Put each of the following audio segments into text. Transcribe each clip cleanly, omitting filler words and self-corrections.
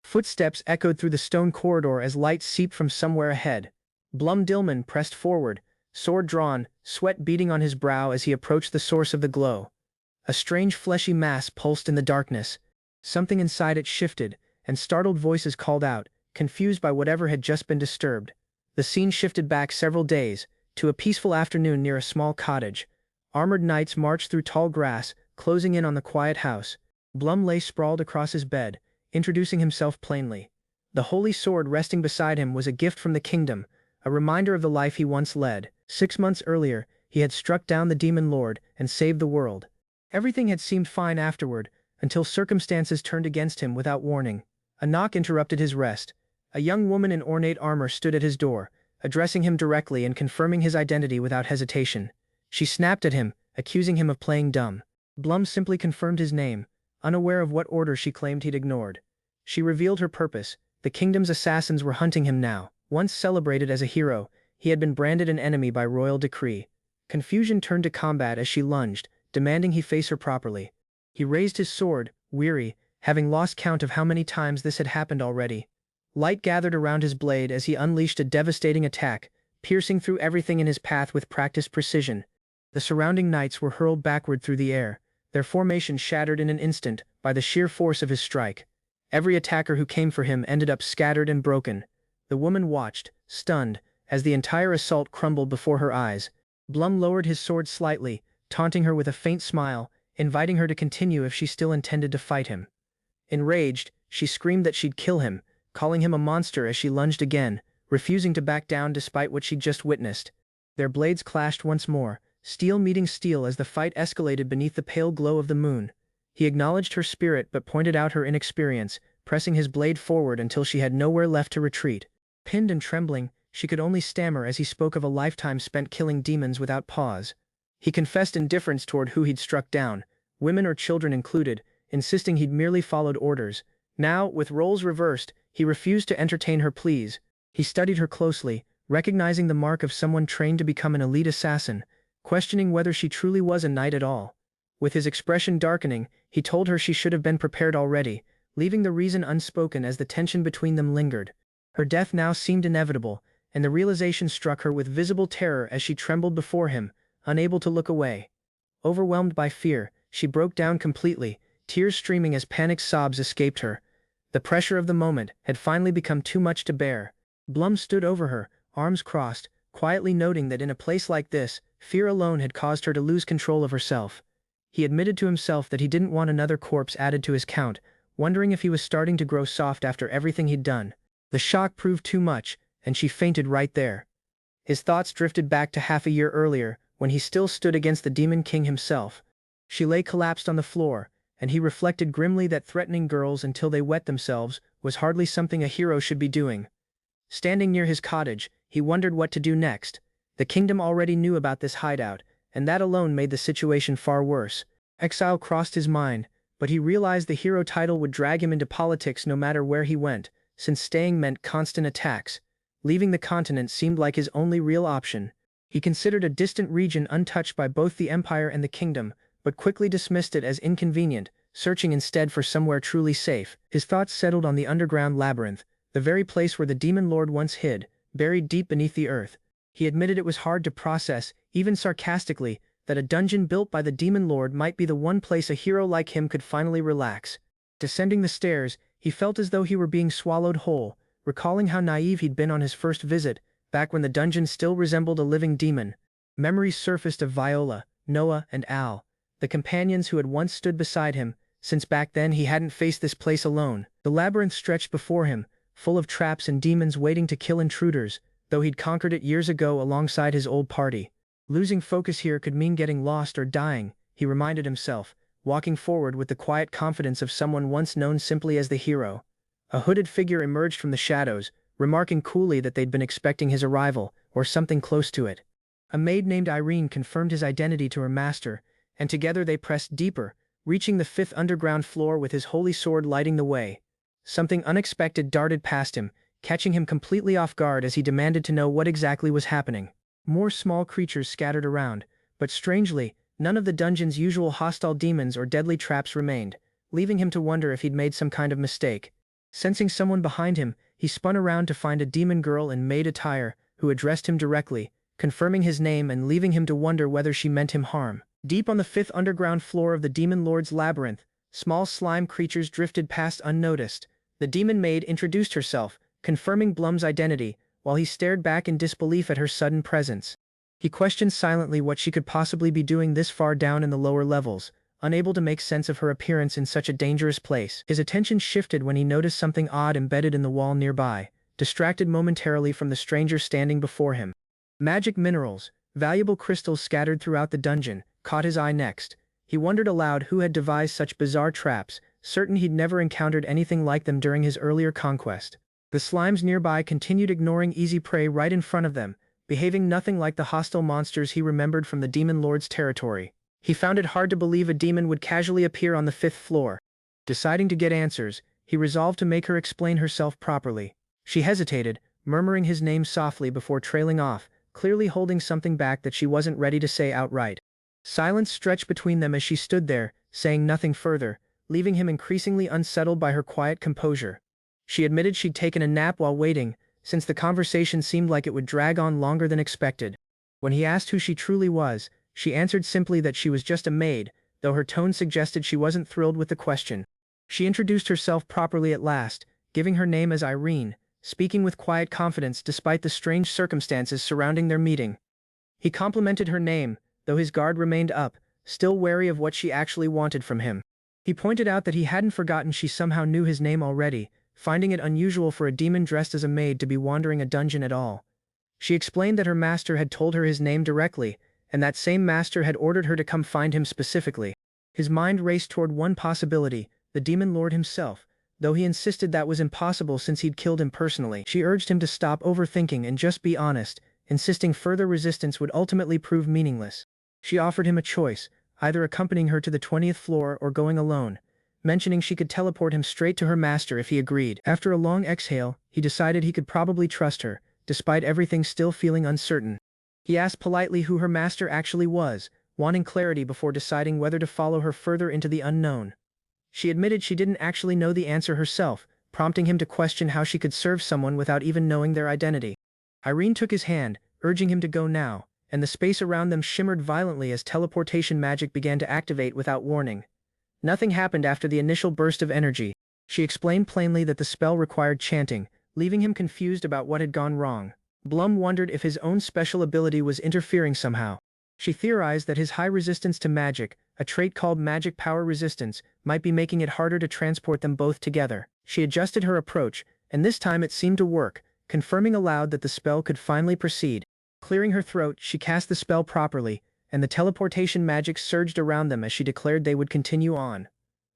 Footsteps echoed through the stone corridor as light seeped from somewhere ahead. Blum Dilmond pressed forward, sword drawn, sweat beading on his brow as he approached the source of the glow. A strange fleshy mass pulsed in the darkness. Something inside it shifted, and startled voices called out, confused by whatever had just been disturbed. The scene shifted back several days, to a peaceful afternoon near a small cottage. Armored knights marched through tall grass, closing in on the quiet house. Blum lay sprawled across his bed, introducing himself plainly. The holy sword resting beside him was a gift from the kingdom, a reminder of the life he once led. 6 months earlier, he had struck down the demon lord and saved the world. Everything had seemed fine afterward, until circumstances turned against him without warning. A knock interrupted his rest. A young woman in ornate armor stood at his door, addressing him directly and confirming his identity without hesitation. She snapped at him, accusing him of playing dumb. Blum simply confirmed his name, unaware of what order she claimed he'd ignored. She revealed her purpose. The kingdom's assassins were hunting him now. Once celebrated as a hero, he had been branded an enemy by royal decree. Confusion turned to combat as she lunged, demanding he face her properly. He raised his sword, weary, having lost count of how many times this had happened already. Light gathered around his blade as he unleashed a devastating attack, piercing through everything in his path with practiced precision. The surrounding knights were hurled backward through the air, their formation shattered in an instant by the sheer force of his strike. Every attacker who came for him ended up scattered and broken. The woman watched, stunned, as the entire assault crumbled before her eyes. Blum lowered his sword slightly, taunting her with a faint smile, inviting her to continue if she still intended to fight him. Enraged, she screamed that she'd kill him, calling him a monster as she lunged again, refusing to back down despite what she'd just witnessed. Their blades clashed once more, steel meeting steel as the fight escalated beneath the pale glow of the moon. He acknowledged her spirit but pointed out her inexperience, pressing his blade forward until she had nowhere left to retreat. Pinned and trembling, she could only stammer as he spoke of a lifetime spent killing demons without pause. He confessed indifference toward who he'd struck down, women or children included, insisting he'd merely followed orders. Now, with roles reversed, he refused to entertain her pleas. He studied her closely, recognizing the mark of someone trained to become an elite assassin, questioning whether she truly was a knight at all. With his expression darkening, he told her she should have been prepared already, leaving the reason unspoken as the tension between them lingered. Her death now seemed inevitable, and the realization struck her with visible terror as she trembled before him, unable to look away. Overwhelmed by fear, she broke down completely, tears streaming as panicked sobs escaped her. The pressure of the moment had finally become too much to bear. Blum stood over her, arms crossed, quietly noting that in a place like this, fear alone had caused her to lose control of herself. He admitted to himself that he didn't want another corpse added to his count, wondering if he was starting to grow soft after everything he'd done. The shock proved too much, and she fainted right there. His thoughts drifted back to half a year earlier, when he still stood against the Demon King himself. She lay collapsed on the floor, and he reflected grimly that threatening girls until they wet themselves was hardly something a hero should be doing. Standing near his cottage, he wondered what to do next. The kingdom already knew about this hideout, and that alone made the situation far worse. Exile crossed his mind, but he realized the hero title would drag him into politics no matter where he went, since staying meant constant attacks. Leaving the continent seemed like his only real option. He considered a distant region untouched by both the empire and the kingdom, but quickly dismissed it as inconvenient, searching instead for somewhere truly safe. His thoughts settled on the underground labyrinth, the very place where the demon lord once hid, buried deep beneath the earth. He admitted it was hard to process, even sarcastically, that a dungeon built by the demon lord might be the one place a hero like him could finally relax. Descending the stairs, he felt as though he were being swallowed whole, recalling how naive he'd been on his first visit, back when the dungeon still resembled a living demon. Memories surfaced of Viola, Noah, and Al, the companions who had once stood beside him, since back then he hadn't faced this place alone. The labyrinth stretched before him, full of traps and demons waiting to kill intruders, though he'd conquered it years ago alongside his old party. Losing focus here could mean getting lost or dying, he reminded himself, walking forward with the quiet confidence of someone once known simply as the hero. A hooded figure emerged from the shadows, remarking coolly that they'd been expecting his arrival, or something close to it. A maid named Irene confirmed his identity to her master, and together they pressed deeper, reaching the 5th underground floor with his holy sword lighting the way. Something unexpected darted past him, catching him completely off guard as he demanded to know what exactly was happening. More small creatures scattered around, but strangely, none of the dungeon's usual hostile demons or deadly traps remained, leaving him to wonder if he'd made some kind of mistake. Sensing someone behind him, he spun around to find a demon girl in maid attire, who addressed him directly, confirming his name and leaving him to wonder whether she meant him harm. Deep on the fifth underground floor of the Demon Lord's labyrinth, small slime creatures drifted past unnoticed. The demon maid introduced herself, confirming Blum's identity, while he stared back in disbelief at her sudden presence. He questioned silently what she could possibly be doing this far down in the lower levels, unable to make sense of her appearance in such a dangerous place. His attention shifted when he noticed something odd embedded in the wall nearby, distracted momentarily from the stranger standing before him. Magic minerals, valuable crystals scattered throughout the dungeon, caught his eye next. He wondered aloud who had devised such bizarre traps, certain he'd never encountered anything like them during his earlier conquest. The slimes nearby continued ignoring easy prey right in front of them, behaving nothing like the hostile monsters he remembered from the Demon Lord's territory. He found it hard to believe a demon would casually appear on the fifth floor. Deciding to get answers, he resolved to make her explain herself properly. She hesitated, murmuring his name softly before trailing off, clearly holding something back that she wasn't ready to say outright. Silence stretched between them as she stood there, saying nothing further, leaving him increasingly unsettled by her quiet composure. She admitted she'd taken a nap while waiting, since the conversation seemed like it would drag on longer than expected. When he asked who she truly was, she answered simply that she was just a maid, though her tone suggested she wasn't thrilled with the question. She introduced herself properly at last, giving her name as Irene, speaking with quiet confidence despite the strange circumstances surrounding their meeting. He complimented her name, though his guard remained up, still wary of what she actually wanted from him. He pointed out that he hadn't forgotten she somehow knew his name already, finding it unusual for a demon dressed as a maid to be wandering a dungeon at all. She explained that her master had told her his name directly, and that same master had ordered her to come find him specifically. His mind raced toward one possibility, the Demon Lord himself, though he insisted that was impossible since he'd killed him personally. She urged him to stop overthinking and just be honest, insisting further resistance would ultimately prove meaningless. She offered him a choice, either accompanying her to the 20th floor or going alone, mentioning she could teleport him straight to her master if he agreed. After a long exhale, he decided he could probably trust her, despite everything still feeling uncertain. He asked politely who her master actually was, wanting clarity before deciding whether to follow her further into the unknown. She admitted she didn't actually know the answer herself, prompting him to question how she could serve someone without even knowing their identity. Irene took his hand, urging him to go now, and the space around them shimmered violently as teleportation magic began to activate without warning. Nothing happened after the initial burst of energy. She explained plainly that the spell required chanting, leaving him confused about what had gone wrong. Blum wondered if his own special ability was interfering somehow. She theorized that his high resistance to magic, a trait called magic power resistance, might be making it harder to transport them both together. She adjusted her approach, and this time it seemed to work, confirming aloud that the spell could finally proceed. Clearing her throat, she cast the spell properly, and the teleportation magic surged around them as she declared they would continue on.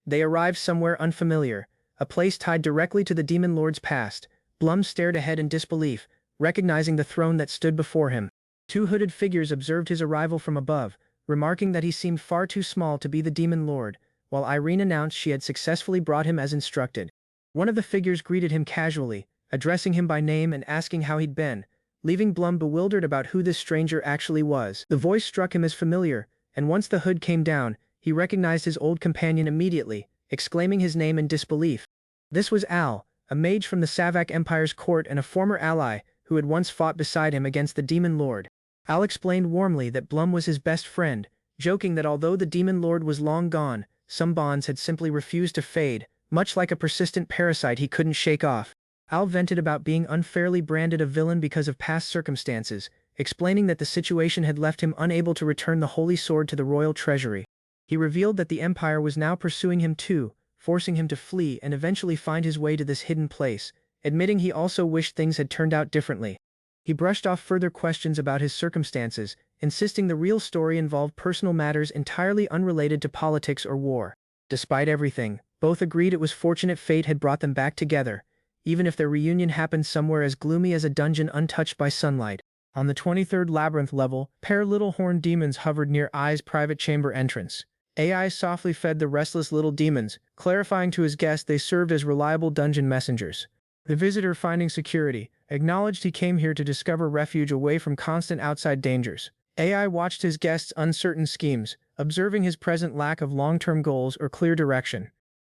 They arrived somewhere unfamiliar, a place tied directly to the Demon Lord's past. Blum stared ahead in disbelief, recognizing the throne that stood before him. Two hooded figures observed his arrival from above, remarking that he seemed far too small to be the Demon Lord, while Irene announced she had successfully brought him as instructed. One of the figures greeted him casually, addressing him by name and asking how he'd been, leaving Blum bewildered about who this stranger actually was. The voice struck him as familiar, and once the hood came down, he recognized his old companion immediately, exclaiming his name in disbelief. This was Al, a mage from the Savak Empire's court and a former ally who had once fought beside him against the Demon Lord. Al explained warmly that Blum was his best friend, joking that although the Demon Lord was long gone, some bonds had simply refused to fade, much like a persistent parasite he couldn't shake off. Al vented about being unfairly branded a villain because of past circumstances, explaining that the situation had left him unable to return the Holy Sword to the royal treasury. He revealed that the Empire was now pursuing him too, forcing him to flee and eventually find his way to this hidden place, admitting he also wished things had turned out differently. He brushed off further questions about his circumstances, insisting the real story involved personal matters entirely unrelated to politics or war. Despite everything, both agreed it was fortunate fate had brought them back together, even if their reunion happened somewhere as gloomy as a dungeon untouched by sunlight. On the 23rd labyrinth level, pair little horned demons hovered near Ai's private chamber entrance. Ai softly fed the restless little demons, clarifying to his guest they served as reliable dungeon messengers. The visitor, finding security, acknowledged he came here to discover refuge away from constant outside dangers. Ai watched his guest's uncertain schemes, observing his present lack of long-term goals or clear direction.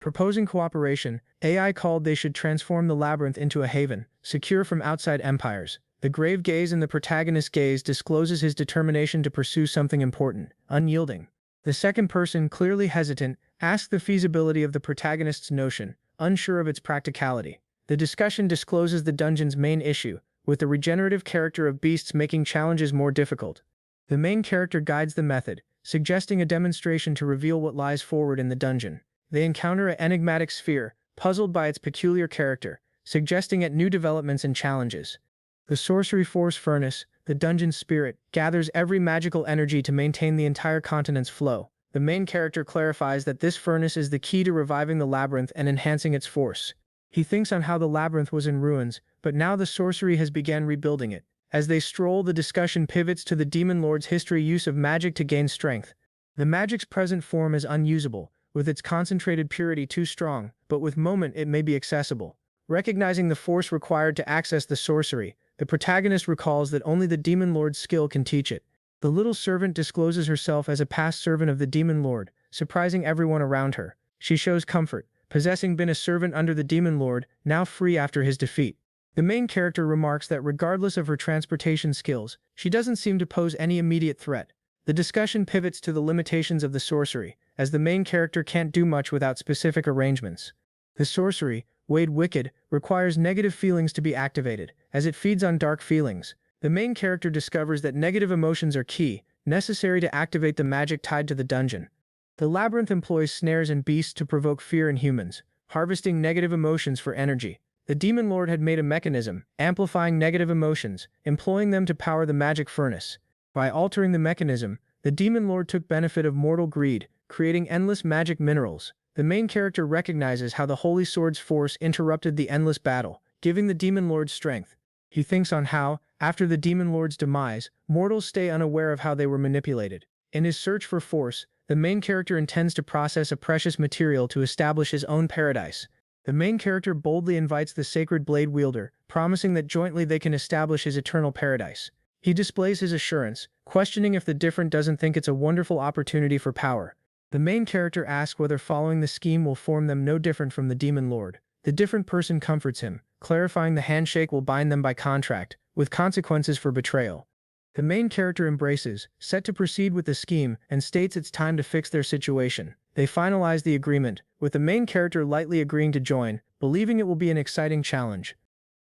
Proposing cooperation, AI called they should transform the labyrinth into a haven, secure from outside empires. The grave gaze in the protagonist's gaze discloses his determination to pursue something important, unyielding. The second person, clearly hesitant, asks the feasibility of the protagonist's notion, unsure of its practicality. The discussion discloses the dungeon's main issue, with the regenerative character of beasts making challenges more difficult. The main character guides the method, suggesting a demonstration to reveal what lies forward in the dungeon. They encounter an enigmatic sphere, puzzled by its peculiar character, suggesting it new developments and challenges. The sorcery force furnace, the dungeon's spirit, gathers every magical energy to maintain the entire continent's flow. The main character clarifies that this furnace is the key to reviving the labyrinth and enhancing its force. He thinks on how the labyrinth was in ruins, but now the sorcery has begun rebuilding it. As they stroll, the discussion pivots to the demon lord's history use of magic to gain strength. The magic's present form is unusable, with its concentrated purity too strong, but with moment it may be accessible. Recognizing the force required to access the sorcery, the protagonist recalls that only the demon lord's skill can teach it. The little servant discloses herself as a past servant of the demon lord, surprising everyone around her. She shows comfort, possessing been a servant under the demon lord, now free after his defeat. The main character remarks that regardless of her transportation skills, she doesn't seem to pose any immediate threat. The discussion pivots to the limitations of the sorcery, as the main character can't do much without specific arrangements. The sorcery, weighed wicked, requires negative feelings to be activated, as it feeds on dark feelings. The main character discovers that negative emotions are key, necessary to activate the magic tied to the dungeon. The labyrinth employs snares and beasts to provoke fear in humans, harvesting negative emotions for energy. The demon lord had made a mechanism, amplifying negative emotions, employing them to power the magic furnace. By altering the mechanism, the demon lord took benefit of mortal greed, creating endless magic minerals. The main character recognizes how the holy sword's force interrupted the endless battle, giving the demon lord strength. He thinks on how, after the demon lord's demise, mortals stay unaware of how they were manipulated. In his search for force, the main character intends to process a precious material to establish his own paradise. The main character boldly invites the sacred blade wielder, promising that jointly they can establish his eternal paradise. He displays his assurance, questioning if the different doesn't think it's a wonderful opportunity for power. The main character asks whether following the scheme will form them no different from the demon lord. The different person comforts him, clarifying the handshake will bind them by contract, with consequences for betrayal. The main character embraces, set to proceed with the scheme, and states it's time to fix their situation. They finalize the agreement, with the main character lightly agreeing to join, believing it will be an exciting challenge.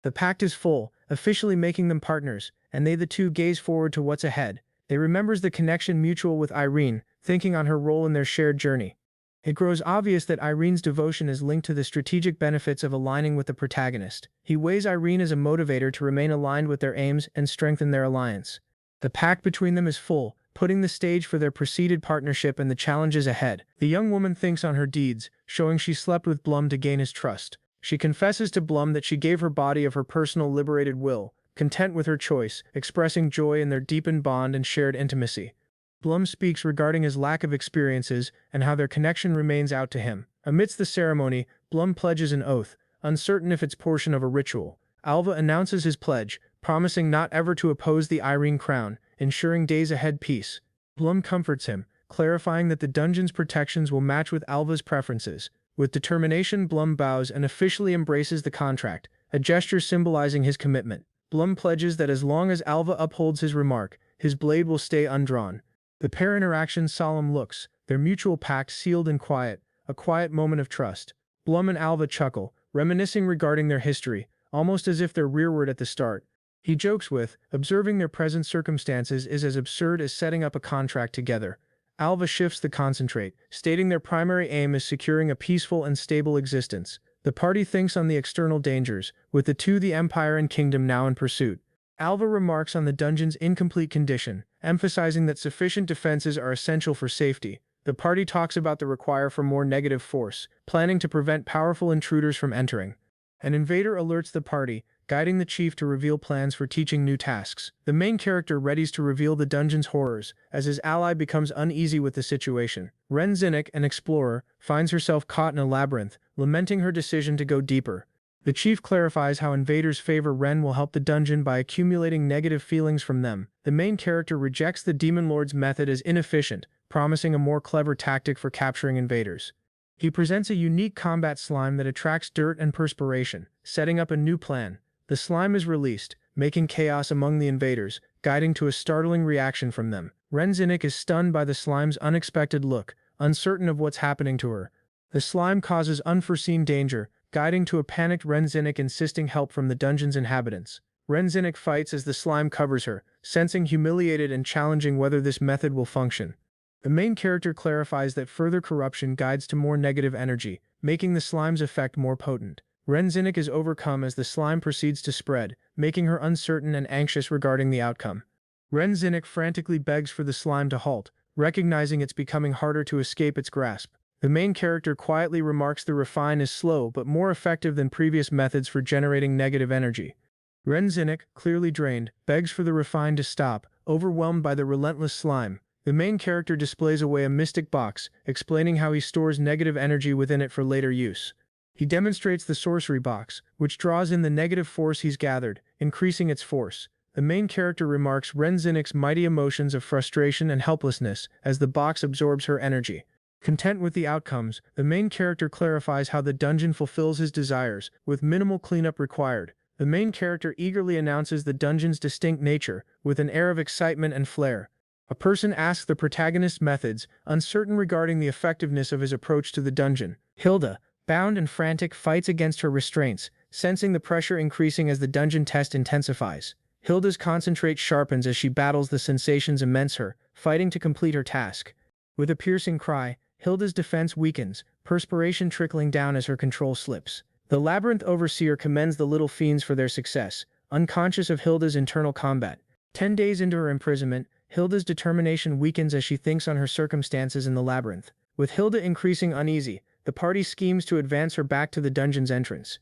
The pact is full, officially making them partners, and they the two gaze forward to what's ahead. They remembers the connection mutual with Irene, thinking on her role in their shared journey. It grows obvious that Irene's devotion is linked to the strategic benefits of aligning with the protagonist. He weighs Irene as a motivator to remain aligned with their aims and strengthen their alliance. The pact between them is full, putting the stage for their preceded partnership and the challenges ahead. The young woman thinks on her deeds, showing she slept with Blum to gain his trust. She confesses to Blum that she gave her body of her personal liberated will, content with her choice, expressing joy in their deepened bond and shared intimacy. Blum speaks regarding his lack of experiences and how their connection remains out to him. Amidst the ceremony, Blum pledges an oath, uncertain if it's portion of a ritual. Alva announces his pledge, promising not ever to oppose the Irene crown, ensuring days ahead peace. Blum comforts him, clarifying that the dungeon's protections will match with Alva's preferences. With determination, Blum bows and officially embraces the contract, a gesture symbolizing his commitment. Blum pledges that as long as Alva upholds his remark, his blade will stay undrawn. The pair interaction solemn looks, their mutual pact sealed in quiet, a quiet moment of trust. Blum and Alva chuckle, reminiscing regarding their history, almost as if they're rearward at the start. He jokes with, observing their present circumstances is as absurd as setting up a contract together. Alva shifts the concentrate, stating their primary aim is securing a peaceful and stable existence. The party thinks on the external dangers, with the two the Empire and Kingdom now in pursuit. Alva remarks on the dungeon's incomplete condition, emphasizing that sufficient defenses are essential for safety. The party talks about the require for more negative force, planning to prevent powerful intruders from entering. An invader alerts the party, guiding the chief to reveal plans for teaching new tasks. The main character readies to reveal the dungeon's horrors, as his ally becomes uneasy with the situation. Ren Zinnik, an explorer, finds herself caught in a labyrinth, lamenting her decision to go deeper. The chief clarifies how invaders favor Ren will help the dungeon by accumulating negative feelings from them. The main character rejects the demon lord's method as inefficient, promising a more clever tactic for capturing invaders. He presents a unique combat slime that attracts dirt and perspiration, setting up a new plan. The slime is released, making chaos among the invaders, guiding to a startling reaction from them. Renzinnik is stunned by the slime's unexpected look, uncertain of what's happening to her. The slime causes unforeseen danger, guiding to a panicked Renzinnik insisting help from the dungeon's inhabitants. Renzinnik fights as the slime covers her, sensing humiliated and challenging whether this method will function. The main character clarifies that further corruption guides to more negative energy, making the slime's effect more potent. Renzinnik is overcome as the slime proceeds to spread, making her uncertain and anxious regarding the outcome. Renzinnik frantically begs for the slime to halt, recognizing it's becoming harder to escape its grasp. The main character quietly remarks the refine is slow but more effective than previous methods for generating negative energy. Renzinnik, clearly drained, begs for the refine to stop, overwhelmed by the relentless slime. The main character displays away a mystic box, explaining how he stores negative energy within it for later use. He demonstrates the sorcery box, which draws in the negative force he's gathered, increasing its force. The main character remarks Renzinnik's mighty emotions of frustration and helplessness as the box absorbs her energy. Content with the outcomes, the main character clarifies how the dungeon fulfills his desires, with minimal cleanup required. The main character eagerly announces the dungeon's distinct nature, with an air of excitement and flair. A person asks the protagonist's methods, uncertain regarding the effectiveness of his approach to the dungeon. Hilda, bound and frantic, fights against her restraints, sensing the pressure increasing as the dungeon test intensifies. Hilda's concentrate sharpens as she battles the sensations immense her, fighting to complete her task. With a piercing cry, Hilda's defense weakens, perspiration trickling down as her control slips. The Labyrinth Overseer commends the little fiends for their success, unconscious of Hilda's internal combat. 10 days into her imprisonment, Hilda's determination weakens as she thinks on her circumstances in the labyrinth. With Hilda increasing uneasy, the party schemes to advance her back to the dungeon's entrance.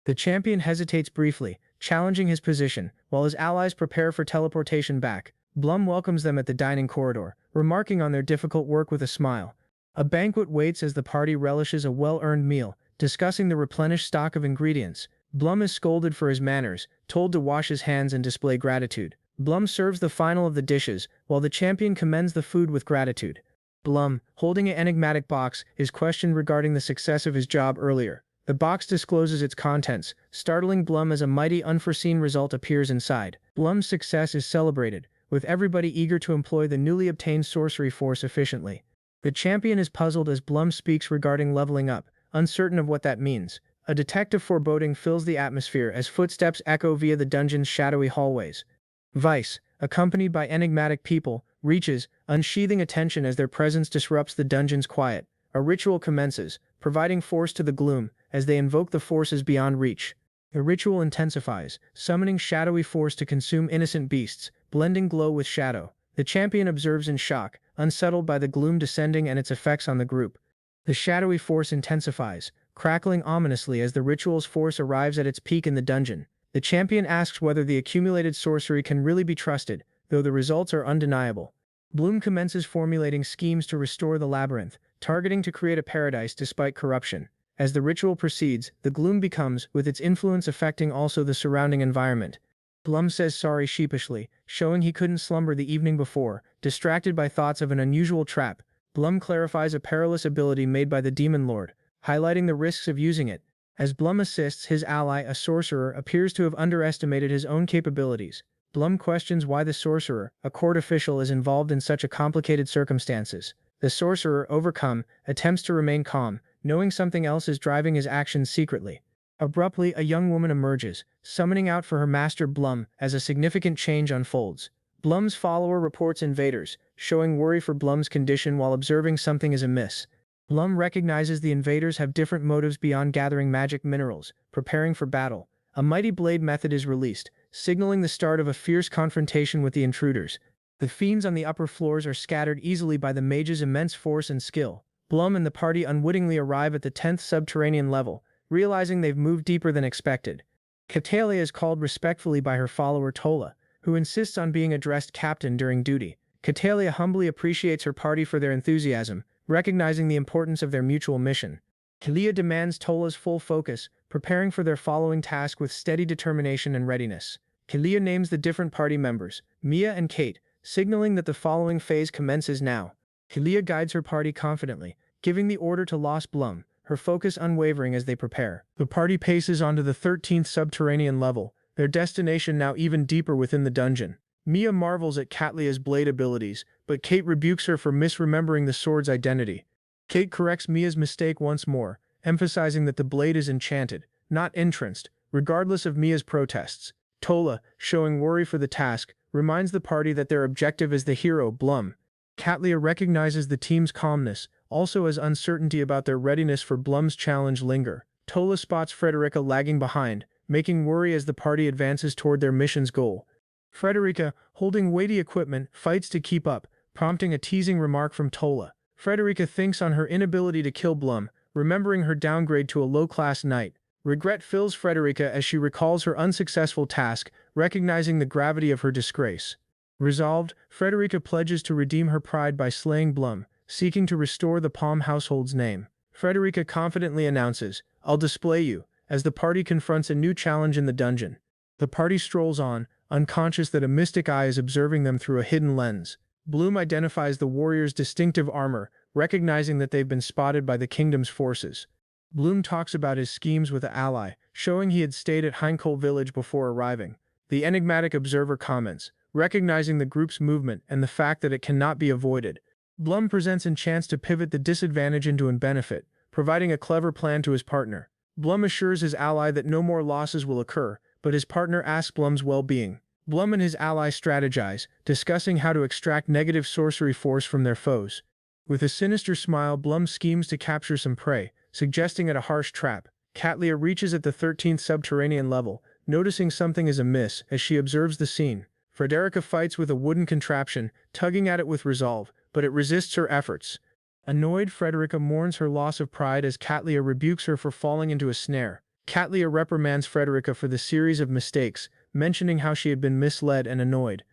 The champion hesitates briefly, challenging his position, while his allies prepare for teleportation back. Blum welcomes them at the dining corridor, remarking on their difficult work with a smile. A banquet waits as the party relishes a well-earned meal, discussing the replenished stock of ingredients. Blum is scolded for his manners, told to wash his hands and display gratitude. Blum serves the final of the dishes, while the champion commends the food with gratitude. Blum, holding an enigmatic box, is questioned regarding the success of his job earlier. The box discloses its contents, startling Blum as a mighty unforeseen result appears inside. Blum's success is celebrated, with everybody eager to employ the newly obtained sorcery force efficiently. The champion is puzzled as Blum speaks regarding leveling up, uncertain of what that means. A detective foreboding fills the atmosphere as footsteps echo via the dungeon's shadowy hallways. Vice, accompanied by enigmatic people, reaches, unsheathing attention as their presence disrupts the dungeon's quiet. A ritual commences, providing force to the gloom, as they invoke the forces beyond reach. The ritual intensifies, summoning shadowy force to consume innocent beasts, blending glow with shadow. The champion observes in shock, unsettled by the gloom descending and its effects on the group. The shadowy force intensifies, crackling ominously as the ritual's force arrives at its peak in the dungeon. The champion asks whether the accumulated sorcery can really be trusted, though the results are undeniable. Blum commences formulating schemes to restore the labyrinth, targeting to create a paradise despite corruption. As the ritual proceeds, the gloom becomes, with its influence affecting also the surrounding environment. Blum says sorry sheepishly, showing he couldn't slumber the evening before, distracted by thoughts of an unusual trap. Blum clarifies a perilous ability made by the Demon Lord, highlighting the risks of using it. As Blum assists, his ally, a sorcerer, appears to have underestimated his own capabilities. Blum questions why the sorcerer, a court official, is involved in such a complicated circumstances. The sorcerer, overcome, attempts to remain calm, knowing something else is driving his actions secretly. Abruptly, a young woman emerges, summoning out for her master Blum as a significant change unfolds. Blum's follower reports invaders, showing worry for Blum's condition while observing something is amiss. Blum recognizes the invaders have different motives beyond gathering magic minerals, preparing for battle. A mighty blade method is released, signaling the start of a fierce confrontation with the intruders. The fiends on the upper floors are scattered easily by the mage's immense force and skill. Blum and the party unwittingly arrive at the 10th subterranean level, realizing they've moved deeper than expected. Catalia is called respectfully by her follower Tola, who insists on being addressed captain during duty. Catalia humbly appreciates her party for their enthusiasm, recognizing the importance of their mutual mission. Kalia demands Tola's full focus, preparing for their following task with steady determination and readiness. Kalia names the different party members, Mia and Kate, signaling that the following phase commences now. Kalia guides her party confidently, giving the order to Lost Blum, her focus unwavering as they prepare. The party paces onto the 13th subterranean level, their destination now even deeper within the dungeon. Mia marvels at Katlia's blade abilities, but Kate rebukes her for misremembering the sword's identity. Kate corrects Mia's mistake once more, emphasizing that the blade is enchanted, not entranced, regardless of Mia's protests. Tola, showing worry for the task, reminds the party that their objective is the hero, Blum. Katlia recognizes the team's calmness, also as uncertainty about their readiness for Blum's challenge linger. Tola spots Frederica lagging behind, making worry as the party advances toward their mission's goal. Frederica, holding weighty equipment, fights to keep up, prompting a teasing remark from Tola. Frederica thinks on her inability to kill Blum, remembering her downgrade to a low-class knight. Regret fills Frederica as she recalls her unsuccessful task, recognizing the gravity of her disgrace. Resolved, Frederica pledges to redeem her pride by slaying Blum, seeking to restore the Palm household's name. Frederica confidently announces, "I'll display you," as the party confronts a new challenge in the dungeon. The party strolls on, unconscious that a mystic eye is observing them through a hidden lens. Blum identifies the warriors' distinctive armor, recognizing that they've been spotted by the kingdom's forces. Blum talks about his schemes with the ally, showing he had stayed at Heinkohl village before arriving. The enigmatic observer comments, recognizing the group's movement and the fact that it cannot be avoided. Blum presents a chance to pivot the disadvantage into a benefit, providing a clever plan to his partner. Blum assures his ally that no more losses will occur, but his partner asks Blum's well-being. Blum and his ally strategize, discussing how to extract negative sorcery force from their foes. With a sinister smile, Blum schemes to capture some prey, suggesting it a harsh trap. Katlia reaches at the 13th subterranean level, noticing something is amiss as she observes the scene. Frederica fights with a wooden contraption, tugging at it with resolve, but it resists her efforts. Annoyed, Frederica mourns her loss of pride as Katlia rebukes her for falling into a snare. Katlia reprimands Frederica for the series of mistakes, mentioning how she had been misled and annoyed.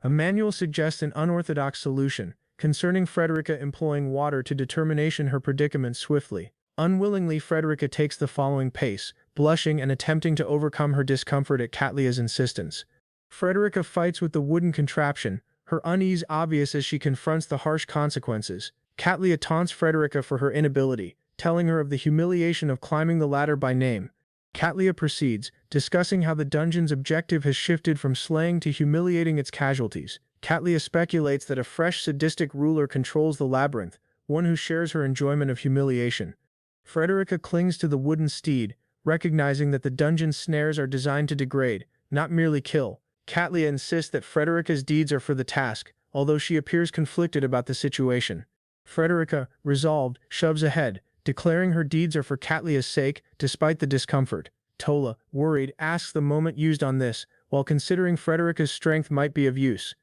A manual suggests an unorthodox solution, concerning Frederica employing water to determination her predicament swiftly. Unwillingly, Frederica takes the following pace, blushing and attempting to overcome her discomfort at Katlia's insistence. Frederica fights with the wooden contraption, her unease obvious as she confronts the harsh consequences. Katlia taunts Frederica for her inability, telling her of the humiliation of climbing the ladder by name. Katlia proceeds, discussing how the dungeon's objective has shifted from slaying to humiliating its casualties. Katlia speculates that a fresh sadistic ruler controls the labyrinth, one who shares her enjoyment of humiliation. Frederica clings to the wooden steed, recognizing that the dungeon's snares are designed to degrade, not merely kill. Katlia insists that Frederica's deeds are for the task, although she appears conflicted about the situation. Frederica, resolved, shoves ahead, declaring her deeds are for Katlia's sake, despite the discomfort. Tola, worried, asks the moment used on this, while considering Frederica's strength might be of use.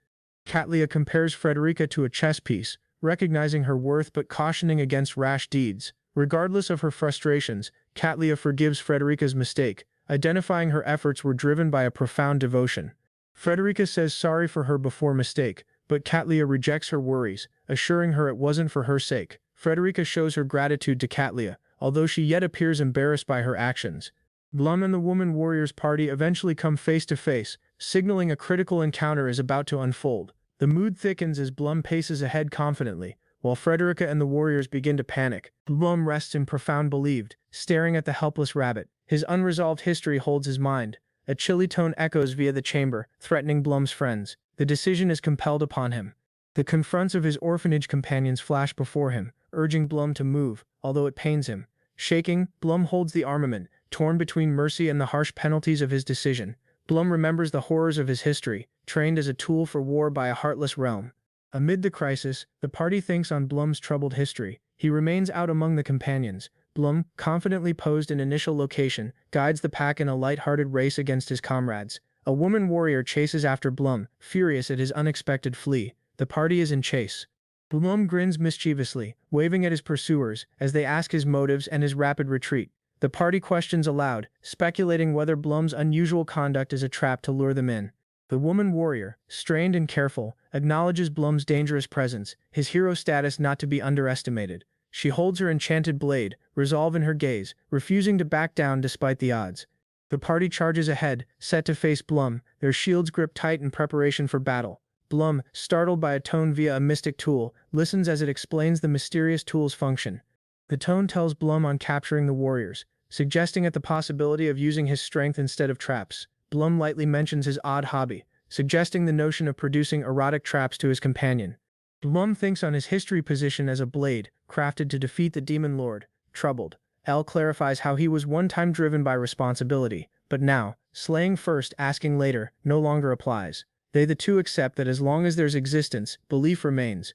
Katlia compares Frederica to a chess piece, recognizing her worth but cautioning against rash deeds. Regardless of her frustrations, Katlia forgives Frederica's mistake, identifying her efforts were driven by a profound devotion. Frederica says sorry for her before mistake, but Katlia rejects her worries, assuring her it wasn't for her sake. Frederica shows her gratitude to Katlia, although she yet appears embarrassed by her actions. Blum and the woman warriors party eventually come face to face, signaling a critical encounter is about to unfold. The mood thickens as Blum paces ahead confidently, while Frederica and the warriors begin to panic. Blum rests in profound belief, staring at the helpless rabbit. His unresolved history holds his mind. A chilly tone echoes via the chamber, threatening Blum's friends. The decision is compelled upon him. The confronts of his orphanage companions flash before him, urging Blum to move, although it pains him. Shaking, Blum holds the armament, torn between mercy and the harsh penalties of his decision. Blum remembers the horrors of his history, trained as a tool for war by a heartless realm. Amid the crisis, the party thinks on Blum's troubled history. He remains out among the companions. Blum, confidently posed in initial location, guides the pack in a light-hearted race against his comrades. A woman warrior chases after Blum, furious at his unexpected flee. The party is in chase. Blum grins mischievously, waving at his pursuers, as they ask his motives and his rapid retreat. The party questions aloud, speculating whether Blum's unusual conduct is a trap to lure them in. The woman warrior, strained and careful, acknowledges Blum's dangerous presence, his hero status not to be underestimated. She holds her enchanted blade, resolve in her gaze, refusing to back down despite the odds. The party charges ahead, set to face Blum, their shields gripped tight in preparation for battle. Blum, startled by a tone via a mystic tool, listens as it explains the mysterious tool's function. The tone tells Blum on capturing the warriors, suggesting at the possibility of using his strength instead of traps. Blum lightly mentions his odd hobby, suggesting the notion of producing erotic traps to his companion. Blum thinks on his history position as a blade, crafted to defeat the demon lord. Troubled, L clarifies how he was one time driven by responsibility, but now, slaying first, asking later, no longer applies. They the two accept that as long as there's existence, belief remains.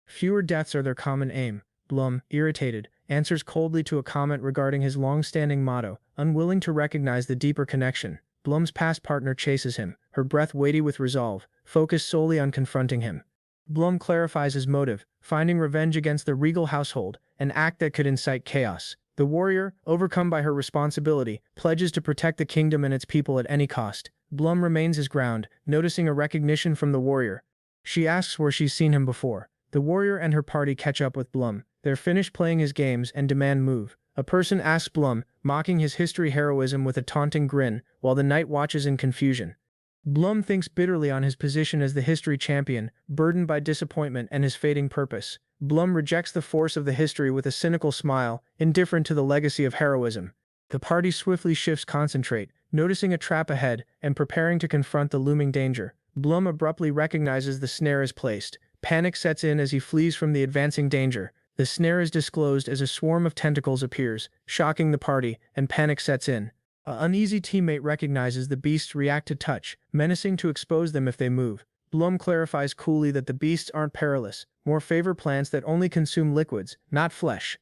Fewer deaths are their common aim. Blum, irritated, answers coldly to a comment regarding his long-standing motto, unwilling to recognize the deeper connection. Blum's past partner chases him, her breath weighty with resolve, focused solely on confronting him. Blum clarifies his motive, finding revenge against the regal household, an act that could incite chaos. The warrior, overcome by her responsibility, pledges to protect the kingdom and its people at any cost. Blum remains his ground, noticing a recognition from the warrior. She asks where she's seen him before. The warrior and her party catch up with Blum. They're finished playing his games and demand move. A person asks Blum, mocking his history heroism with a taunting grin, while the knight watches in confusion. Blum thinks bitterly on his position as the history champion, burdened by disappointment and his fading purpose. Blum rejects the force of the history with a cynical smile, indifferent to the legacy of heroism. The party swiftly shifts concentrate, noticing a trap ahead and preparing to confront the looming danger. Blum abruptly recognizes the snare is placed. Panic sets in as he flees from the advancing danger. The snare is disclosed as a swarm of tentacles appears, shocking the party, and panic sets in. An uneasy teammate recognizes the beasts react to touch, menacing to expose them if they move. Blum clarifies coolly that the beasts aren't perilous, more favor plants that only consume liquids, not flesh.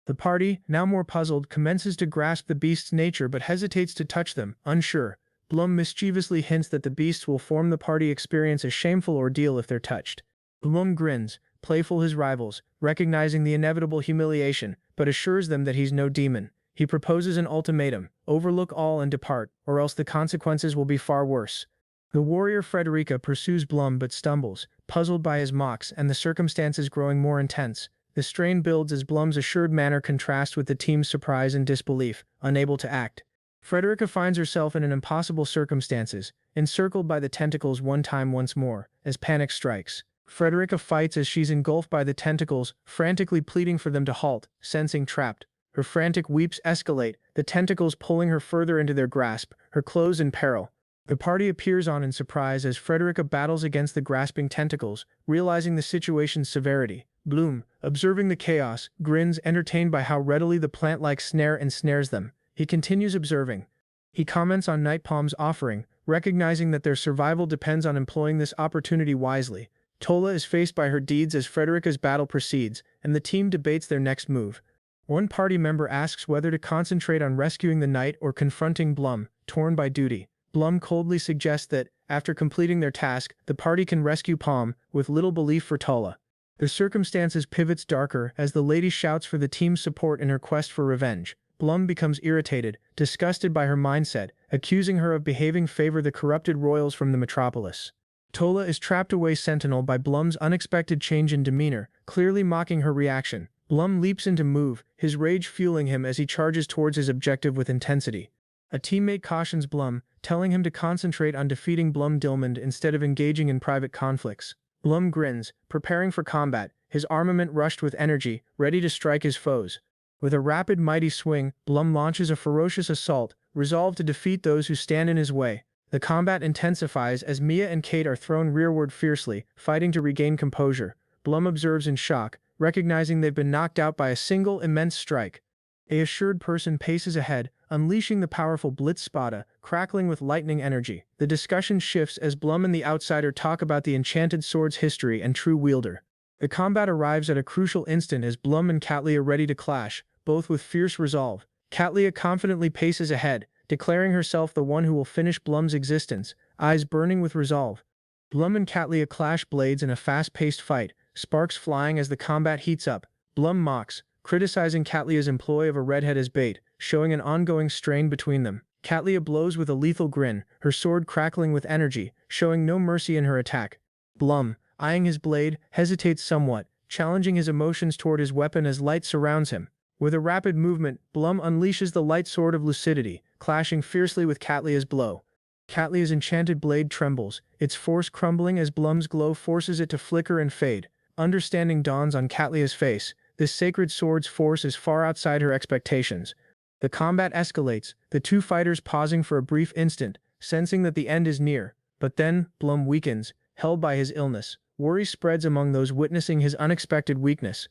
The party, now more puzzled, commences to grasp the beast's nature but hesitates to touch them, unsure. Blum mischievously hints that the beasts will form the party experience a shameful ordeal if they're touched. Blum grins, playful his rivals, recognizing the inevitable humiliation, but assures them that he's no demon. He proposes an ultimatum: overlook all and depart, or else the consequences will be far worse. The warrior Frederica pursues Blum but stumbles, puzzled by his mocks and the circumstances growing more intense. The strain builds as Blum's assured manner contrasts with the team's surprise and disbelief, unable to act. Frederica finds herself in an impossible circumstances, encircled by the tentacles once more, as panic strikes. Frederica fights as she's engulfed by the tentacles, frantically pleading for them to halt, sensing trapped. Her frantic weeps escalate, the tentacles pulling her further into their grasp, her clothes in peril. The party appears on in surprise as Frederica battles against the grasping tentacles, realizing the situation's severity. Blum, observing the chaos, grins, entertained by how readily the plant-like snare ensnares them. He continues observing. He comments on Night Palm's offering, recognizing that their survival depends on employing this opportunity wisely. Tola is faced by her deeds as Frederica's battle proceeds, and the team debates their next move. One party member asks whether to concentrate on rescuing the knight or confronting Blum, torn by duty. Blum coldly suggests that, after completing their task, the party can rescue Palm, with little belief for Tola. The circumstances pivots darker as the lady shouts for the team's support in her quest for revenge. Blum becomes irritated, disgusted by her mindset, accusing her of behaving favor the corrupted royals from the metropolis. Tola is trapped away sentinel by Blum's unexpected change in demeanor, clearly mocking her reaction. Blum leaps into move, his rage fueling him as he charges towards his objective with intensity. A teammate cautions Blum, telling him to concentrate on defeating Blum Dilmond instead of engaging in private conflicts. Blum grins, preparing for combat, his armament rushed with energy, ready to strike his foes. With a rapid mighty swing, Blum launches a ferocious assault, resolved to defeat those who stand in his way. The combat intensifies as Mia and Kate are thrown rearward fiercely, fighting to regain composure. Blum observes in shock, recognizing they've been knocked out by a single immense strike. A assured person paces ahead, unleashing the powerful Blitz Spada, crackling with lightning energy. The discussion shifts as Blum and the outsider talk about the enchanted sword's history and true wielder. The combat arrives at a crucial instant as Blum and Katlia are ready to clash, both with fierce resolve. Katlia confidently paces ahead, declaring herself the one who will finish Blum's existence, eyes burning with resolve. Blum and Katlia clash blades in a fast-paced fight, sparks flying as the combat heats up. Blum mocks, criticizing Katlia's employ of a redhead as bait, showing an ongoing strain between them. Katlia blows with a lethal grin, her sword crackling with energy, showing no mercy in her attack. Blum, eyeing his blade, hesitates somewhat, challenging his emotions toward his weapon as light surrounds him. With a rapid movement, Blum unleashes the light sword of lucidity, clashing fiercely with Katlia's blow. Katlia's enchanted blade trembles, its force crumbling as Blum's glow forces it to flicker and fade. Understanding dawns on Katlia's face, this sacred sword's force is far outside her expectations. The combat escalates, the two fighters pausing for a brief instant, sensing that the end is near. But then, Blum weakens, held by his illness. Worry spreads among those witnessing his unexpected weakness.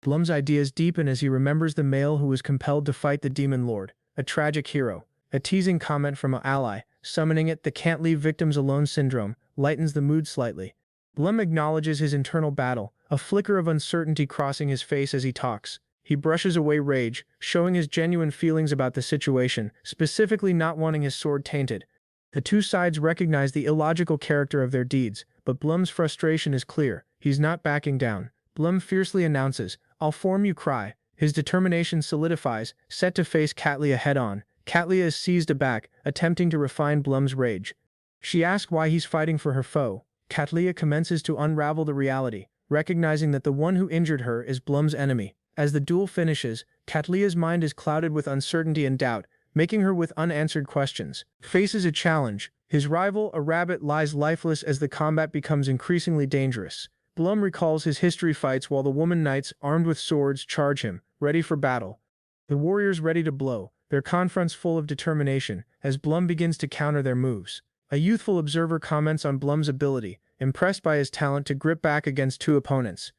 Blum's ideas deepen as he remembers the male who was compelled to fight the demon lord, a tragic hero. A teasing comment from an ally, summoning it, the can't leave victims alone syndrome, lightens the mood slightly. Blum acknowledges his internal battle, a flicker of uncertainty crossing his face as he talks. He brushes away rage, showing his genuine feelings about the situation, specifically not wanting his sword tainted. The two sides recognize the illogical character of their deeds, but Blum's frustration is clear. He's not backing down. Blum fiercely announces, "I'll form you cry." His determination solidifies, set to face Katlia head-on. Katlia is seized aback, attempting to refine Blum's rage. She asks why he's fighting for her foe. Katlia commences to unravel the reality, recognizing that the one who injured her is Blum's enemy. As the duel finishes, Katlia's mind is clouded with uncertainty and doubt, making her with unanswered questions. Faces a challenge. His rival, a rabbit, lies lifeless as the combat becomes increasingly dangerous. Blum recalls his history fights while the woman knights, armed with swords, charge him, ready for battle. The warriors ready to blow, their confronts full of determination, as Blum begins to counter their moves. A youthful observer comments on Blum's ability, impressed by his talent to grip back against two opponents.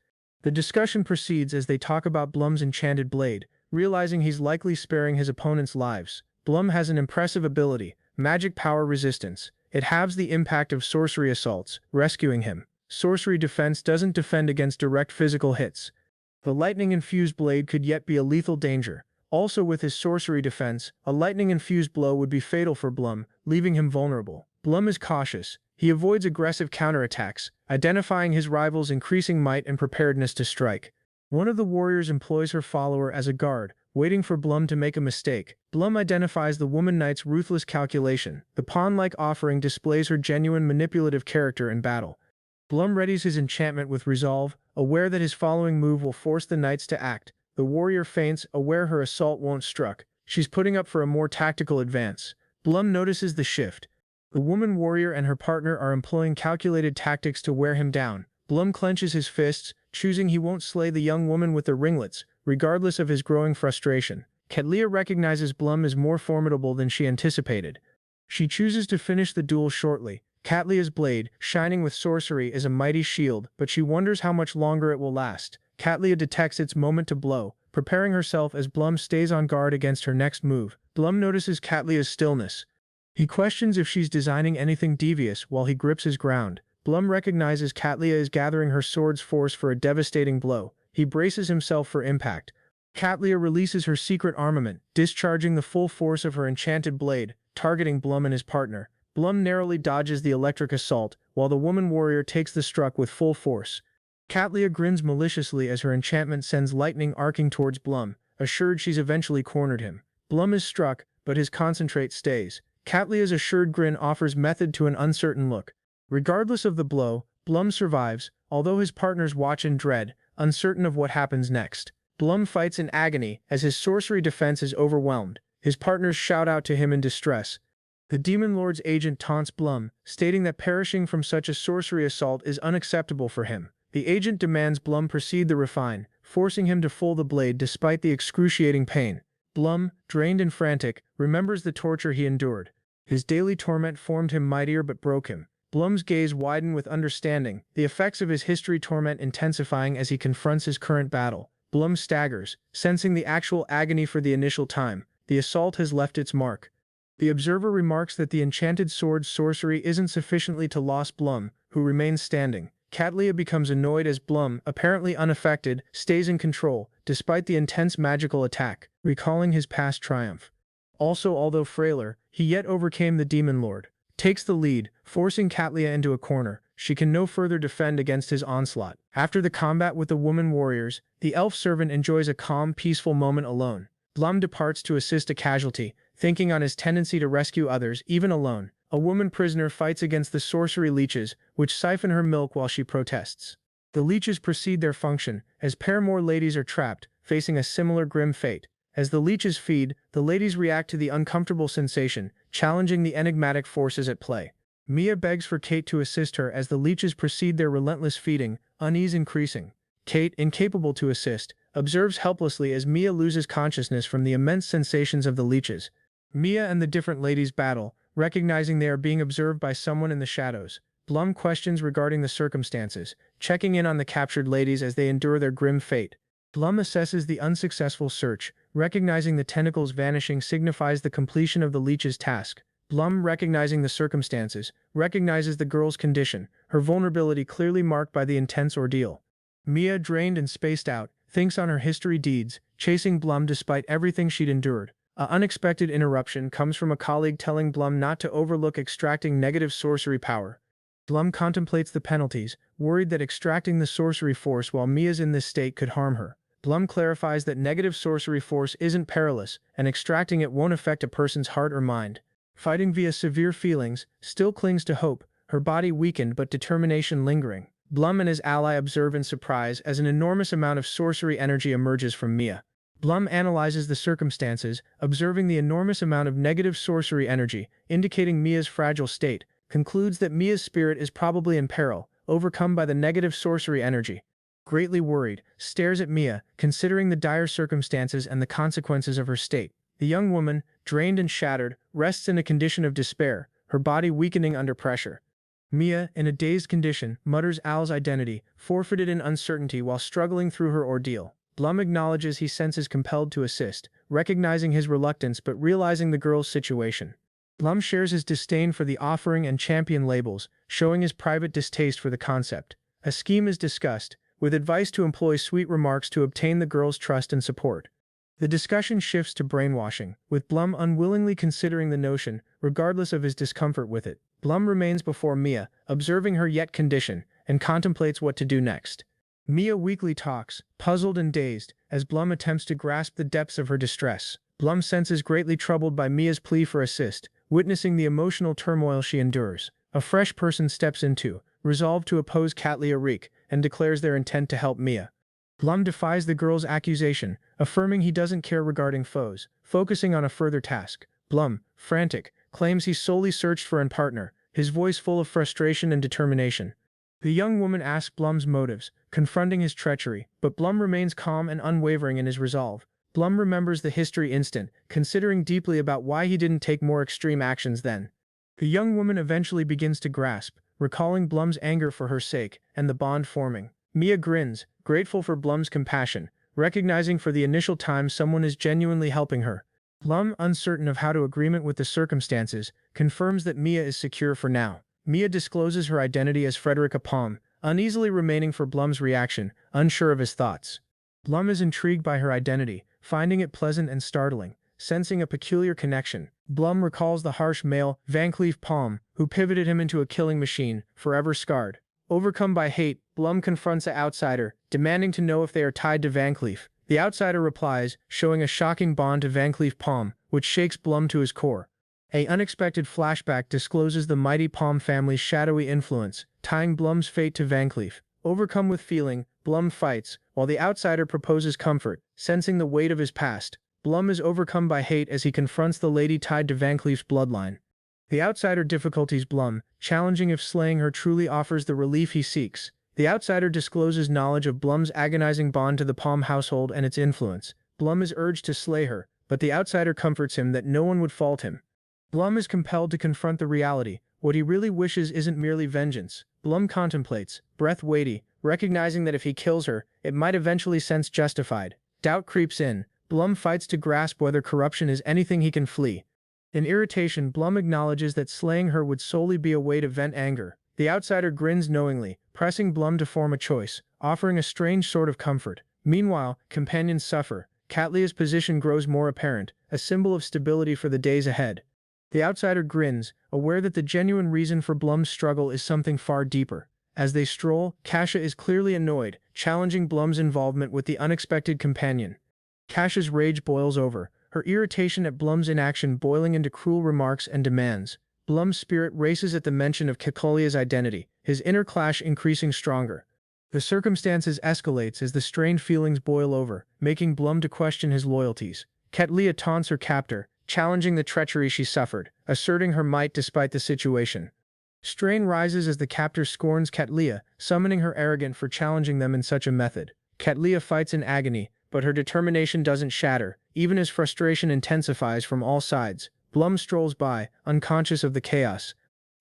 The discussion proceeds as they talk about Blum's enchanted blade, realizing he's likely sparing his opponents' lives. Blum has an impressive ability, magic power resistance. It halves the impact of sorcery assaults, rescuing him. Sorcery defense doesn't defend against direct physical hits. The lightning-infused blade could yet be a lethal danger. Also with his sorcery defense, a lightning-infused blow would be fatal for Blum, leaving him vulnerable. Blum is cautious. He avoids aggressive counterattacks, identifying his rival's increasing might and preparedness to strike. One of the warriors employs her follower as a guard, waiting for Blum to make a mistake. Blum identifies the woman knight's ruthless calculation. The pawn-like offering displays her genuine manipulative character in battle. Blum readies his enchantment with resolve, aware that his following move will force the knights to act. The warrior feints, aware her assault won't struck. She's putting up for a more tactical advance. Blum notices the shift. The woman warrior and her partner are employing calculated tactics to wear him down. Blum clenches his fists, choosing he won't slay the young woman with the ringlets, regardless of his growing frustration. Katlia recognizes Blum as more formidable than she anticipated. She chooses to finish the duel shortly. Katlia's blade, shining with sorcery, is a mighty shield, but she wonders how much longer it will last. Katlia detects its moment to blow, preparing herself as Blum stays on guard against her next move. Blum notices Katlia's stillness. He questions if she's designing anything devious while he grips his ground. Blum recognizes Katlia is gathering her sword's force for a devastating blow. He braces himself for impact. Katlia releases her secret armament, discharging the full force of her enchanted blade, targeting Blum and his partner. Blum narrowly dodges the electric assault, while the woman warrior takes the struck with full force. Katlia grins maliciously as her enchantment sends lightning arcing towards Blum, assured she's eventually cornered him. Blum is struck, but his concentrate stays. Katlia's assured grin offers method to an uncertain look. Regardless of the blow, Blum survives, although his partners watch in dread, uncertain of what happens next. Blum fights in agony as his sorcery defense is overwhelmed. His partners shout out to him in distress. The Demon Lord's agent taunts Blum, stating that perishing from such a sorcery assault is unacceptable for him. The agent demands Blum proceed to refine, forcing him to full the blade despite the excruciating pain. Blum, drained and frantic, remembers the torture he endured. His daily torment formed him mightier but broke him. Blum's gaze widened with understanding, the effects of his history torment intensifying as he confronts his current battle. Blum staggers, sensing the actual agony for the initial time. The assault has left its mark. The observer remarks that the enchanted sword's sorcery isn't sufficiently to lost Blum, who remains standing. Katlia becomes annoyed as Blum, apparently unaffected, stays in control, despite the intense magical attack, recalling his past triumph. Also, although frailer, he yet overcame the Demon Lord. Takes the lead, forcing Katlia into a corner. She can no further defend against his onslaught. After the combat with the woman warriors, the elf servant enjoys a calm, peaceful moment alone. Blum departs to assist a casualty, thinking on his tendency to rescue others, even alone. A woman prisoner fights against the sorcery leeches, which siphon her milk while she protests. The leeches proceed their function, as pair more ladies are trapped, facing a similar grim fate. As the leeches feed, the ladies react to the uncomfortable sensation, challenging the enigmatic forces at play. Mia begs for Kate to assist her as the leeches proceed their relentless feeding, unease increasing. Kate, incapable to assist, observes helplessly as Mia loses consciousness from the immense sensations of the leeches. Mia and the different ladies battle, recognizing they are being observed by someone in the shadows. Blum questions regarding the circumstances, checking in on the captured ladies as they endure their grim fate. Blum assesses the unsuccessful search, recognizing the tentacles vanishing signifies the completion of the leech's task. Blum, recognizing the circumstances, recognizes the girl's condition, her vulnerability clearly marked by the intense ordeal. Mia, drained and spaced out, thinks on her history deeds, chasing Blum despite everything she'd endured. An unexpected interruption comes from a colleague telling Blum not to overlook extracting negative sorcery power. Blum contemplates the penalties, worried that extracting the sorcery force while Mia's in this state could harm her. Blum clarifies that negative sorcery force isn't perilous, and extracting it won't affect a person's heart or mind. Fighting via severe feelings, still clings to hope, her body weakened but determination lingering. Blum and his ally observe in surprise as an enormous amount of sorcery energy emerges from Mia. Blum analyzes the circumstances, observing the enormous amount of negative sorcery energy, indicating Mia's fragile state, concludes that Mia's spirit is probably in peril, overcome by the negative sorcery energy. Greatly worried, stares at Mia, considering the dire circumstances and the consequences of her state. The young woman, drained and shattered, rests in a condition of despair, her body weakening under pressure. Mia, in a dazed condition, mutters Al's identity, forfeited in uncertainty while struggling through her ordeal. Blum acknowledges he senses compelled to assist, recognizing his reluctance but realizing the girl's situation. Blum shares his disdain for the offering and champion labels, showing his private distaste for the concept. A scheme is discussed, with advice to employ sweet remarks to obtain the girl's trust and support. The discussion shifts to brainwashing, with Blum unwillingly considering the notion, regardless of his discomfort with it. Blum remains before Mia, observing her yet condition, and contemplates what to do next. Mia weakly talks, puzzled and dazed, as Blum attempts to grasp the depths of her distress. Blum senses greatly troubled by Mia's plea for assist, witnessing the emotional turmoil she endures. A fresh person steps into, resolved to oppose Katlia Reek, and declares their intent to help Mia. Blum defies the girl's accusation, affirming he doesn't care regarding foes, focusing on a further task. Blum, frantic, claims he solely searched for a partner, his voice full of frustration and determination. The young woman asks Blum's motives, confronting his treachery, but Blum remains calm and unwavering in his resolve. Blum remembers the history instant, considering deeply about why he didn't take more extreme actions then. The young woman eventually begins to grasp, recalling Blum's anger for her sake, and the bond forming. Mia grins, grateful for Blum's compassion, recognizing for the initial time someone is genuinely helping her. Blum, uncertain of how to agreement with the circumstances, confirms that Mia is secure for now. Mia discloses her identity as Frederica Palm, uneasily remaining for Blum's reaction, unsure of his thoughts. Blum is intrigued by her identity, finding it pleasant and startling, sensing a peculiar connection. Blum recalls the harsh male, Van Cleef Palm, who pivoted him into a killing machine, forever scarred. Overcome by hate, Blum confronts the outsider, demanding to know if they are tied to Van Cleef. The outsider replies, showing a shocking bond to Van Cleef Palm, which shakes Blum to his core. An unexpected flashback discloses the mighty Palm family's shadowy influence, tying Blum's fate to Van Cleef. Overcome with feeling, Blum fights, while the outsider proposes comfort, sensing the weight of his past. Blum is overcome by hate as he confronts the lady tied to Van Cleef's bloodline. The outsider difficulties Blum, challenging if slaying her truly offers the relief he seeks. The outsider discloses knowledge of Blum's agonizing bond to the Palm household and its influence. Blum is urged to slay her, but the outsider comforts him that no one would fault him. Blum is compelled to confront the reality. What he really wishes isn't merely vengeance. Blum contemplates, breath weighty, recognizing that if he kills her, it might eventually sense justified. Doubt creeps in. Blum fights to grasp whether corruption is anything he can flee. In irritation, Blum acknowledges that slaying her would solely be a way to vent anger. The outsider grins knowingly, pressing Blum to form a choice, offering a strange sort of comfort. Meanwhile, companions suffer. Katlia's position grows more apparent, a symbol of stability for the days ahead. The outsider grins, aware that the genuine reason for Blum's struggle is something far deeper. As they stroll, Kasha is clearly annoyed, challenging Blum's involvement with the unexpected companion. Kasha's rage boils over, her irritation at Blum's inaction boiling into cruel remarks and demands. Blum's spirit races at the mention of Kakolia's identity, his inner clash increasing stronger. The circumstances escalates as the strained feelings boil over, making Blum to question his loyalties. Katlia taunts her captor, challenging the treachery she suffered, asserting her might despite the situation. Strain rises as the captor scorns Katlia, summoning her arrogant for challenging them in such a method. Katlia fights in agony, but her determination doesn't shatter, even as frustration intensifies from all sides. Blum strolls by, unconscious of the chaos.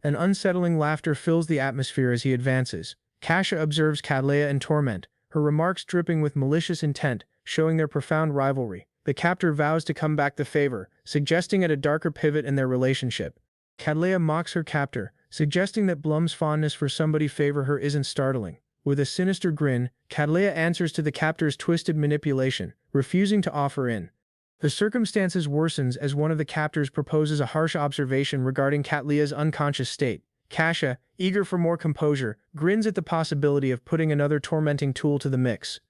An unsettling laughter fills the atmosphere as he advances. Kasha observes Cattleya in torment, her remarks dripping with malicious intent, showing their profound rivalry. The captor vows to come back the favor, suggesting at a darker pivot in their relationship. Cattleya mocks her captor, suggesting that Blum's fondness for somebody favor her isn't startling. With a sinister grin, Cattleya answers to the captor's twisted manipulation, refusing to offer in. The circumstances worsens as one of the captors proposes a harsh observation regarding Cattleya's unconscious state. Kasha, eager for more composure, grins at the possibility of putting another tormenting tool to the mix.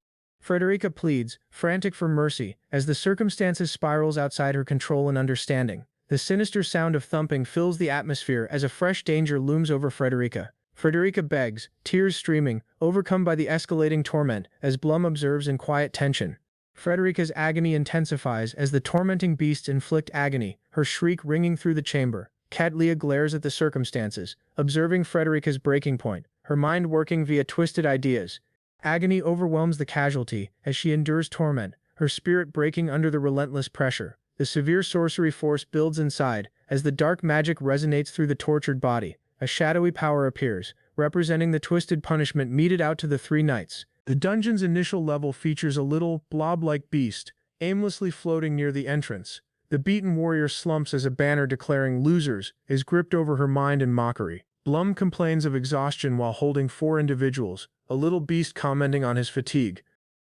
Frederica pleads, frantic for mercy, as the circumstances spirals outside her control and understanding. The sinister sound of thumping fills the atmosphere as a fresh danger looms over Frederica. Frederica begs, tears streaming, overcome by the escalating torment, as Blum observes in quiet tension. Frederica's agony intensifies as the tormenting beasts inflict agony, her shriek ringing through the chamber. Cattleya glares at the circumstances, observing Frederica's breaking point, her mind working via twisted ideas. Agony overwhelms the casualty as she endures torment, her spirit breaking under the relentless pressure. The severe sorcery force builds inside as the dark magic resonates through the tortured body. A shadowy power appears, representing the twisted punishment meted out to the three knights. The dungeon's initial level features a little, blob-like beast, aimlessly floating near the entrance. The beaten warrior slumps as a banner declaring "losers" is gripped over her mind in mockery. Blum complains of exhaustion while holding 4 individuals, a little beast commenting on his fatigue.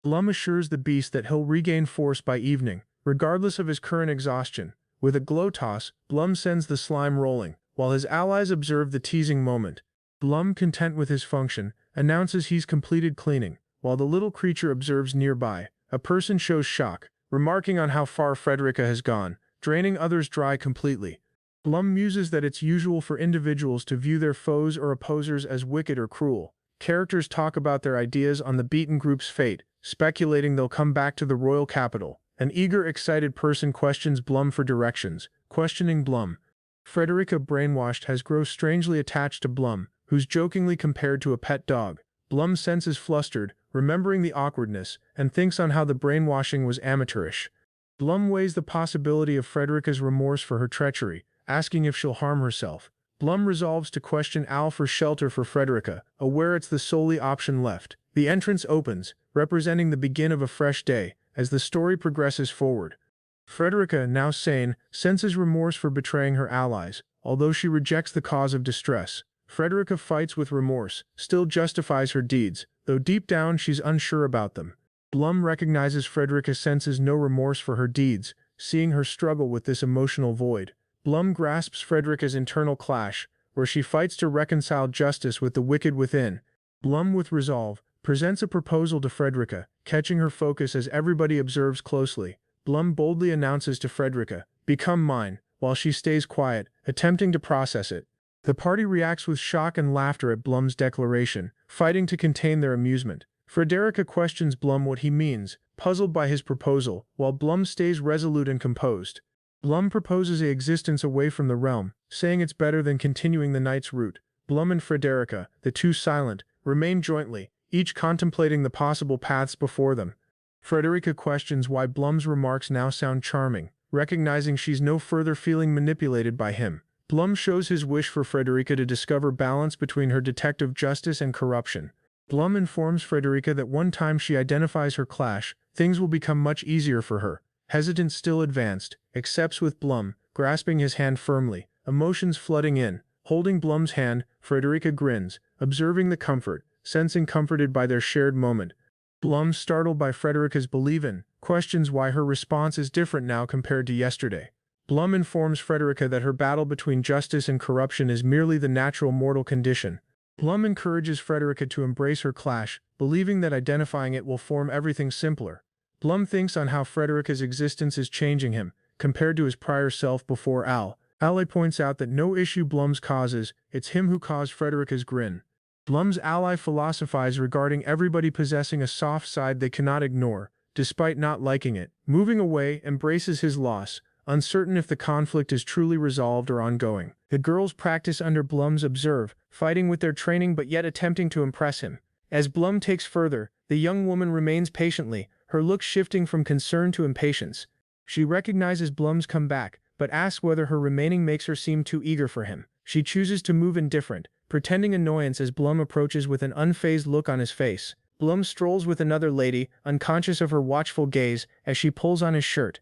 Blum assures the beast that he'll regain force by evening, regardless of his current exhaustion. With a glow toss, Blum sends the slime rolling, while his allies observe the teasing moment. Blum, content with his function, announces he's completed cleaning, while the little creature observes nearby. A person shows shock, remarking on how far Frederica has gone, draining others dry completely. Blum muses that it's usual for individuals to view their foes or opposers as wicked or cruel. Characters talk about their ideas on the beaten group's fate, speculating they'll come back to the royal capital. An eager, excited person questions Blum for directions, questioning Blum. Frederica, brainwashed, has grown strangely attached to Blum, who's jokingly compared to a pet dog. Blum senses flustered, remembering the awkwardness, and thinks on how the brainwashing was amateurish. Blum weighs the possibility of Frederica's remorse for her treachery, asking if she'll harm herself. Blum resolves to question Al for shelter for Frederica, aware it's the solely option left. The entrance opens, representing the begin of a fresh day, as the story progresses forward. Frederica, now sane, senses remorse for betraying her allies, although she rejects the cause of distress. Frederica fights with remorse, still justifies her deeds, though deep down she's unsure about them. Blum recognizes Frederica senses no remorse for her deeds, seeing her struggle with this emotional void. Blum grasps Frederica's internal clash, where she fights to reconcile justice with the wicked within. Blum, with resolve, presents a proposal to Frederica, catching her focus as everybody observes closely. Blum boldly announces to Frederica, "Become mine," while she stays quiet, attempting to process it. The party reacts with shock and laughter at Blum's declaration, fighting to contain their amusement. Frederica questions Blum what he means, puzzled by his proposal, while Blum stays resolute and composed. Blum proposes a existence away from the realm, saying it's better than continuing the knight's route. Blum and Frederica, the two silent, remain jointly, each contemplating the possible paths before them. Frederica questions why Blum's remarks now sound charming, recognizing she's no further feeling manipulated by him. Blum shows his wish for Frederica to discover balance between her detective justice and corruption. Blum informs Frederica that one time she identifies her clash, things will become much easier for her. Hesitant, still advanced, accepts with Blum, grasping his hand firmly, emotions flooding in. Holding Blum's hand, Frederica grins, observing the comfort, sensing comforted by their shared moment. Blum, startled by Frederica's belief-in, questions why her response is different now compared to yesterday. Blum informs Frederica that her battle between justice and corruption is merely the natural mortal condition. Blum encourages Frederica to embrace her clash, believing that identifying it will form everything simpler. Blum thinks on how Frederica's existence is changing him, compared to his prior self before Al. Ally points out that no issue Blum's causes, it's him who caused Frederica's grin. Blum's ally philosophizes regarding everybody possessing a soft side they cannot ignore, despite not liking it. Moving away, embraces his loss, uncertain if the conflict is truly resolved or ongoing. The girls practice under Blum's observe, fighting with their training but yet attempting to impress him. As Blum takes further, the young woman remains patiently, her her look shifting from concern to impatience. She recognizes Blum's comeback, but asks whether her remaining makes her seem too eager for him. She chooses to move indifferent, pretending annoyance as Blum approaches with an unfazed look on his face. Blum strolls with another lady, unconscious of her watchful gaze, as she pulls on his shirt.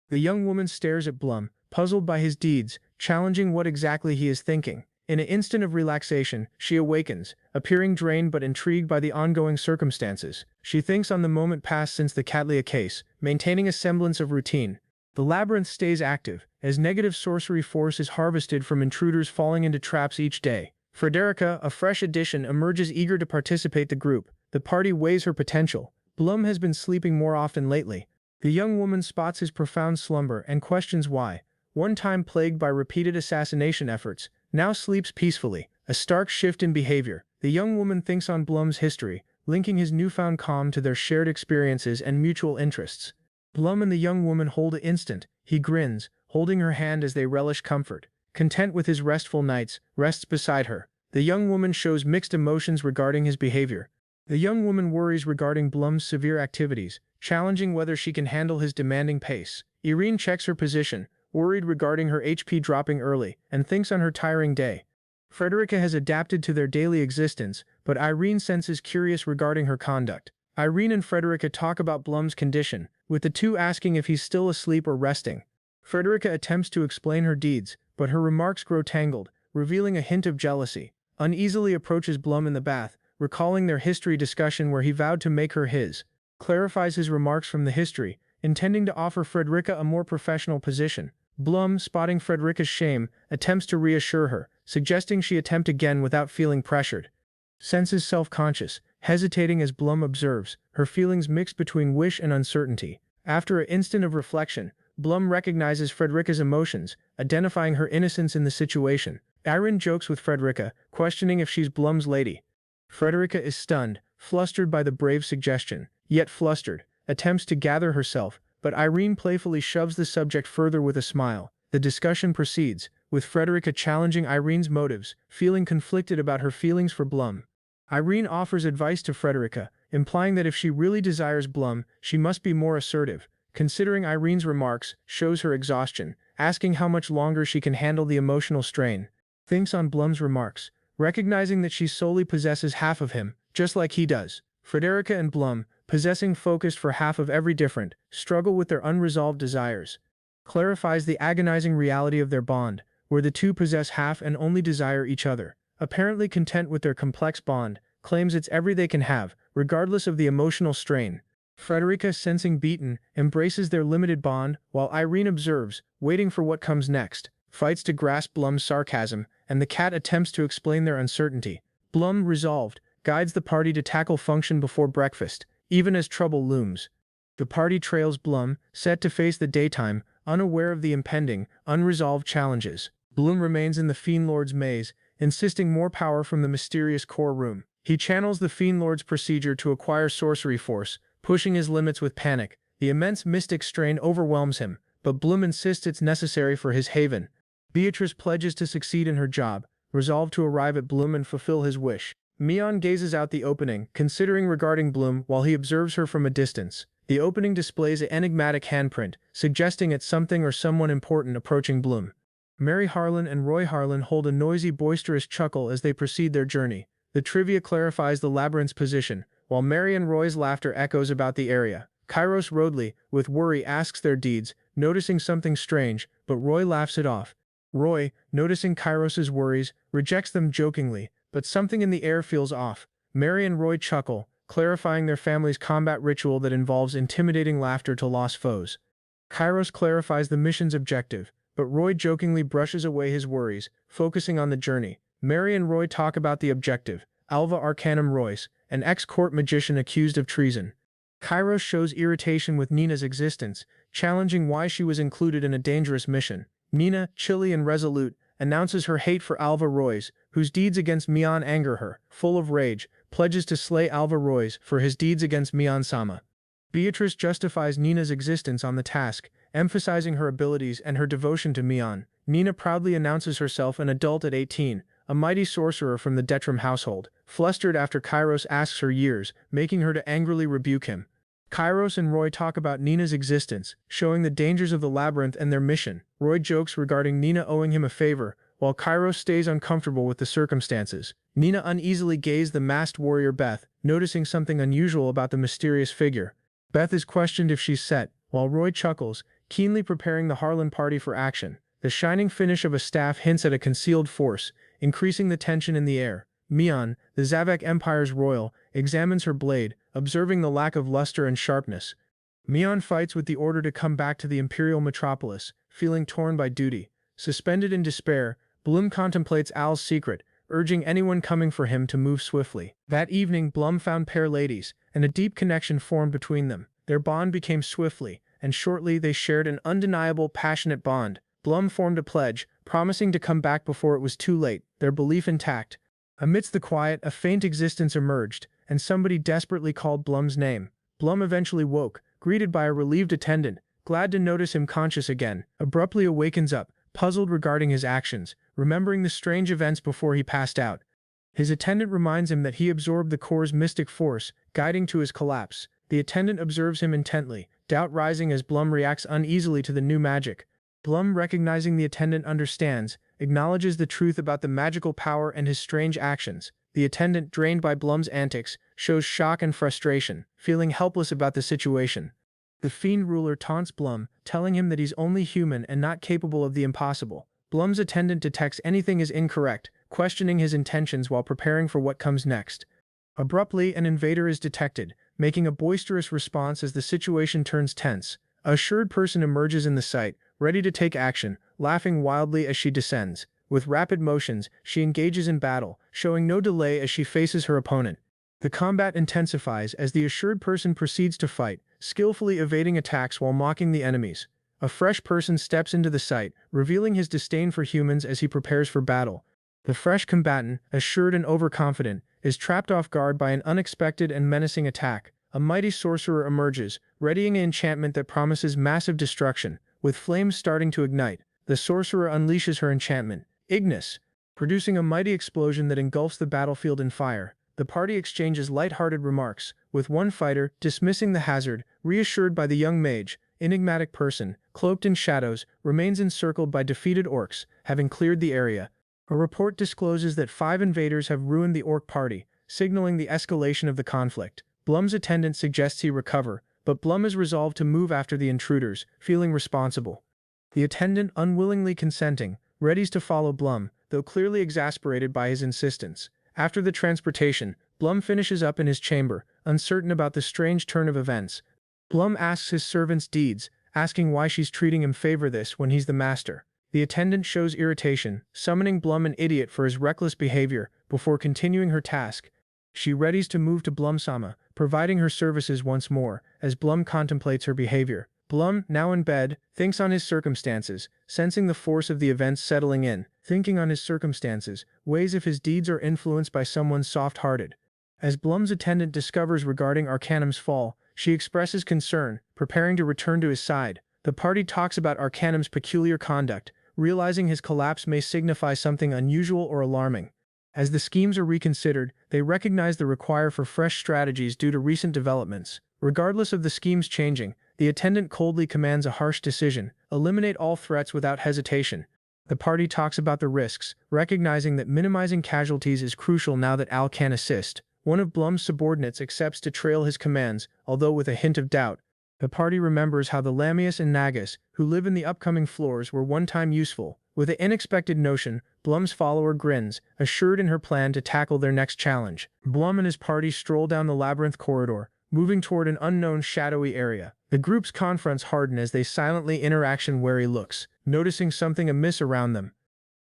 The young woman stares at Blum, puzzled by his deeds, challenging what exactly he is thinking. In an instant of relaxation, she awakens, appearing drained but intrigued by the ongoing circumstances. She thinks on the moment past since the Cattleya case, maintaining a semblance of routine. The labyrinth stays active, as negative sorcery force is harvested from intruders falling into traps each day. Frederica, a fresh addition, emerges eager to participate the group. The party weighs her potential. Blum has been sleeping more often lately. The young woman spots his profound slumber and questions why. One time plagued by repeated assassination efforts, now sleeps peacefully. A stark shift in behavior. The young woman thinks on Blum's history, linking his newfound calm to their shared experiences and mutual interests. Blum and the young woman hold an instant. He grins, holding her hand as they relish comfort. Content with his restful nights, rests beside her. The young woman shows mixed emotions regarding his behavior. The young woman worries regarding Blum's severe activities, challenging whether she can handle his demanding pace. Irene checks her position, worried regarding her HP dropping early, and thinks on her tiring day. Frederica has adapted to their daily existence, but Irene senses curious regarding her conduct. Irene and Frederica talk about Blum's condition, with the two asking if he's still asleep or resting. Frederica attempts to explain her deeds, but her remarks grow tangled, revealing a hint of jealousy. Uneasily approaches Blum in the bath, recalling their history discussion where he vowed to make her his. Clarifies his remarks from the history, intending to offer Frederica a more professional position. Blum, spotting Frederica's shame, attempts to reassure her, suggesting she attempt again without feeling pressured. Senses self-conscious, hesitating as Blum observes, her feelings mixed between wish and uncertainty. After an instant of reflection, Blum recognizes Frederica's emotions, identifying her innocence in the situation. Irene jokes with Frederica, questioning if she's Blum's lady. Frederica is stunned, flustered by the brave suggestion, yet flustered, attempts to gather herself, but Irene playfully shoves the subject further with a smile. The discussion proceeds, with Frederica challenging Irene's motives, feeling conflicted about her feelings for Blum. Irene offers advice to Frederica, implying that if she really desires Blum, she must be more assertive. Considering Irene's remarks, shows her exhaustion, asking how much longer she can handle the emotional strain. Thinks on Blum's remarks, recognizing that she solely possesses half of him, just like he does. Frederica and Blum, possessing focused for half of every different, struggle with their unresolved desires. Clarifies the agonizing reality of their bond, where the two possess half and only desire each other. Apparently content with their complex bond, claims it's every they can have, regardless of the emotional strain. Frederica, sensing beaten, embraces their limited bond, while Irene observes, waiting for what comes next. Fights to grasp Blum's sarcasm, and the cat attempts to explain their uncertainty. Blum, resolved, guides the party to tackle function before breakfast, even as trouble looms. The party trails Blum, set to face the daytime, unaware of the impending, unresolved challenges. Blum remains in the Fiend Lord's maze, insisting more power from the mysterious core room. He channels the Fiend Lord's procedure to acquire sorcery force, pushing his limits with panic. The immense mystic strain overwhelms him, but Blum insists it's necessary for his haven. Beatrice pledges to succeed in her job, resolved to arrive at Blum and fulfill his wish. Mion gazes out the opening, considering regarding Blum while he observes her from a distance. The opening displays an enigmatic handprint, suggesting it's something or someone important approaching Blum. Mary Harlan and Roy Harlan hold a noisy, boisterous chuckle as they proceed their journey. The trivia clarifies the labyrinth's position, while Mary and Roy's laughter echoes about the area. Kairos Rodley, with worry, asks their deeds, noticing something strange, but Roy laughs it off. Roy, noticing Kairos's worries, rejects them jokingly, but something in the air feels off. Mary and Roy chuckle, clarifying their family's combat ritual that involves intimidating laughter to lost foes. Kairos clarifies the mission's objective, but Roy jokingly brushes away his worries, focusing on the journey. Mary and Roy talk about the objective, Alva Arcanum Royce, an ex-court magician accused of treason. Kairos shows irritation with Nina's existence, challenging why she was included in a dangerous mission. Nina, chilly and resolute, announces her hate for Alva Royce, whose deeds against Mion anger her. Full of rage, pledges to slay Alva Royce for his deeds against Mion-sama. Beatrice justifies Nina's existence on the task, emphasizing her abilities and her devotion to Mion. Nina proudly announces herself an adult at 18, a mighty sorcerer from the Detram household, flustered after Kairos asks her years, making her to angrily rebuke him. Kairos and Roy talk about Nina's existence, showing the dangers of the labyrinth and their mission. Roy jokes regarding Nina owing him a favor, while Kairos stays uncomfortable with the circumstances. Nina uneasily gazes the masked warrior Beth, noticing something unusual about the mysterious figure. Beth is questioned if she's set, while Roy chuckles, keenly preparing the Harlan party for action. The shining finish of a staff hints at a concealed force, increasing the tension in the air. Mion, the Zavek Empire's royal, examines her blade, observing the lack of luster and sharpness. Mion fights with the order to come back to the imperial metropolis, feeling torn by duty. Suspended in despair, Blum contemplates Al's secret, urging anyone coming for him to move swiftly. That evening, Blum found pair ladies, and a deep connection formed between them. Their bond became swiftly, and shortly they shared an undeniable, passionate bond. Blum formed a pledge, promising to come back before it was too late, their belief intact. Amidst the quiet, a faint existence emerged, and somebody desperately called Blum's name. Blum eventually woke, greeted by a relieved attendant, glad to notice him conscious again. Abruptly awakens up, puzzled regarding his actions, remembering the strange events before he passed out. His attendant reminds him that he absorbed the core's mystic force, guiding to his collapse. The attendant observes him intently, doubt rising as Blum reacts uneasily to the new magic. Blum, recognizing the attendant understands, acknowledges the truth about the magical power and his strange actions. The attendant, drained by Blum's antics, shows shock and frustration, feeling helpless about the situation. The fiend ruler taunts Blum, telling him that he's only human and not capable of the impossible. Blum's attendant detects anything is incorrect, questioning his intentions while preparing for what comes next. Abruptly, an invader is detected, making a boisterous response as the situation turns tense. A assured person emerges in the sight, ready to take action, laughing wildly as she descends. With rapid motions, she engages in battle, showing no delay as she faces her opponent. The combat intensifies as the assured person proceeds to fight, skillfully evading attacks while mocking the enemies. A fresh person steps into the sight, revealing his disdain for humans as he prepares for battle. The fresh combatant, assured and overconfident, is trapped off guard by an unexpected and menacing attack. A mighty sorcerer emerges, readying an enchantment that promises massive destruction. With flames starting to ignite, the sorcerer unleashes her enchantment, Ignis, producing a mighty explosion that engulfs the battlefield in fire. The party exchanges light-hearted remarks, with one fighter dismissing the hazard, reassured by the young mage. Enigmatic person, cloaked in shadows, remains encircled by defeated orcs, having cleared the area. A report discloses that 5 invaders have ruined the orc party, signaling the escalation of the conflict. Blum's attendant suggests he recover, but Blum is resolved to move after the intruders, feeling responsible. The attendant, unwillingly consenting, readies to follow Blum, though clearly exasperated by his insistence. After the transportation, Blum finishes up in his chamber, uncertain about the strange turn of events. Blum asks his servant's deeds, asking why she's treating him favor this when he's the master. The attendant shows irritation, summoning Blum an idiot for his reckless behavior, before continuing her task. She readies to move to Blum-sama, providing her services once more, as Blum contemplates her behavior. Blum, now in bed, thinks on his circumstances, sensing the force of the events settling in. Thinking on his circumstances, weighs if his deeds are influenced by someone soft-hearted. As Blum's attendant discovers regarding Arcanum's fall, she expresses concern, preparing to return to his side. The party talks about Arcanum's peculiar conduct, realizing his collapse may signify something unusual or alarming. As the schemes are reconsidered, they recognize the require for fresh strategies due to recent developments. Regardless of the schemes changing, the attendant coldly commands a harsh decision: eliminate all threats without hesitation. The party talks about the risks, recognizing that minimizing casualties is crucial now that Al can assist. One of Blum's subordinates accepts to trail his commands, although with a hint of doubt. The party remembers how the Lamius and Nagas, who live in the upcoming floors, were one time useful. With an unexpected notion, Blum's follower grins, assured in her plan to tackle their next challenge. Blum and his party stroll down the labyrinth corridor, moving toward an unknown shadowy area. The group's confronts harden as they silently interaction wary looks, noticing something amiss around them.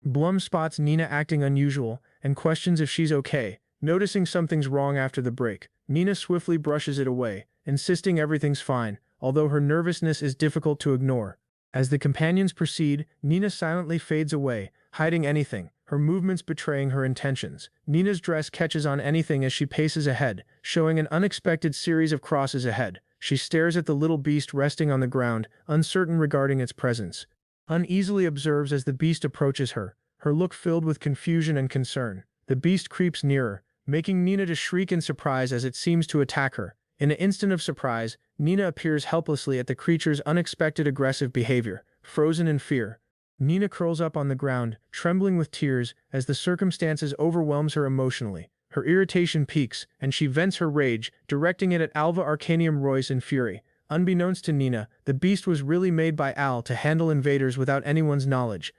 Blum spots Nina acting unusual, and questions if she's okay. Noticing something's wrong after the break, Nina swiftly brushes it away, insisting everything's fine, although her nervousness is difficult to ignore. As the companions proceed, Nina silently fades away, hiding anything, her movements betraying her intentions. Nina's dress catches on anything as she paces ahead, showing an unexpected series of crosses ahead. She stares at the little beast resting on the ground, uncertain regarding its presence. Uneasily observes as the beast approaches her, her look filled with confusion and concern. The beast creeps nearer, making Nina to shriek in surprise as it seems to attack her. In an instant of surprise, Nina appears helplessly at the creature's unexpected aggressive behavior, frozen in fear. Nina curls up on the ground, trembling with tears as the circumstances overwhelms her emotionally. Her irritation peaks, and she vents her rage, directing it at Alva Arcanium Royce in fury. Unbeknownst to Nina, the beast was really made by Al to handle invaders without anyone's knowledge.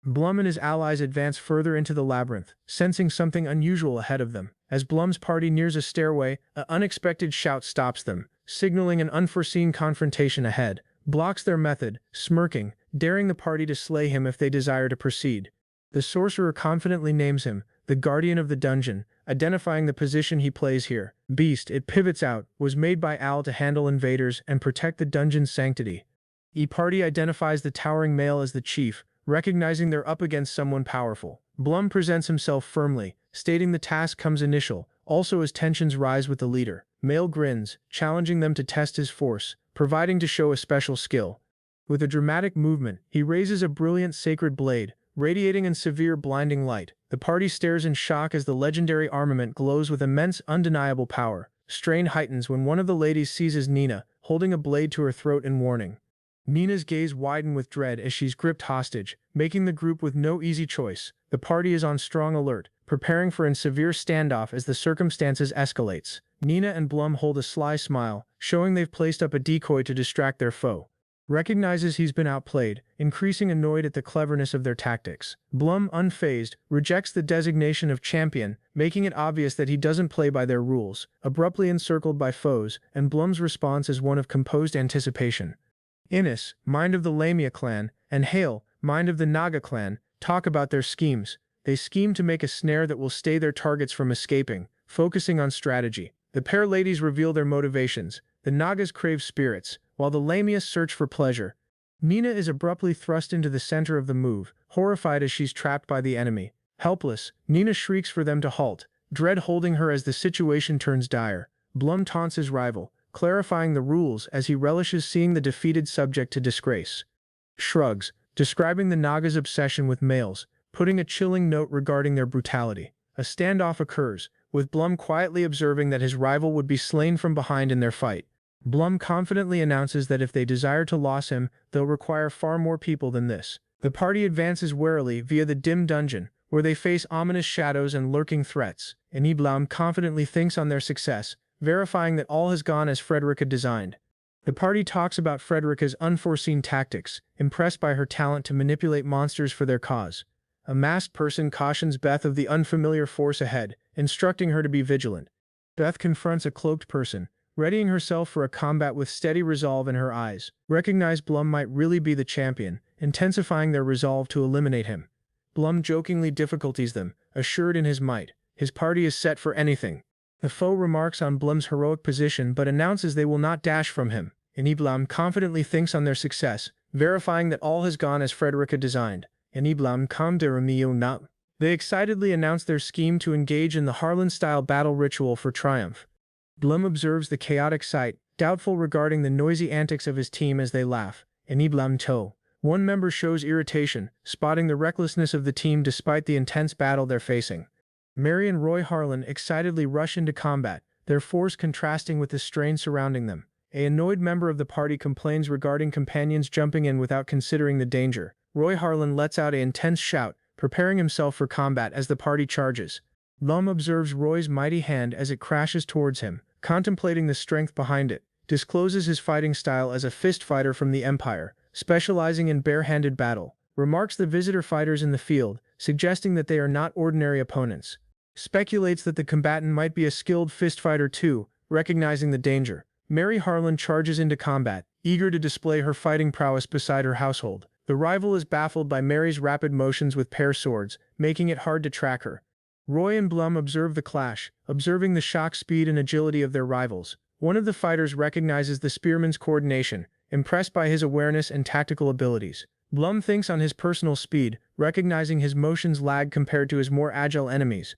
Blum and his allies advance further into the labyrinth, sensing something unusual ahead of them. As Blum's party nears a stairway, an unexpected shout stops them, signaling an unforeseen confrontation ahead. Blocks their method, smirking, daring the party to slay him if they desire to proceed. The sorcerer confidently names him, the guardian of the dungeon, identifying the position he plays here. Beast, it pivots out, was made by Al to handle invaders and protect the dungeon's sanctity. E-Party identifies the towering male as the chief, recognizing they're up against someone powerful. Blum presents himself firmly, stating the task comes initial, also as tensions rise with the leader. Male grins, challenging them to test his force, providing to show a special skill. With a dramatic movement, he raises a brilliant sacred blade, radiating in severe blinding light. The party stares in shock as the legendary armament glows with immense undeniable power. Strain heightens when one of the ladies seizes Nina, holding a blade to her throat in warning. Nina's gaze widens with dread as she's gripped hostage, making the group with no easy choice. The party is on strong alert, preparing for a severe standoff as the circumstances escalates. Nina and Blum hold a sly smile, showing they've placed up a decoy to distract their foe. Recognizes he's been outplayed, increasing annoyed at the cleverness of their tactics. Blum, unfazed, rejects the designation of champion, making it obvious that he doesn't play by their rules. Abruptly encircled by foes, and Blum's response is one of composed anticipation. Innes, mind of the Lamia clan, and Hale, mind of the Naga clan, talk about their schemes. They scheme to make a snare that will stay their targets from escaping, focusing on strategy. The pair ladies reveal their motivations. The Nagas crave spirits, while the Lamia search for pleasure. Nina is abruptly thrust into the center of the move, horrified as she's trapped by the enemy. Helpless, Nina shrieks for them to halt, dread holding her as the situation turns dire. Blum taunts his rival, clarifying the rules as he relishes seeing the defeated subject to disgrace. Shrugs, describing the Naga's obsession with males, putting a chilling note regarding their brutality. A standoff occurs, with Blum quietly observing that his rival would be slain from behind in their fight. Blum confidently announces that if they desire to lose him, they'll require far more people than this. The party advances warily via the dim dungeon, where they face ominous shadows and lurking threats. And Blum confidently thinks on their success, verifying that all has gone as Frederica designed. The party talks about Frederica's unforeseen tactics, impressed by her talent to manipulate monsters for their cause. A masked person cautions Beth of the unfamiliar force ahead, instructing her to be vigilant. Beth confronts a cloaked person, readying herself for a combat with steady resolve in her eyes. Recognize Blum might really be the champion, intensifying their resolve to eliminate him. Blum jokingly difficulties them, assured in his might. His party is set for anything. The foe remarks on Blum's heroic position but announces they will not dash from him. Blum confidently thinks on their success, verifying that all has gone as Frederica designed. Blum come de remio not. They excitedly announce their scheme to engage in the Harlan-style battle ritual for triumph. Blum observes the chaotic sight, doubtful regarding the noisy antics of his team as they laugh. Blum toe. One member shows irritation, spotting the recklessness of the team despite the intense battle they're facing. Mary and Roy Harlan excitedly rush into combat, their force contrasting with the strain surrounding them. An annoyed member of the party complains regarding companions jumping in without considering the danger. Roy Harlan lets out an intense shout, preparing himself for combat as the party charges. Blum observes Roy's mighty hand as it crashes towards him, contemplating the strength behind it, discloses his fighting style as a fist fighter from the Empire, specializing in bare-handed battle, remarks the visitor fighters in the field, suggesting that they are not ordinary opponents. Speculates that the combatant might be a skilled fist fighter too, recognizing the danger. Mary Harlan charges into combat, eager to display her fighting prowess beside her household. The rival is baffled by Mary's rapid motions with pair swords, making it hard to track her. Roy and Blum observe the clash, observing the shock speed and agility of their rivals. One of the fighters recognizes the spearman's coordination, impressed by his awareness and tactical abilities. Blum thinks on his personal speed, recognizing his motions lag compared to his more agile enemies.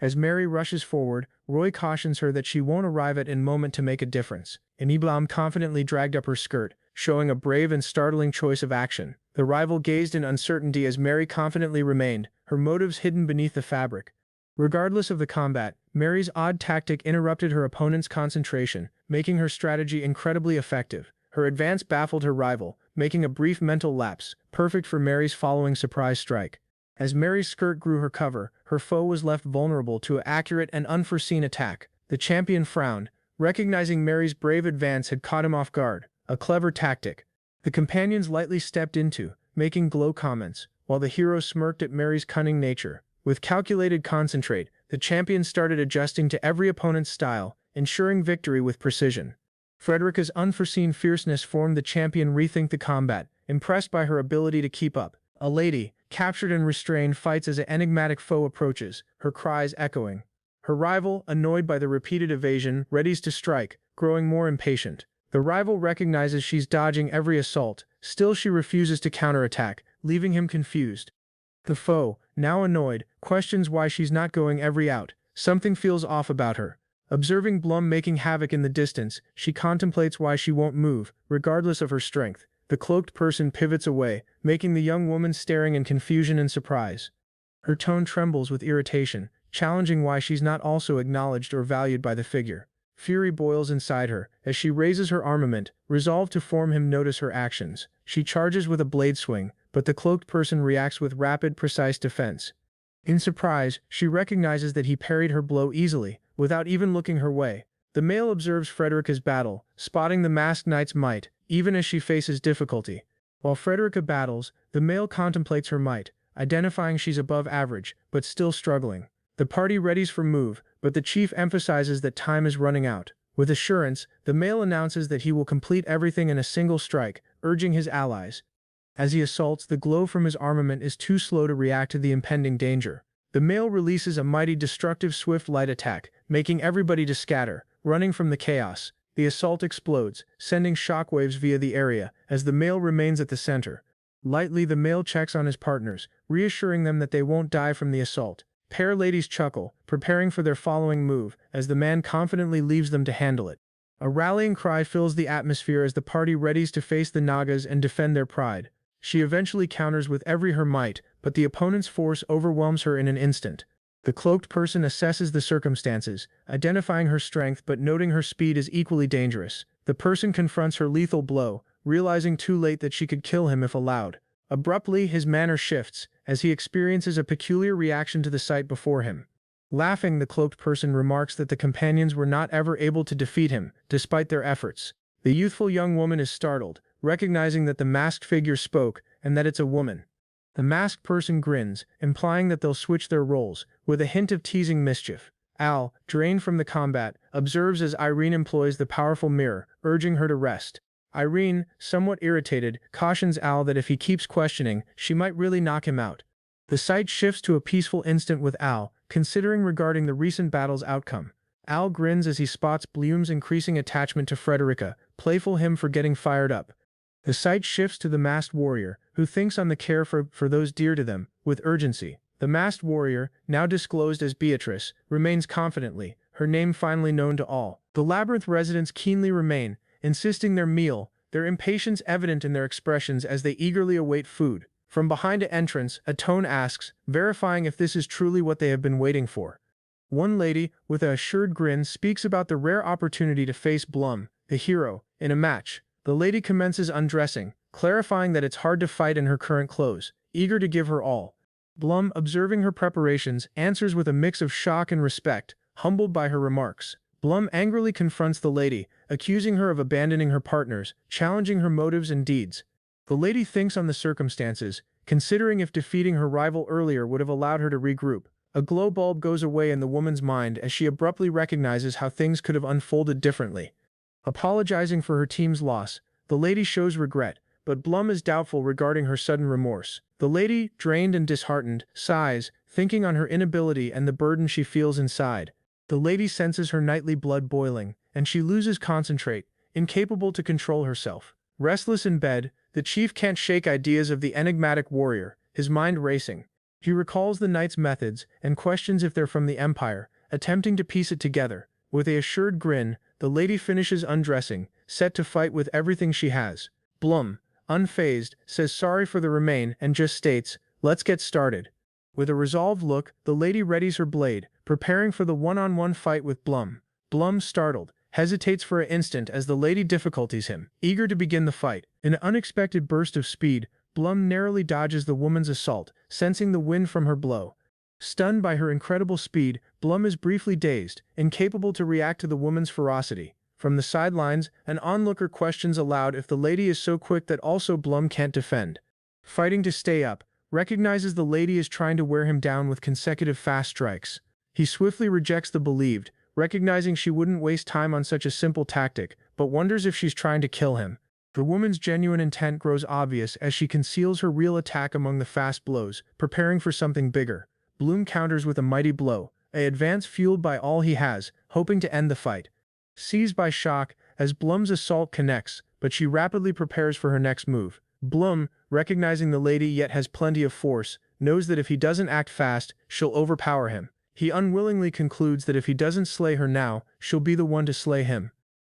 As Mary rushes forward, Roy cautions her that she won't arrive at a moment to make a difference. Blum confidently dragged up her skirt, showing a brave and startling choice of action. The rival gazed in uncertainty as Mary confidently remained, her motives hidden beneath the fabric. Regardless of the combat, Mary's odd tactic interrupted her opponent's concentration, making her strategy incredibly effective. Her advance baffled her rival, making a brief mental lapse, perfect for Mary's following surprise strike. As Mary's skirt grew her cover, her foe was left vulnerable to an accurate and unforeseen attack. The champion frowned, recognizing Mary's brave advance had caught him off guard. A clever tactic. The companions lightly stepped into, making glow comments, while the hero smirked at Mary's cunning nature. With calculated concentrate, the champion started adjusting to every opponent's style, ensuring victory with precision. Frederica's unforeseen fierceness formed the champion rethink the combat, impressed by her ability to keep up. A lady, captured and restrained, fights as an enigmatic foe approaches, her cries echoing. Her rival, annoyed by the repeated evasion, readies to strike, growing more impatient. The rival recognizes she's dodging every assault, still she refuses to counterattack, leaving him confused. The foe, now annoyed, questions why she's not going every out. Something feels off about her. Observing Blum making havoc in the distance, she contemplates why she won't move, regardless of her strength. The cloaked person pivots away, making the young woman staring in confusion and surprise. Her tone trembles with irritation, challenging why she's not also acknowledged or valued by the figure. Fury boils inside her, as she raises her armament, resolved to form him notice her actions. She charges with a blade swing, but the cloaked person reacts with rapid, precise defense. In surprise, she recognizes that he parried her blow easily, without even looking her way. The male observes Frederica's battle, spotting the masked knight's might, even as she faces difficulty. While Frederica battles, the male contemplates her might, identifying she's above average, but still struggling. The party readies for move, but the chief emphasizes that time is running out. With assurance, the male announces that he will complete everything in a single strike, urging his allies. As he assaults, the glow from his armament is too slow to react to the impending danger. The male releases a mighty destructive swift light attack, making everybody to scatter, running from the chaos. The assault explodes, sending shockwaves via the area, as the male remains at the center. Lightly the male checks on his partners, reassuring them that they won't die from the assault. Pair ladies chuckle, preparing for their following move, as the man confidently leaves them to handle it. A rallying cry fills the atmosphere as the party readies to face the Nagas and defend their pride. She eventually counters with every her might, but the opponent's force overwhelms her in an instant. The cloaked person assesses the circumstances, identifying her strength but noting her speed is equally dangerous. The person confronts her lethal blow, realizing too late that she could kill him if allowed. Abruptly, his manner shifts, as he experiences a peculiar reaction to the sight before him. Laughing, the cloaked person remarks that the companions were not ever able to defeat him, despite their efforts. The youthful young woman is startled, recognizing that the masked figure spoke, and that it's a woman. The masked person grins, implying that they'll switch their roles, with a hint of teasing mischief. Al, drained from the combat, observes as Irene employs the powerful mirror, urging her to rest. Irene, somewhat irritated, cautions Al that if he keeps questioning, she might really knock him out. The sight shifts to a peaceful instant with Al, considering regarding the recent battle's outcome. Al grins as he spots Blum's increasing attachment to Frederica, playful him for getting fired up. The sight shifts to the masked warrior, who thinks on the care for those dear to them, with urgency. The masked warrior, now disclosed as Beatrice, remains confidently, her name finally known to all. The labyrinth residents keenly remain, insisting their meal, their impatience evident in their expressions as they eagerly await food. From behind an entrance, a tone asks, verifying if this is truly what they have been waiting for. One lady, with an assured grin, speaks about the rare opportunity to face Blum, the hero, in a match. The lady commences undressing, clarifying that it's hard to fight in her current clothes, eager to give her all. Blum, observing her preparations, answers with a mix of shock and respect, humbled by her remarks. Blum angrily confronts the lady, accusing her of abandoning her partners, challenging her motives and deeds. The lady thinks on the circumstances, considering if defeating her rival earlier would have allowed her to regroup. A glow bulb goes away in the woman's mind as she abruptly recognizes how things could have unfolded differently. Apologizing for her team's loss, the lady shows regret, but Blum is doubtful regarding her sudden remorse. The lady, drained and disheartened, sighs, thinking on her inability and the burden she feels inside. The lady senses her nightly blood boiling, and she loses concentrate, incapable to control herself. Restless in bed, the chief can't shake ideas of the enigmatic warrior, his mind racing. He recalls the knight's methods and questions if they're from the Empire, attempting to piece it together. With a assured grin, the lady finishes undressing, set to fight with everything she has. Blum, unfazed, says sorry for the remain and just states, "Let's get started." With a resolved look, the lady readies her blade, preparing for the one-on-one fight with Blum. Blum, startled, hesitates for an instant as the lady difficulties him, eager to begin the fight. In an unexpected burst of speed, Blum narrowly dodges the woman's assault, sensing the wind from her blow. Stunned by her incredible speed, Blum is briefly dazed, incapable to react to the woman's ferocity. From the sidelines, an onlooker questions aloud if the lady is so quick that also Blum can't defend. Fighting to stay up, recognizes the lady is trying to wear him down with consecutive fast strikes. He swiftly rejects the believed, recognizing she wouldn't waste time on such a simple tactic, but wonders if she's trying to kill him. The woman's genuine intent grows obvious as she conceals her real attack among the fast blows, preparing for something bigger. Blum counters with a mighty blow, an advance fueled by all he has, hoping to end the fight. Seized by shock, as Blum's assault connects, but she rapidly prepares for her next move. Blum, recognizing the lady yet has plenty of force, knows that if he doesn't act fast, she'll overpower him. He unwillingly concludes that if he doesn't slay her now, she'll be the one to slay him.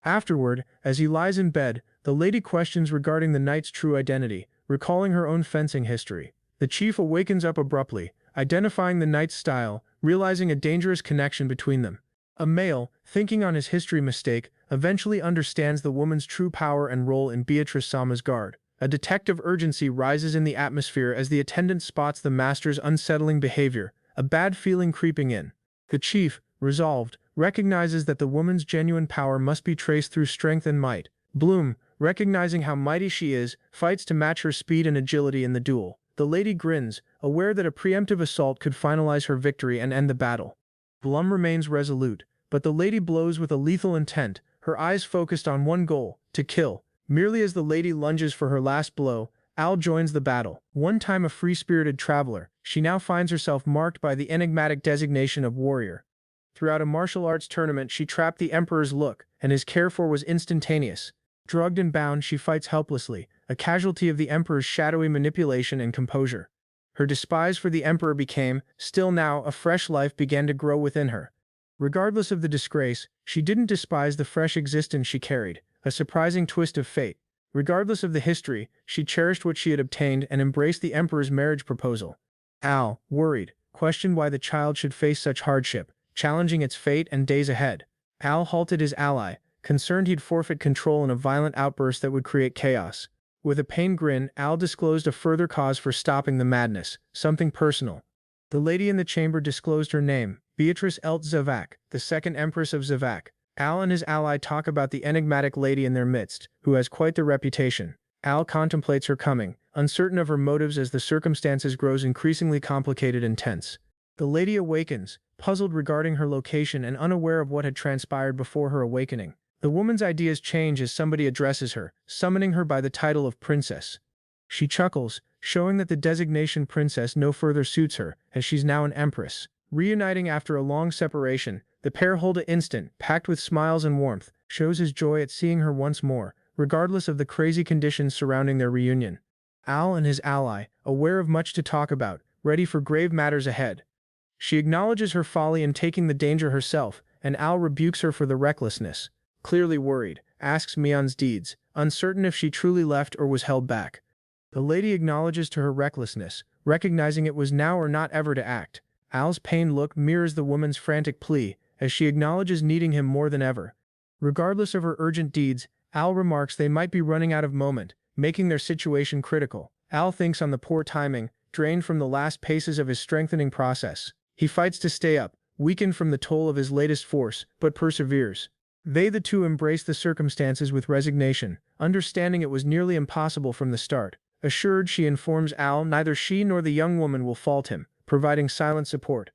Afterward, as he lies in bed, the lady questions regarding the knight's true identity, recalling her own fencing history. The chief awakens up abruptly, identifying the knight's style, realizing a dangerous connection between them. A male, thinking on his history mistake, eventually understands the woman's true power and role in Beatrice Sama's guard. A detective urgency rises in the atmosphere as the attendant spots the master's unsettling behavior, a bad feeling creeping in. The chief, resolved, recognizes that the woman's genuine power must be traced through strength and might. Blum, recognizing how mighty she is, fights to match her speed and agility in the duel. The lady grins, aware that a preemptive assault could finalize her victory and end the battle. Blum remains resolute, but the lady blows with a lethal intent, her eyes focused on one goal, to kill. Merely as the lady lunges for her last blow, Al joins the battle. One time a free-spirited traveler, she now finds herself marked by the enigmatic designation of warrior. Throughout a martial arts tournament she trapped the Emperor's look, and his care for was instantaneous. Drugged and bound, she fights helplessly, a casualty of the Emperor's shadowy manipulation and composure. Her despise for the Emperor became, still now, a fresh life began to grow within her. Regardless of the disgrace, she didn't despise the fresh existence she carried, a surprising twist of fate. Regardless of the history, she cherished what she had obtained and embraced the Emperor's marriage proposal. Al, worried, questioned why the child should face such hardship, challenging its fate and days ahead. Al halted his ally, concerned he'd forfeit control in a violent outburst that would create chaos. With a pained grin, Al disclosed a further cause for stopping the madness, something personal. The lady in the chamber disclosed her name, Beatrice Zavac, the second Empress of Zavac. Al and his ally talk about the enigmatic lady in their midst, who has quite the reputation. Al contemplates her coming, uncertain of her motives as the circumstances grows increasingly complicated and tense. The lady awakens, puzzled regarding her location and unaware of what had transpired before her awakening. The woman's ideas change as somebody addresses her, summoning her by the title of princess. She chuckles, showing that the designation princess no further suits her, as she's now an empress. Reuniting after a long separation, the pair hold an instant, packed with smiles and warmth, shows his joy at seeing her once more, regardless of the crazy conditions surrounding their reunion. Al and his ally, aware of much to talk about, ready for grave matters ahead. She acknowledges her folly in taking the danger herself, and Al rebukes her for the recklessness. Clearly worried, asks Mion's deeds, uncertain if she truly left or was held back. The lady acknowledges to her recklessness, recognizing it was now or not ever to act. Al's pained look mirrors the woman's frantic plea, as she acknowledges needing him more than ever. Regardless of her urgent deeds, Al remarks they might be running out of moment, making their situation critical. Al thinks on the poor timing, drained from the last paces of his strengthening process. He fights to stay up, weakened from the toll of his latest force, but perseveres. The two embrace the circumstances with resignation, understanding it was nearly impossible from the start. Assured, she informs Al neither she nor the young woman will fault him, providing silent support.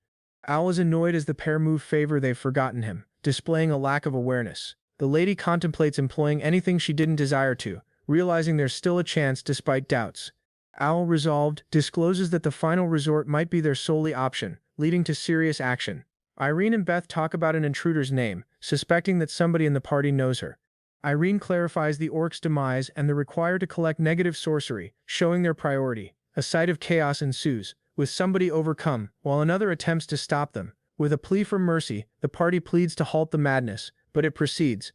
Al is annoyed as the pair move favor they've forgotten him, displaying a lack of awareness. The lady contemplates employing anything she didn't desire to, realizing there's still a chance despite doubts. Al, resolved, discloses that the final resort might be their solely option, leading to serious action. Irene and Beth talk about an intruder's name, suspecting that somebody in the party knows her. Irene clarifies the orc's demise and the require to collect negative sorcery, showing their priority. A sight of chaos ensues, with somebody overcome, while another attempts to stop them. With a plea for mercy, the party pleads to halt the madness, but it proceeds.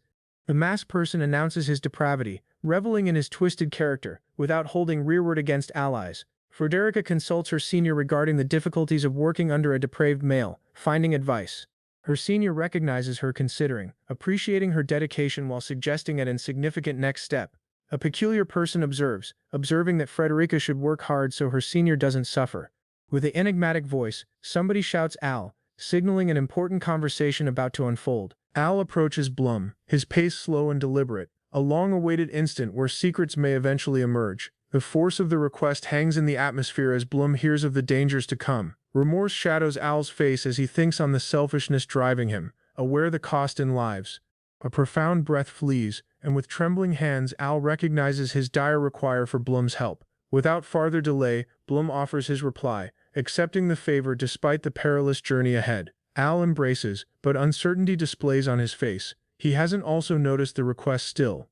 The masked person announces his depravity, reveling in his twisted character, without holding rearward against allies. Frederica consults her senior regarding the difficulties of working under a depraved male, finding advice. Her senior recognizes her considering, appreciating her dedication while suggesting an insignificant next step. A peculiar person observing that Frederica should work hard so her senior doesn't suffer. With an enigmatic voice, somebody shouts Al, signaling an important conversation about to unfold. Al approaches Blum, his pace slow and deliberate, a long-awaited instant where secrets may eventually emerge. The force of the request hangs in the atmosphere as Blum hears of the dangers to come. Remorse shadows Al's face as he thinks on the selfishness driving him, aware the cost in lives. A profound breath flees, and with trembling hands Al recognizes his dire require for Blum's help. Without farther delay, Blum offers his reply, accepting the favor despite the perilous journey ahead. Al embraces, but uncertainty displays on his face. He hasn't also noticed the request still.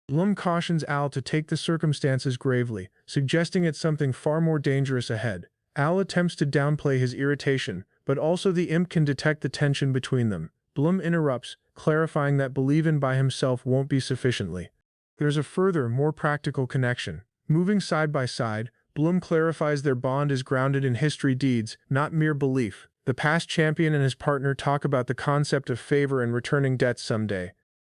Blum cautions Al to take the circumstances gravely, suggesting it's something far more dangerous ahead. Al attempts to downplay his irritation, but also the imp can detect the tension between them. Blum interrupts, clarifying that believing by himself won't be sufficiently. There's a further, more practical connection. Moving side by side, Blum clarifies their bond is grounded in history deeds, not mere belief. The past champion and his partner talk about the concept of favor and returning debts someday.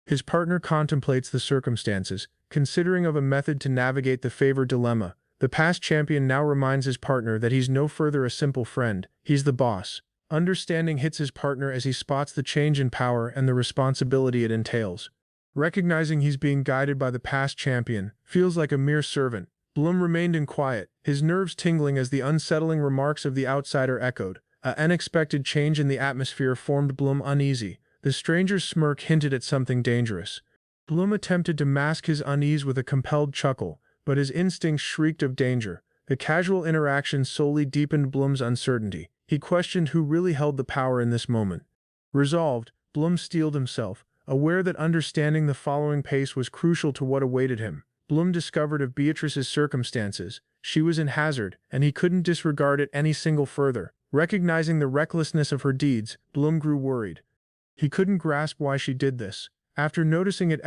His partner contemplates the circumstances, considering of a method to navigate the favor dilemma. The past champion now reminds his partner that he's no further a simple friend, he's the boss. Understanding hits his partner as he spots the change in power and the responsibility it entails. Recognizing he's being guided by the past champion, feels like a mere servant. Blum remained in quiet, his nerves tingling as the unsettling remarks of the outsider echoed. An unexpected change in the atmosphere formed Blum uneasy. The stranger's smirk hinted at something dangerous. Blum attempted to mask his unease with a compelled chuckle, but his instincts shrieked of danger. The casual interaction solely deepened Blum's uncertainty. He questioned who really held the power in this moment. Resolved, Blum steeled himself, aware that understanding the following pace was crucial to what awaited him. Blum discovered of Beatrice's circumstances. She was in hazard, and he couldn't disregard it any single further. Recognizing the recklessness of her deeds, Blum grew worried. He couldn't grasp why she did this. After noticing it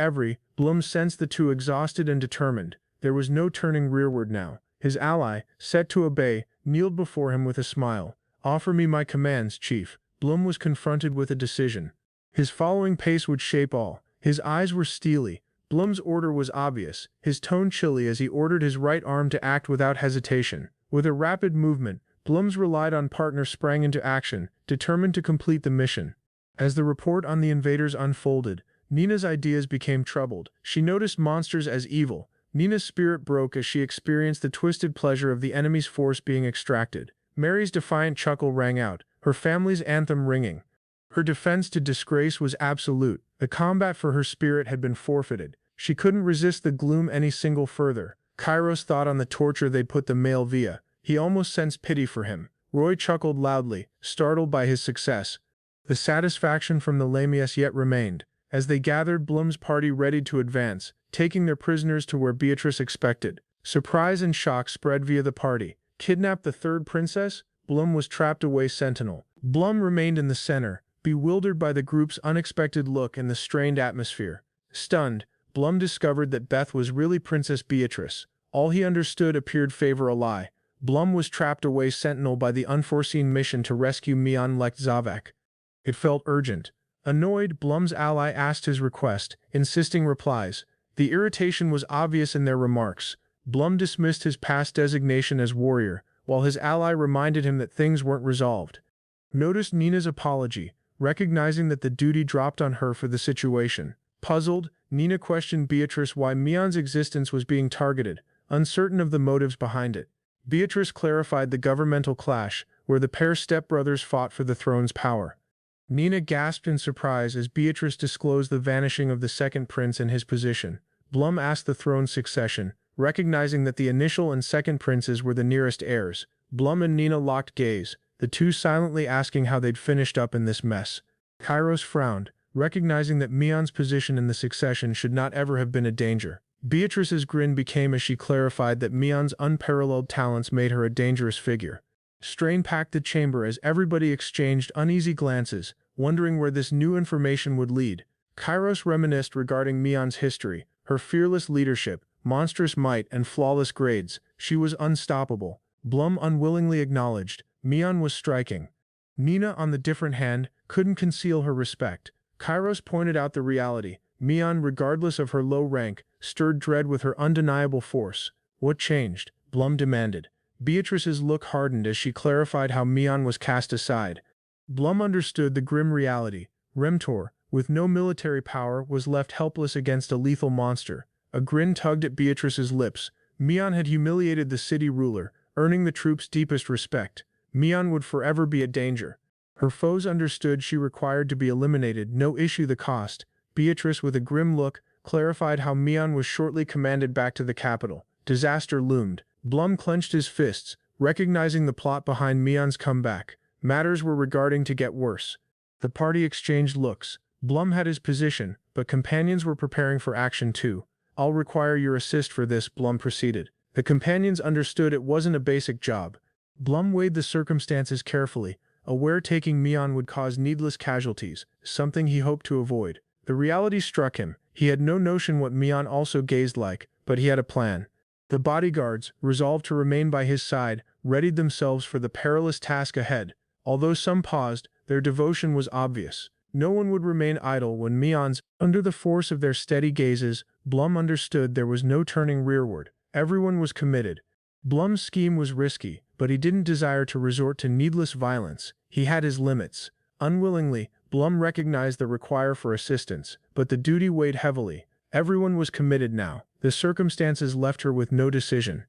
Blum sensed the two exhausted and determined. There was no turning rearward now. His ally, set to obey, kneeled before him with a smile. "Offer me my commands, Chief." Blum was confronted with a decision. His following pace would shape all. His eyes were steely. Blum's order was obvious, his tone chilly as he ordered his right arm to act without hesitation. With a rapid movement, Blum's relied on partner sprang into action, determined to complete the mission. As the report on the invaders unfolded, Nina's ideas became troubled. She noticed monsters as evil. Nina's spirit broke as she experienced the twisted pleasure of the enemy's force being extracted. Mary's defiant chuckle rang out, her family's anthem ringing. Her defense to disgrace was absolute. The combat for her spirit had been forfeited. She couldn't resist the gloom any single further. Kairos thought on the torture they'd put the male via. He almost sensed pity for him. Roy chuckled loudly, startled by his success. The satisfaction from the lamias yet remained. As they gathered, Blum's party readied to advance, taking their prisoners to where Beatrice expected. Surprise and shock spread via the party. Kidnap the third princess? Blum was trapped away sentinel. Blum remained in the center, bewildered by the group's unexpected look and the strained atmosphere. Stunned, Blum discovered that Beth was really Princess Beatrice. All he understood appeared favor a lie. Blum was trapped away sentinel by the unforeseen mission to rescue Mian Lekzavak. It felt urgent. Annoyed, Blum's ally asked his request, insisting replies. The irritation was obvious in their remarks. Blum dismissed his past designation as warrior, while his ally reminded him that things weren't resolved. Noticed Nina's apology, recognizing that the duty dropped on her for the situation. Puzzled, Nina questioned Beatrice why Mian's existence was being targeted, uncertain of the motives behind it. Beatrice clarified the governmental clash, where the pair stepbrothers fought for the throne's power. Nina gasped in surprise as Beatrice disclosed the vanishing of the second prince and his position. Blum asked the throne's succession, recognizing that the initial and second princes were the nearest heirs. Blum and Nina locked gaze, the two silently asking how they'd finished up in this mess. Kairos frowned, recognizing that Mian's position in the succession should not ever have been a danger. Beatrice's grin became as she clarified that Mian's unparalleled talents made her a dangerous figure. Strain packed the chamber as everybody exchanged uneasy glances, wondering where this new information would lead. Kairos reminisced regarding Mian's history, her fearless leadership, monstrous might, and flawless grades. She was unstoppable. Blum unwillingly acknowledged. Mion was striking. Nina, on the different hand, couldn't conceal her respect. Kairos pointed out the reality. Mion, regardless of her low rank, stirred dread with her undeniable force. What changed? Blum demanded. Beatrice's look hardened as she clarified how Mion was cast aside. Blum understood the grim reality. Remtor, with no military power, was left helpless against a lethal monster. A grin tugged at Beatrice's lips. Mion had humiliated the city ruler, earning the troops' deepest respect. Mion would forever be a danger. Her foes understood she required to be eliminated, no issue the cost. Beatrice, with a grim look, clarified how Mion was shortly commanded back to the capital. Disaster loomed. Blum clenched his fists, recognizing the plot behind Mion's comeback. Matters were regarding to get worse. The party exchanged looks. Blum had his position, but companions were preparing for action too. I'll require your assist for this, Blum proceeded. The companions understood it wasn't a basic job. Blum weighed the circumstances carefully, aware taking Mion would cause needless casualties, something he hoped to avoid. The reality struck him. He had no notion what Mion also gazed like, but he had a plan. The bodyguards, resolved to remain by his side, readied themselves for the perilous task ahead. Although some paused, their devotion was obvious. No one would remain idle when Mion's, under the force of their steady gazes, Blum understood there was no turning rearward. Everyone was committed. Blum's scheme was risky, but he didn't desire to resort to needless violence. He had his limits. Unwillingly, Blum recognized the require for assistance, but the duty weighed heavily. Everyone was committed now. The circumstances left her with no decision.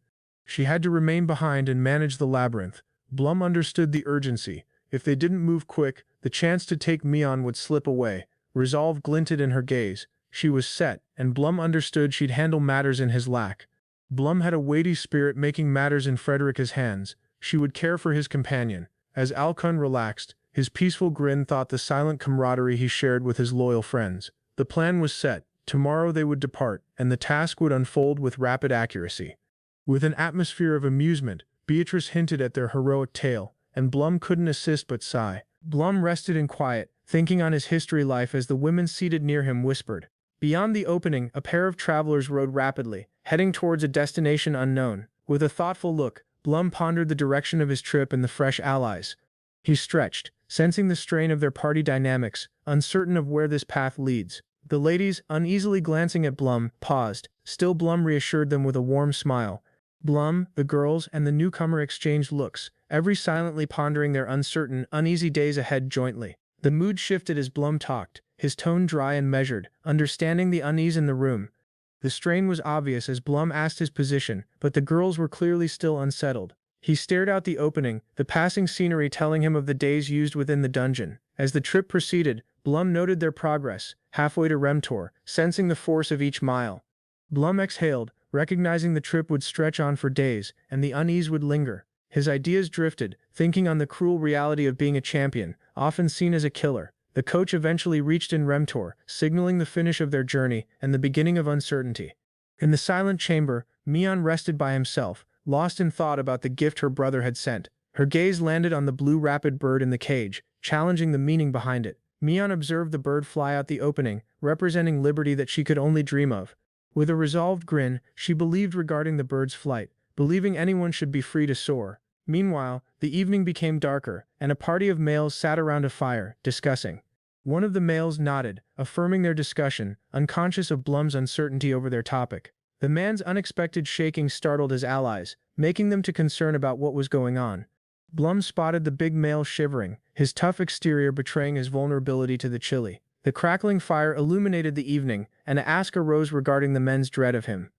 She had to remain behind and manage the labyrinth. Blum understood the urgency. If they didn't move quick, the chance to take Mion would slip away. Resolve glinted in her gaze. She was set, and Blum understood she'd handle matters in his lack. Blum had a weighty spirit making matters in Frederica's hands. She would care for his companion. As Alcon relaxed, his peaceful grin thought the silent camaraderie he shared with his loyal friends. The plan was set. Tomorrow they would depart, and the task would unfold with rapid accuracy. With an atmosphere of amusement, Beatrice hinted at their heroic tale, and Blum couldn't assist but sigh. Blum rested in quiet, thinking on his history life as the women seated near him whispered. Beyond the opening, a pair of travelers rode rapidly, heading towards a destination unknown. With a thoughtful look, Blum pondered the direction of his trip and the fresh allies. He stretched, sensing the strain of their party dynamics, uncertain of where this path leads. The ladies, uneasily glancing at Blum, paused. Still Blum reassured them with a warm smile. Blum, the girls, and the newcomer exchanged looks, every silently pondering their uncertain, uneasy days ahead jointly. The mood shifted as Blum talked, his tone dry and measured, understanding the unease in the room. The strain was obvious as Blum asked his position, but the girls were clearly still unsettled. He stared out the opening, the passing scenery telling him of the days used within the dungeon. As the trip proceeded, Blum noted their progress, halfway to Remtor, sensing the force of each mile. Blum exhaled, recognizing the trip would stretch on for days, and the unease would linger. His ideas drifted, thinking on the cruel reality of being a champion, often seen as a killer. The coach eventually reached in Remtor, signaling the finish of their journey and the beginning of uncertainty. In the silent chamber, Mion rested by himself, lost in thought about the gift her brother had sent. Her gaze landed on the blue rapid bird in the cage, challenging the meaning behind it. Mion observed the bird fly out the opening, representing liberty that she could only dream of. With a resolved grin, she believed regarding the bird's flight, believing anyone should be free to soar. Meanwhile, the evening became darker, and a party of males sat around a fire, discussing. One of the males nodded, affirming their discussion, unconscious of Blum's uncertainty over their topic. The man's unexpected shaking startled his allies, making them to concern about what was going on. Blum spotted the big male shivering, his tough exterior betraying his vulnerability to the chilly. The crackling fire illuminated the evening, and an ask arose regarding the men's dread of him.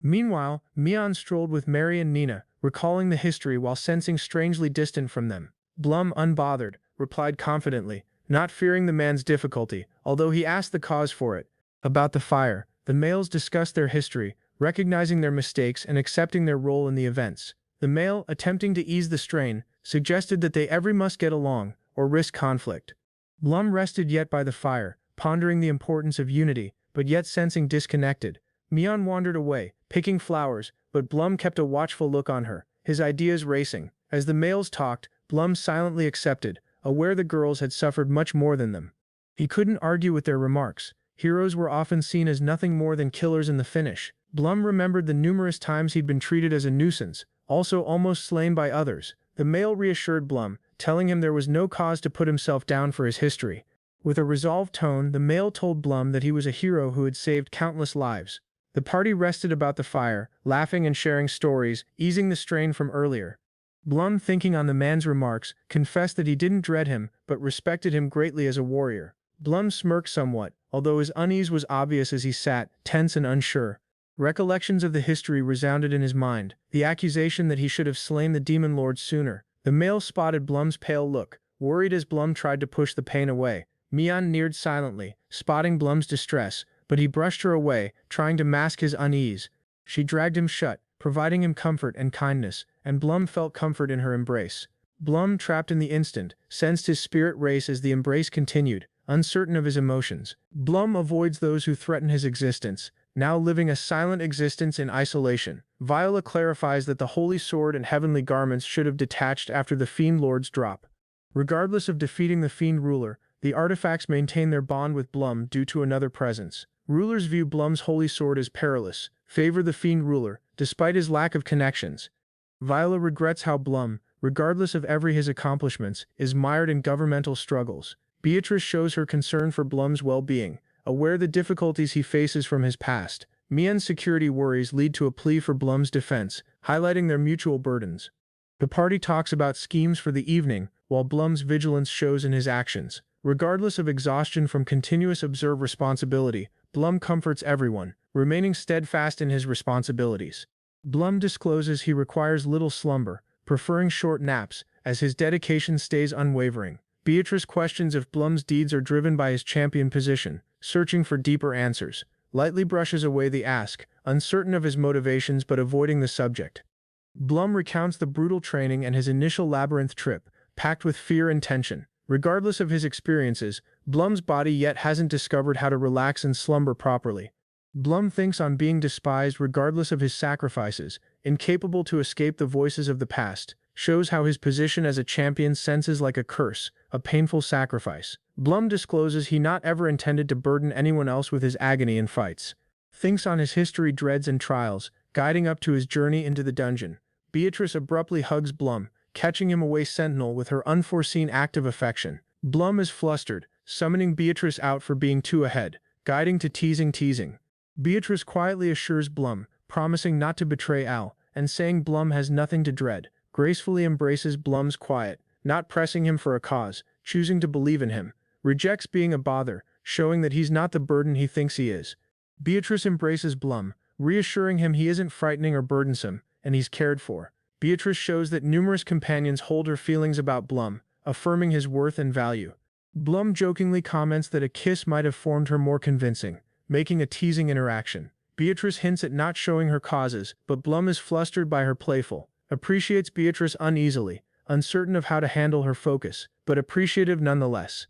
Meanwhile, Mion strolled with Mary and Nina, recalling the history while sensing strangely distant from them. Blum, unbothered, replied confidently, not fearing the man's difficulty, although he asked the cause for it. About the fire, the males discussed their history, recognizing their mistakes and accepting their role in the events. The male, attempting to ease the strain, suggested that they every must get along, or risk conflict. Blum rested yet by the fire, pondering the importance of unity, but yet sensing disconnected. Mion wandered away, picking flowers, but Blum kept a watchful look on her, his ideas racing. As the males talked, Blum silently accepted, aware the girls had suffered much more than them. He couldn't argue with their remarks. Heroes were often seen as nothing more than killers in the finish. Blum remembered the numerous times he'd been treated as a nuisance, also almost slain by others. The male reassured Blum, telling him there was no cause to put himself down for his history. With a resolved tone, the male told Blum that he was a hero who had saved countless lives. The party rested about the fire, laughing and sharing stories, easing the strain from earlier. Blum, thinking on the man's remarks, confessed that he didn't dread him, but respected him greatly as a warrior. Blum smirked somewhat, although his unease was obvious as he sat, tense and unsure. Recollections of the history resounded in his mind, the accusation that he should have slain the demon lord sooner. The male spotted Blum's pale look, worried as Blum tried to push the pain away. Mian neared silently, spotting Blum's distress, but he brushed her away, trying to mask his unease. She dragged him shut, providing him comfort and kindness, and Blum felt comfort in her embrace. Blum, trapped in the instant, sensed his spirit race as the embrace continued, uncertain of his emotions. Blum avoids those who threaten his existence, now living a silent existence in isolation. Viola clarifies that the holy sword and heavenly garments should have detached after the Fiend Lord's drop. Regardless of defeating the Fiend ruler, the artifacts maintain their bond with Blum due to another presence. Rulers view Blum's holy sword as perilous, favor the Fiend ruler, despite his lack of connections. Viola regrets how Blum, regardless of his accomplishments, is mired in governmental struggles. Beatrice shows her concern for Blum's well-being, aware the difficulties he faces from his past. Mian's security worries lead to a plea for Blum's defense, highlighting their mutual burdens. The party talks about schemes for the evening, while Blum's vigilance shows in his actions. Regardless of exhaustion from continuous observed responsibility, Blum comforts everyone, remaining steadfast in his responsibilities. Blum discloses he requires little slumber, preferring short naps, as his dedication stays unwavering. Beatrice questions if Blum's deeds are driven by his champion position, searching for deeper answers. Lightly brushes away the ask, uncertain of his motivations but avoiding the subject. Blum recounts the brutal training and his initial labyrinth trip, packed with fear and tension. Regardless of his experiences, Blum's body yet hasn't discovered how to relax and slumber properly. Blum thinks on being despised regardless of his sacrifices, incapable to escape the voices of the past, shows how his position as a champion senses like a curse, a painful sacrifice. Blum discloses he not ever intended to burden anyone else with his agony in fights. Thinks on his history, dreads and trials, guiding up to his journey into the dungeon. Beatrice abruptly hugs Blum, catching him away sentinel with her unforeseen act of affection. Blum is flustered, summoning Beatrice out for being too ahead, guiding to teasing. Beatrice quietly assures Blum, promising not to betray Al, and saying Blum has nothing to dread, gracefully embraces Blum's quiet, not pressing him for a cause, choosing to believe in him, rejects being a bother, showing that he's not the burden he thinks he is. Beatrice embraces Blum, reassuring him he isn't frightening or burdensome, and he's cared for. Beatrice shows that numerous companions hold her feelings about Blum, affirming his worth and value. Blum jokingly comments that a kiss might have formed her more convincing, making a teasing interaction. Beatrice hints at not showing her causes, but Blum is flustered by her playful, appreciates Beatrice uneasily, uncertain of how to handle her focus, but appreciative nonetheless.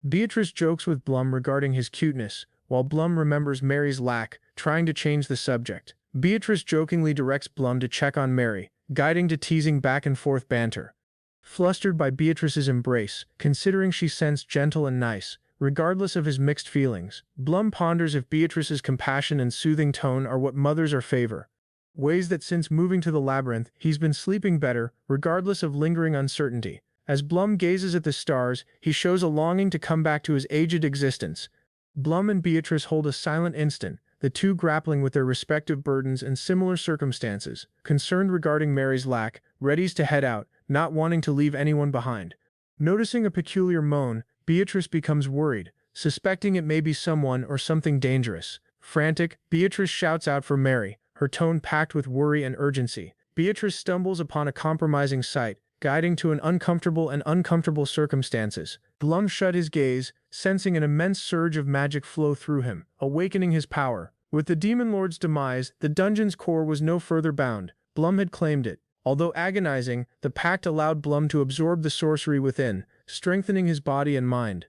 Beatrice jokes with Blum regarding his cuteness, while Blum remembers Mary's lack, trying to change the subject. Beatrice jokingly directs Blum to check on Mary, guiding to teasing back and forth banter. Flustered by Beatrice's embrace, considering she sensed gentle and nice, regardless of his mixed feelings, Blum ponders if Beatrice's compassion and soothing tone are what mothers are favor. Ways that since moving to the labyrinth, he's been sleeping better, regardless of lingering uncertainty. As Blum gazes at the stars, he shows a longing to come back to his aged existence. Blum and Beatrice hold a silent instant, the two grappling with their respective burdens and similar circumstances, concerned regarding Mary's lack, ready to head out, not wanting to leave anyone behind. Noticing a peculiar moan, Beatrice becomes worried, suspecting it may be someone or something dangerous. Frantic, Beatrice shouts out for Mary, her tone packed with worry and urgency. Beatrice stumbles upon a compromising sight, guiding to an uncomfortable circumstances. Blum shut his gaze, sensing an immense surge of magic flow through him, awakening his power. With the Demon Lord's demise, the dungeon's core was no further bound. Blum had claimed it. Although agonizing, the pact allowed Blum to absorb the sorcery within, strengthening his body and mind.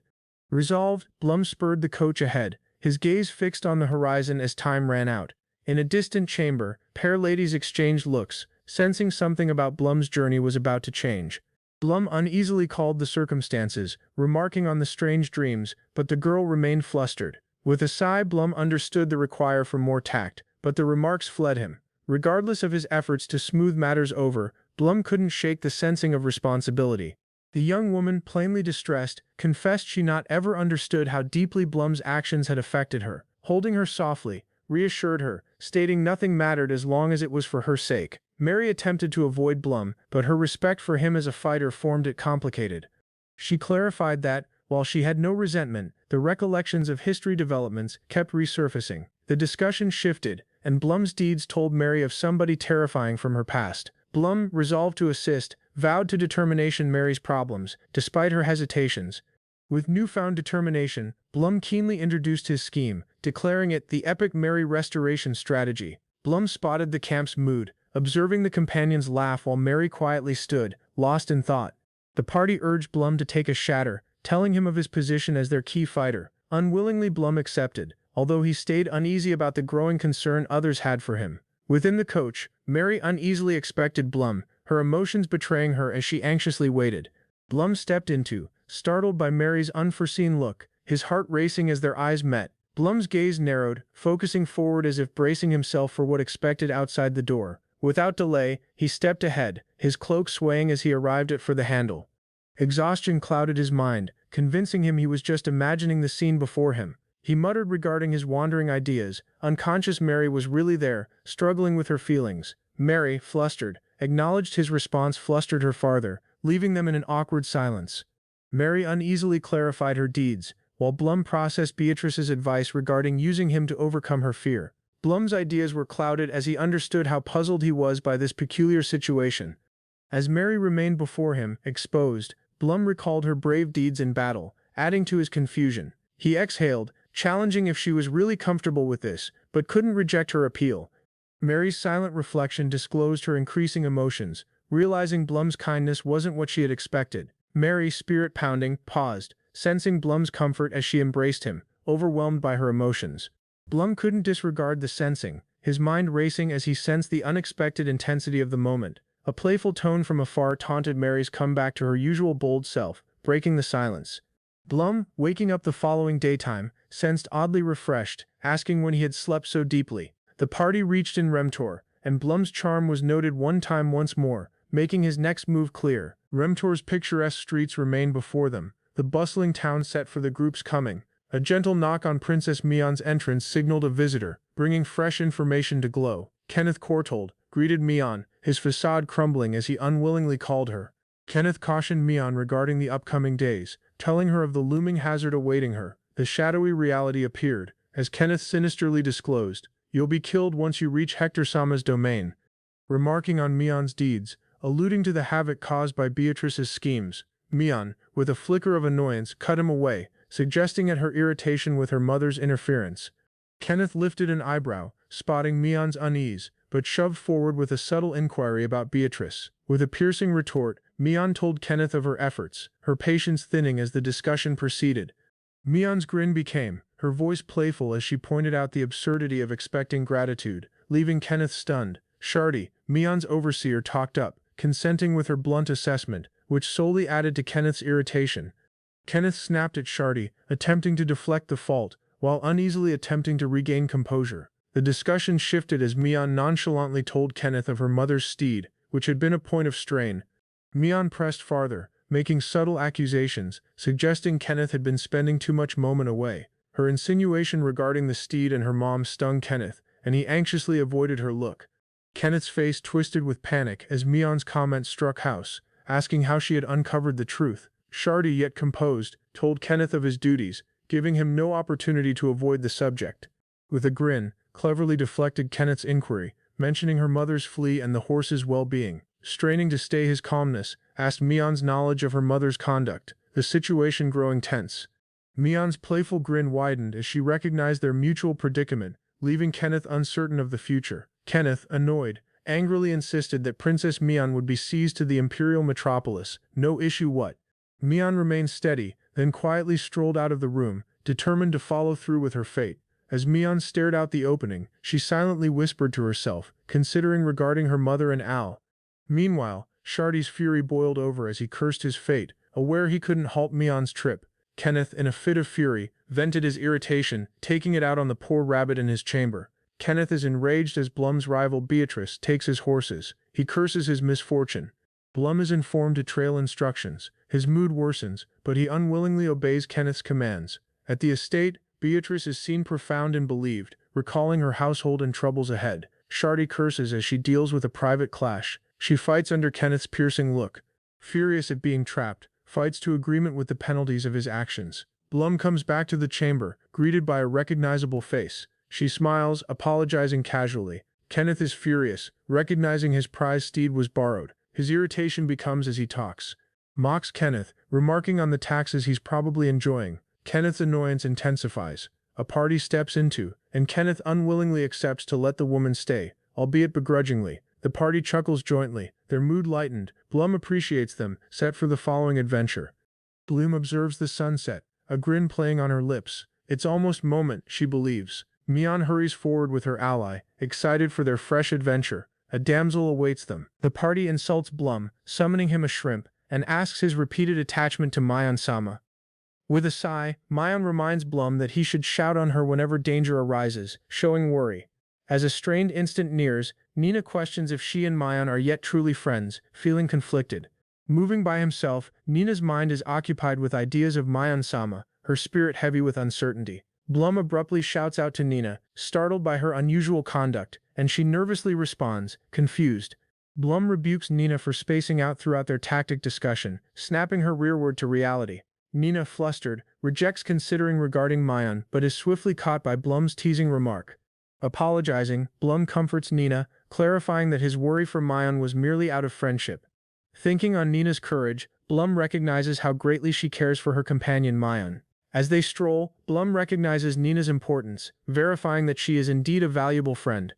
Resolved, Blum spurred the coach ahead, his gaze fixed on the horizon as time ran out. In a distant chamber, pair ladies exchanged looks, sensing something about Blum's journey was about to change. Blum uneasily called the circumstances, remarking on the strange dreams, but the girl remained flustered. With a sigh, Blum understood the require for more tact, but the remarks fled him. Regardless of his efforts to smooth matters over, Blum couldn't shake the sensing of responsibility. The young woman, plainly distressed, confessed she not ever understood how deeply Blum's actions had affected her. Holding her softly, reassured her, stating nothing mattered as long as it was for her sake. Mary attempted to avoid Blum, but her respect for him as a fighter formed it complicated. She clarified that, while she had no resentment, the recollections of history developments kept resurfacing. The discussion shifted, and Blum's deeds told Mary of somebody terrifying from her past. Blum, resolved to assist, vowed to determination Mary's problems, despite her hesitations. With newfound determination, Blum keenly introduced his scheme, declaring it the epic Mary restoration strategy. Blum spotted the camp's mood, observing the companions laugh while Mary quietly stood, lost in thought. The party urged Blum to take a shatter, telling him of his position as their key fighter. Unwillingly, Blum accepted, although he stayed uneasy about the growing concern others had for him. Within the coach, Mary uneasily expected Blum, her emotions betraying her as she anxiously waited. Blum stepped into, startled by Mary's unforeseen look, his heart racing as their eyes met. Blum's gaze narrowed, focusing forward as if bracing himself for what expected outside the door. Without delay, he stepped ahead, his cloak swaying as he arrived for the handle. Exhaustion clouded his mind, convincing him he was just imagining the scene before him. He muttered regarding his wandering ideas. Unconscious Mary was really there, struggling with her feelings. Mary, flustered, acknowledged his response flustered her farther, leaving them in an awkward silence. Mary uneasily clarified her deeds, while Blum processed Beatrice's advice regarding using him to overcome her fear. Blum's ideas were clouded as he understood how puzzled he was by this peculiar situation. As Mary remained before him, exposed, Blum recalled her brave deeds in battle, adding to his confusion. He exhaled, challenging if she was really comfortable with this, but couldn't reject her appeal. Mary's silent reflection disclosed her increasing emotions, realizing Blum's kindness wasn't what she had expected. Mary, spirit pounding, paused, sensing Blum's comfort as she embraced him, overwhelmed by her emotions. Blum couldn't disregard the sensing, his mind racing as he sensed the unexpected intensity of the moment. A playful tone from afar taunted Mary's comeback to her usual bold self, breaking the silence. Blum, waking up the following daytime, sensed oddly refreshed, asking when he had slept so deeply. The party reached in Remtor, and Blum's charm was noted once more, making his next move clear. Remtor's picturesque streets remained before them, the bustling town set for the group's coming. A gentle knock on Princess Mion's entrance signaled a visitor, bringing fresh information to Glow. Kenneth Courtauld greeted Mion, his facade crumbling as he unwillingly called her. Kenneth cautioned Mion regarding the upcoming days, telling her of the looming hazard awaiting her. The shadowy reality appeared, as Kenneth sinisterly disclosed, "You'll be killed once you reach Hector-sama's domain." Remarking on Mion's deeds, alluding to the havoc caused by Beatrice's schemes, Mion, with a flicker of annoyance, cut him away, suggesting at her irritation with her mother's interference. Kenneth lifted an eyebrow, spotting Mion's unease, but shoved forward with a subtle inquiry about Beatrice. With a piercing retort, Mion told Kenneth of her efforts, her patience thinning as the discussion proceeded. Mion's grin became, her voice playful as she pointed out the absurdity of expecting gratitude, leaving Kenneth stunned. Shardy, Mion's overseer, talked up, consenting with her blunt assessment, which solely added to Kenneth's irritation. Kenneth snapped at Shardy, attempting to deflect the fault, while uneasily attempting to regain composure. The discussion shifted as Mion nonchalantly told Kenneth of her mother's steed, which had been a point of strain. Mion pressed farther, making subtle accusations, suggesting Kenneth had been spending too much moment away. Her insinuation regarding the steed and her mom stung Kenneth, and he anxiously avoided her look. Kenneth's face twisted with panic as Mion's comment struck house, asking how she had uncovered the truth. Shardy, yet composed, told Kenneth of his duties, giving him no opportunity to avoid the subject. With a grin, cleverly deflected Kenneth's inquiry, mentioning her mother's flea and the horse's well-being. Straining to stay his calmness, asked Mion's knowledge of her mother's conduct, the situation growing tense. Mion's playful grin widened as she recognized their mutual predicament, leaving Kenneth uncertain of the future. Kenneth, annoyed, angrily insisted that Princess Mion would be seized to the imperial metropolis, no issue what. Mion remained steady, then quietly strolled out of the room, determined to follow through with her fate. As Mion stared out the opening, she silently whispered to herself, considering regarding her mother and Al. Meanwhile, Shardy's fury boiled over as he cursed his fate, aware he couldn't halt Mion's trip. Kenneth, in a fit of fury, vented his irritation, taking it out on the poor rabbit in his chamber. Kenneth is enraged as Blum's rival Beatrice takes his horses. He curses his misfortune. Blum is informed to trail instructions. His mood worsens, but he unwillingly obeys Kenneth's commands. At the estate, Beatrice is seen profound and believed, recalling her household and troubles ahead. Shardy curses as she deals with a private clash. She fights under Kenneth's piercing look. Furious at being trapped, fights to agreement with the penalties of his actions. Blum comes back to the chamber, greeted by a recognizable face. She smiles, apologizing casually. Kenneth is furious, recognizing his prize steed was borrowed. His irritation becomes as he talks. Mocks Kenneth, remarking on the taxes he's probably enjoying. Kenneth's annoyance intensifies. A party steps into, and Kenneth unwillingly accepts to let the woman stay, albeit begrudgingly. The party chuckles jointly, their mood lightened. Blum appreciates them, set for the following adventure. Blum observes the sunset, a grin playing on her lips. It's almost moment, she believes. Mion hurries forward with her ally, excited for their fresh adventure. A damsel awaits them. The party insults Blum, summoning him a shrimp, and asks his repeated attachment to Mion-sama. With a sigh, Mion reminds Blum that he should shout on her whenever danger arises, showing worry. As a strained instant nears, Nina questions if she and Mion are yet truly friends, feeling conflicted. Moving by himself, Nina's mind is occupied with ideas of Mion-sama, her spirit heavy with uncertainty. Blum abruptly shouts out to Nina, startled by her unusual conduct, and she nervously responds, confused. Blum rebukes Nina for spacing out throughout their tactic discussion, snapping her rearward to reality. Nina, flustered, rejects considering regarding Mion, but is swiftly caught by Blum's teasing remark. Apologizing, Blum comforts Nina, clarifying that his worry for Mion was merely out of friendship. Thinking on Nina's courage, Blum recognizes how greatly she cares for her companion Mion. As they stroll, Blum recognizes Nina's importance, verifying that she is indeed a valuable friend.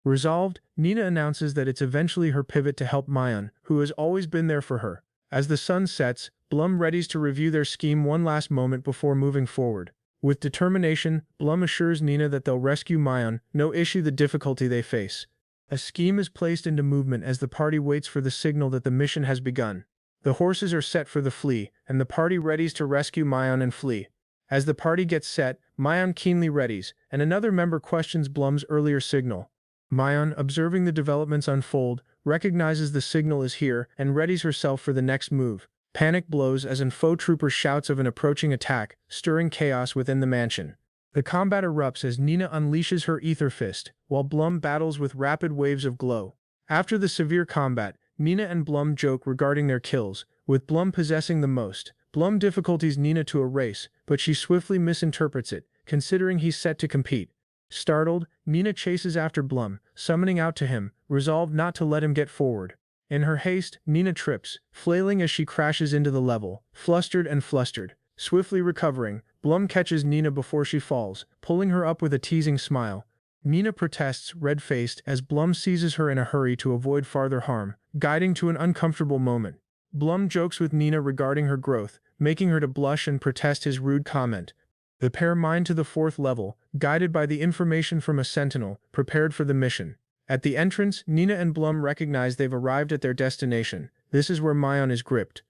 Resolved, Nina announces that it's eventually her pivot to help Mion, who has always been there for her. As the sun sets, Blum readies to review their scheme one last moment before moving forward. With determination, Blum assures Nina that they'll rescue Mion, no issue the difficulty they face. A scheme is placed into movement as the party waits for the signal that the mission has begun. The horses are set for the flee, and the party readies to rescue Mion and flee. As the party gets set, Mion keenly readies, and another member questions Blum's earlier signal. Mion, observing the developments unfold, recognizes the signal is here and readies herself for the next move. Panic blows as an foe trooper shouts of an approaching attack, stirring chaos within the mansion. The combat erupts as Nina unleashes her ether fist, while Blum battles with rapid waves of glow. After the severe combat, Nina and Blum joke regarding their kills, with Blum possessing the most. Blum difficulties Nina to a race, but she swiftly misinterprets it, considering he's set to compete. Startled, Nina chases after Blum, summoning out to him, resolved not to let him get forward. In her haste, Nina trips, flailing as she crashes into the level, flustered and flustered. Swiftly recovering, Blum catches Nina before she falls, pulling her up with a teasing smile. Nina protests, red-faced, as Blum seizes her in a hurry to avoid farther harm, guiding to an uncomfortable moment. Blum jokes with Nina regarding her growth, making her to blush and protest his rude comment. The pair mine to the 4th level, guided by the information from a sentinel, prepared for the mission. At the entrance, Nina and Blum recognize they've arrived at their destination. This is where Mion is gripped.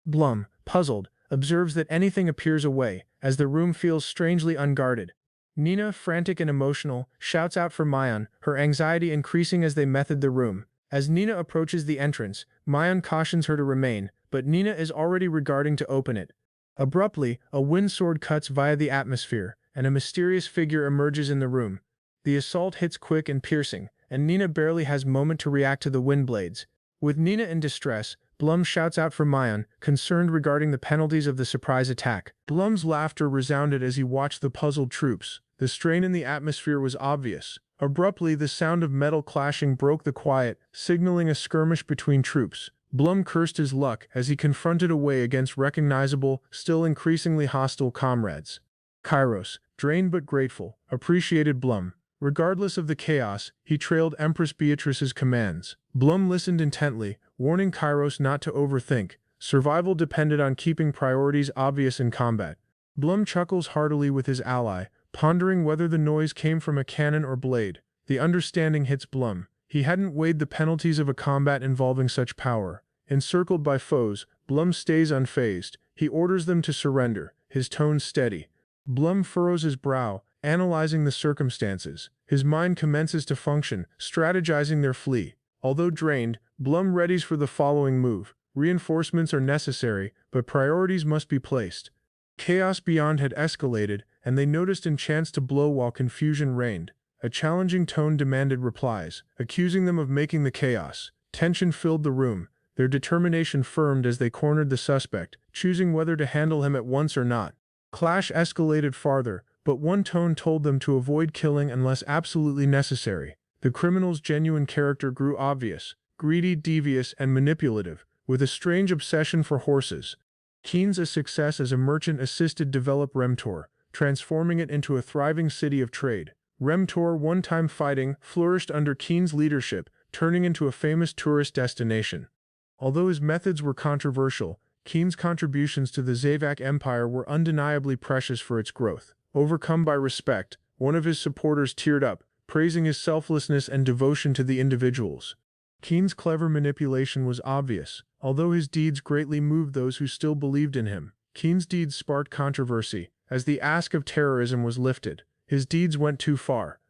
Blum, puzzled, observes that anything appears away, as the room feels strangely unguarded. Nina, frantic and emotional, shouts out for Mion, her anxiety increasing as they method the room. As Nina approaches the entrance, Mion cautions her to remain, but Nina is already regarding to open it. Abruptly, a wind sword cuts via the atmosphere, and a mysterious figure emerges in the room. The assault hits quick and piercing, and Nina barely has moment to react to the wind blades. With Nina in distress, Blum shouts out for Mion, concerned regarding the penalties of the surprise attack. Blum's laughter resounded as he watched the puzzled troops. The strain in the atmosphere was obvious. Abruptly, the sound of metal clashing broke the quiet, signaling a skirmish between troops. Blum cursed his luck as he confronted a way against recognizable, still increasingly hostile comrades. Kairos, drained but grateful, appreciated Blum. Regardless of the chaos, he trailed Empress Beatrice's commands. Blum listened intently, warning Kairos not to overthink. Survival depended on keeping priorities obvious in combat. Blum chuckles heartily with his ally, pondering whether the noise came from a cannon or blade. The understanding hits Blum. He hadn't weighed the penalties of a combat involving such power. Encircled by foes, Blum stays unfazed. He orders them to surrender, his tone steady. Blum furrows his brow, Analyzing the circumstances, his mind commences to function, strategizing their flee. Although drained, Blum readies for the following move. Reinforcements are necessary, but priorities must be placed. Chaos beyond had escalated, and they noticed and chanced to blow while confusion reigned. A challenging tone demanded replies, accusing them of making the chaos. Tension filled the room. Their determination firmed as they cornered the suspect, choosing whether to handle him at once or not. Clash escalated farther, but one tone told them to avoid killing unless absolutely necessary. The criminal's genuine character grew obvious, greedy, devious, and manipulative, with a strange obsession for horses. Keen's a success as a merchant assisted develop Remtor, transforming it into a thriving city of trade. Remtor, one-time fighting, flourished under Keen's leadership, turning into a famous tourist destination. Although his methods were controversial, Keen's contributions to the Zavak Empire were undeniably precious for its growth. Overcome by respect, one of his supporters teared up, praising his selflessness and devotion to the individuals. Keen's clever manipulation was obvious, although his deeds greatly moved those who still believed in him. Keen's deeds sparked controversy, as the ask of terrorism was lifted. His deeds went too far.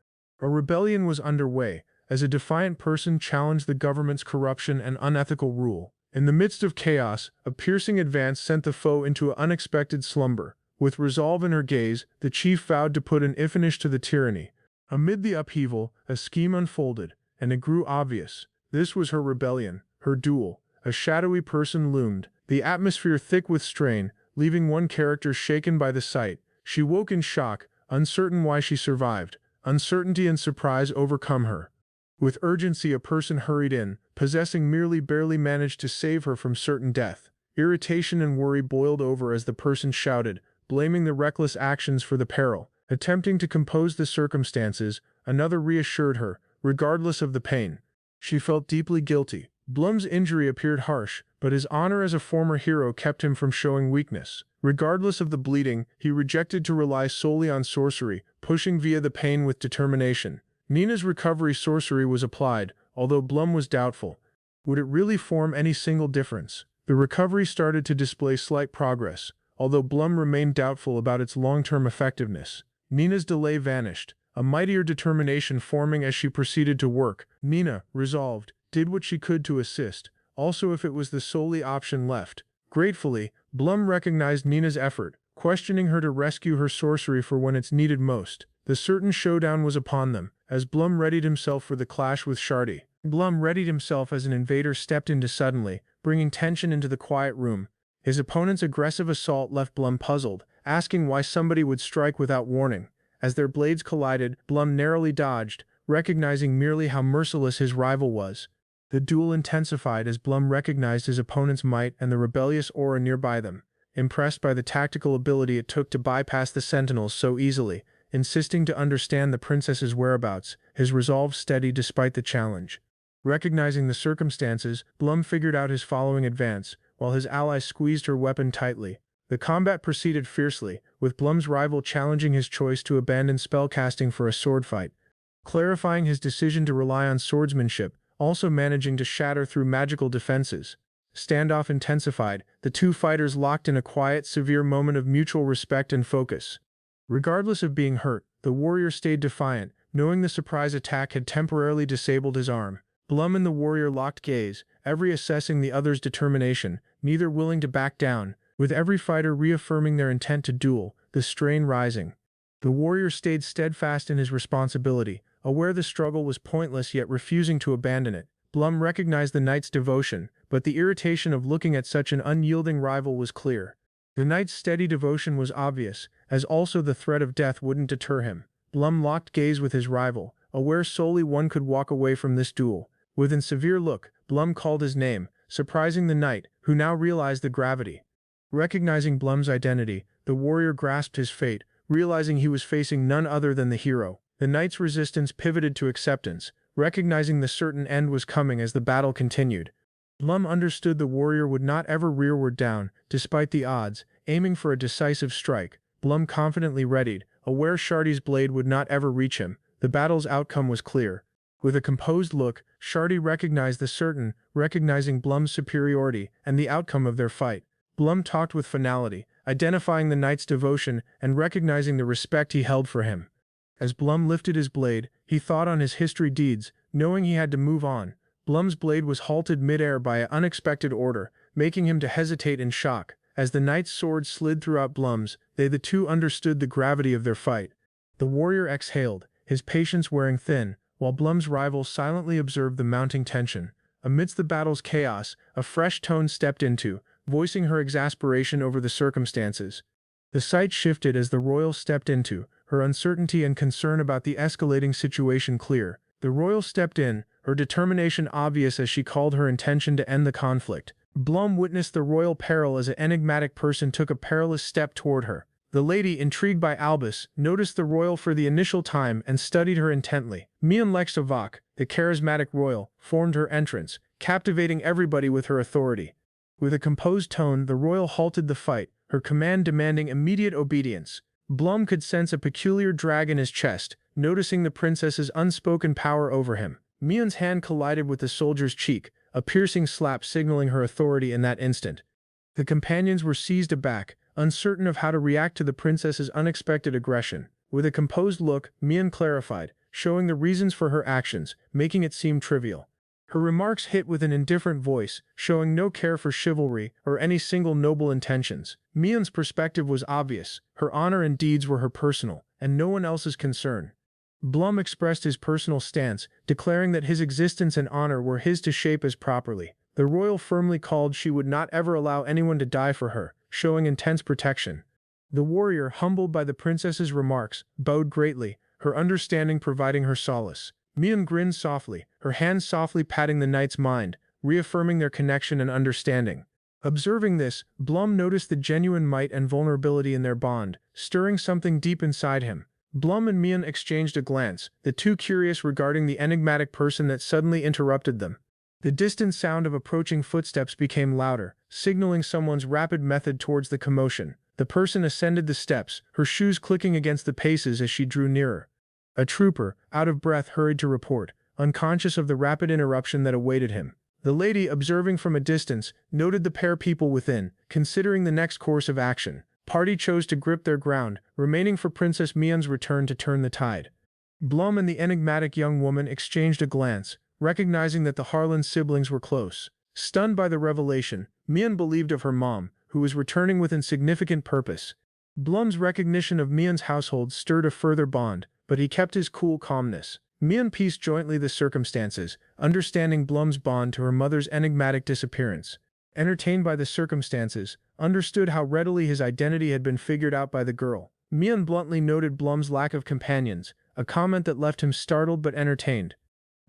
A rebellion was underway, as a defiant person challenged the government's corruption and unethical rule. In the midst of chaos, a piercing advance sent the foe into an unexpected slumber. With resolve in her gaze, the chief vowed to put an finish to the tyranny. Amid the upheaval, a scheme unfolded, and it grew obvious. This was her rebellion, her duel. A shadowy person loomed, the atmosphere thick with strain, leaving one character shaken by the sight. She woke in shock, uncertain why she survived. Uncertainty and surprise overcome her. With urgency, a person hurried in, possessing merely barely managed to save her from certain death. Irritation and worry boiled over as the person shouted, blaming the reckless actions for the peril. Attempting to compose the circumstances, another reassured her, regardless of the pain. She felt deeply guilty. Blum's injury appeared harsh, but his honor as a former hero kept him from showing weakness. Regardless of the bleeding, he rejected to rely solely on sorcery, pushing via the pain with determination. Nina's recovery sorcery was applied, although Blum was doubtful. Would it really form any single difference? The recovery started to display slight progress, although Blum remained doubtful about its long-term effectiveness. Nina's delay vanished, a mightier determination forming as she proceeded to work. Nina, resolved, did what she could to assist, also if it was the solely option left. Gratefully, Blum recognized Nina's effort, questioning her to rescue her sorcery for when it's needed most. The certain showdown was upon them, as Blum readied himself for the clash with Shardy. Blum readied himself as an invader stepped into suddenly, bringing tension into the quiet room. His opponent's aggressive assault left Blum puzzled, asking why somebody would strike without warning. As their blades collided, Blum narrowly dodged, recognizing merely how merciless his rival was. The duel intensified as Blum recognized his opponent's might and the rebellious aura nearby them. Impressed by the tactical ability it took to bypass the sentinels so easily, insisting to understand the princess's whereabouts, his resolve steady despite the challenge. Recognizing the circumstances, Blum figured out his following advance, while his ally squeezed her weapon tightly. The combat proceeded fiercely, with Blum's rival challenging his choice to abandon spellcasting for a sword fight. Clarifying his decision to rely on swordsmanship, also managing to shatter through magical defenses. Standoff intensified, the two fighters locked in a quiet, severe moment of mutual respect and focus. Regardless of being hurt, the warrior stayed defiant, knowing the surprise attack had temporarily disabled his arm. Blum and the warrior locked gaze, every assessing the other's determination, neither willing to back down, with every fighter reaffirming their intent to duel, the strain rising. The warrior stayed steadfast in his responsibility, aware the struggle was pointless yet refusing to abandon it. Blum recognized the knight's devotion, but the irritation of looking at such an unyielding rival was clear. The knight's steady devotion was obvious, as also the threat of death wouldn't deter him. Blum locked gaze with his rival, aware solely one could walk away from this duel. With a severe look, Blum called his name, surprising the knight, who now realized the gravity. Recognizing Blum's identity, the warrior grasped his fate, realizing he was facing none other than the hero. The knight's resistance pivoted to acceptance, recognizing the certain end was coming as the battle continued. Blum understood the warrior would not ever rearward down, despite the odds, aiming for a decisive strike. Blum confidently readied, aware Shardy's blade would not ever reach him. The battle's outcome was clear. With a composed look, Shardy recognized the certain, recognizing Blum's superiority and the outcome of their fight. Blum talked with finality, identifying the knight's devotion and recognizing the respect he held for him. As Blum lifted his blade, he thought on his history deeds, knowing he had to move on. Blum's blade was halted midair by an unexpected order, making him to hesitate in shock. As the knight's sword slid throughout Blum's, the two understood the gravity of their fight. The warrior exhaled, his patience wearing thin, while Blum's rival silently observed the mounting tension. Amidst the battle's chaos, a fresh tone stepped into, voicing her exasperation over the circumstances. The sight shifted as the royal stepped into, her uncertainty and concern about the escalating situation clear. The royal stepped in, her determination obvious as she called her intention to end the conflict. Blum witnessed the royal peril as an enigmatic person took a perilous step toward her. The lady, intrigued by Albus, noticed the royal for the initial time and studied her intently. Mian Lexavok, the charismatic royal, formed her entrance, captivating everybody with her authority. With a composed tone, the royal halted the fight, her command demanding immediate obedience. Blum could sense a peculiar drag in his chest, noticing the princess's unspoken power over him. Mian's hand collided with the soldier's cheek, a piercing slap signaling her authority in that instant. The companions were seized aback, uncertain of how to react to the princess's unexpected aggression. With a composed look, Mian clarified, showing the reasons for her actions, making it seem trivial. Her remarks hit with an indifferent voice, showing no care for chivalry or any single noble intentions. Mian's perspective was obvious. Her honor and deeds were her personal, and no one else's concern. Blum expressed his personal stance, declaring that his existence and honor were his to shape as properly. The royal firmly called she would not ever allow anyone to die for her, showing intense protection. The warrior, humbled by the princess's remarks, bowed greatly, her understanding providing her solace. Mian grinned softly, her hands softly patting the knight's mind, reaffirming their connection and understanding. Observing this, Blum noticed the genuine might and vulnerability in their bond, stirring something deep inside him. Blum and Mian exchanged a glance, the two curious regarding the enigmatic person that suddenly interrupted them. The distant sound of approaching footsteps became louder, signaling someone's rapid method towards the commotion. The person ascended the steps, her shoes clicking against the paces as she drew nearer. A trooper, out of breath, hurried to report, unconscious of the rapid interruption that awaited him. The lady, observing from a distance, noted the pair people within, considering the next course of action. Party chose to grip their ground, remaining for Princess Mian's return to turn the tide. Blum and the enigmatic young woman exchanged a glance, recognizing that the Harlan siblings were close. Stunned by the revelation, Mian believed of her mom, who was returning with insignificant purpose. Blum's recognition of Mian's household stirred a further bond, but he kept his cool calmness. Mian pieced jointly the circumstances, understanding Blum's bond to her mother's enigmatic disappearance. Entertained by the circumstances, understood how readily his identity had been figured out by the girl. Mian bluntly noted Blum's lack of companions, a comment that left him startled but entertained.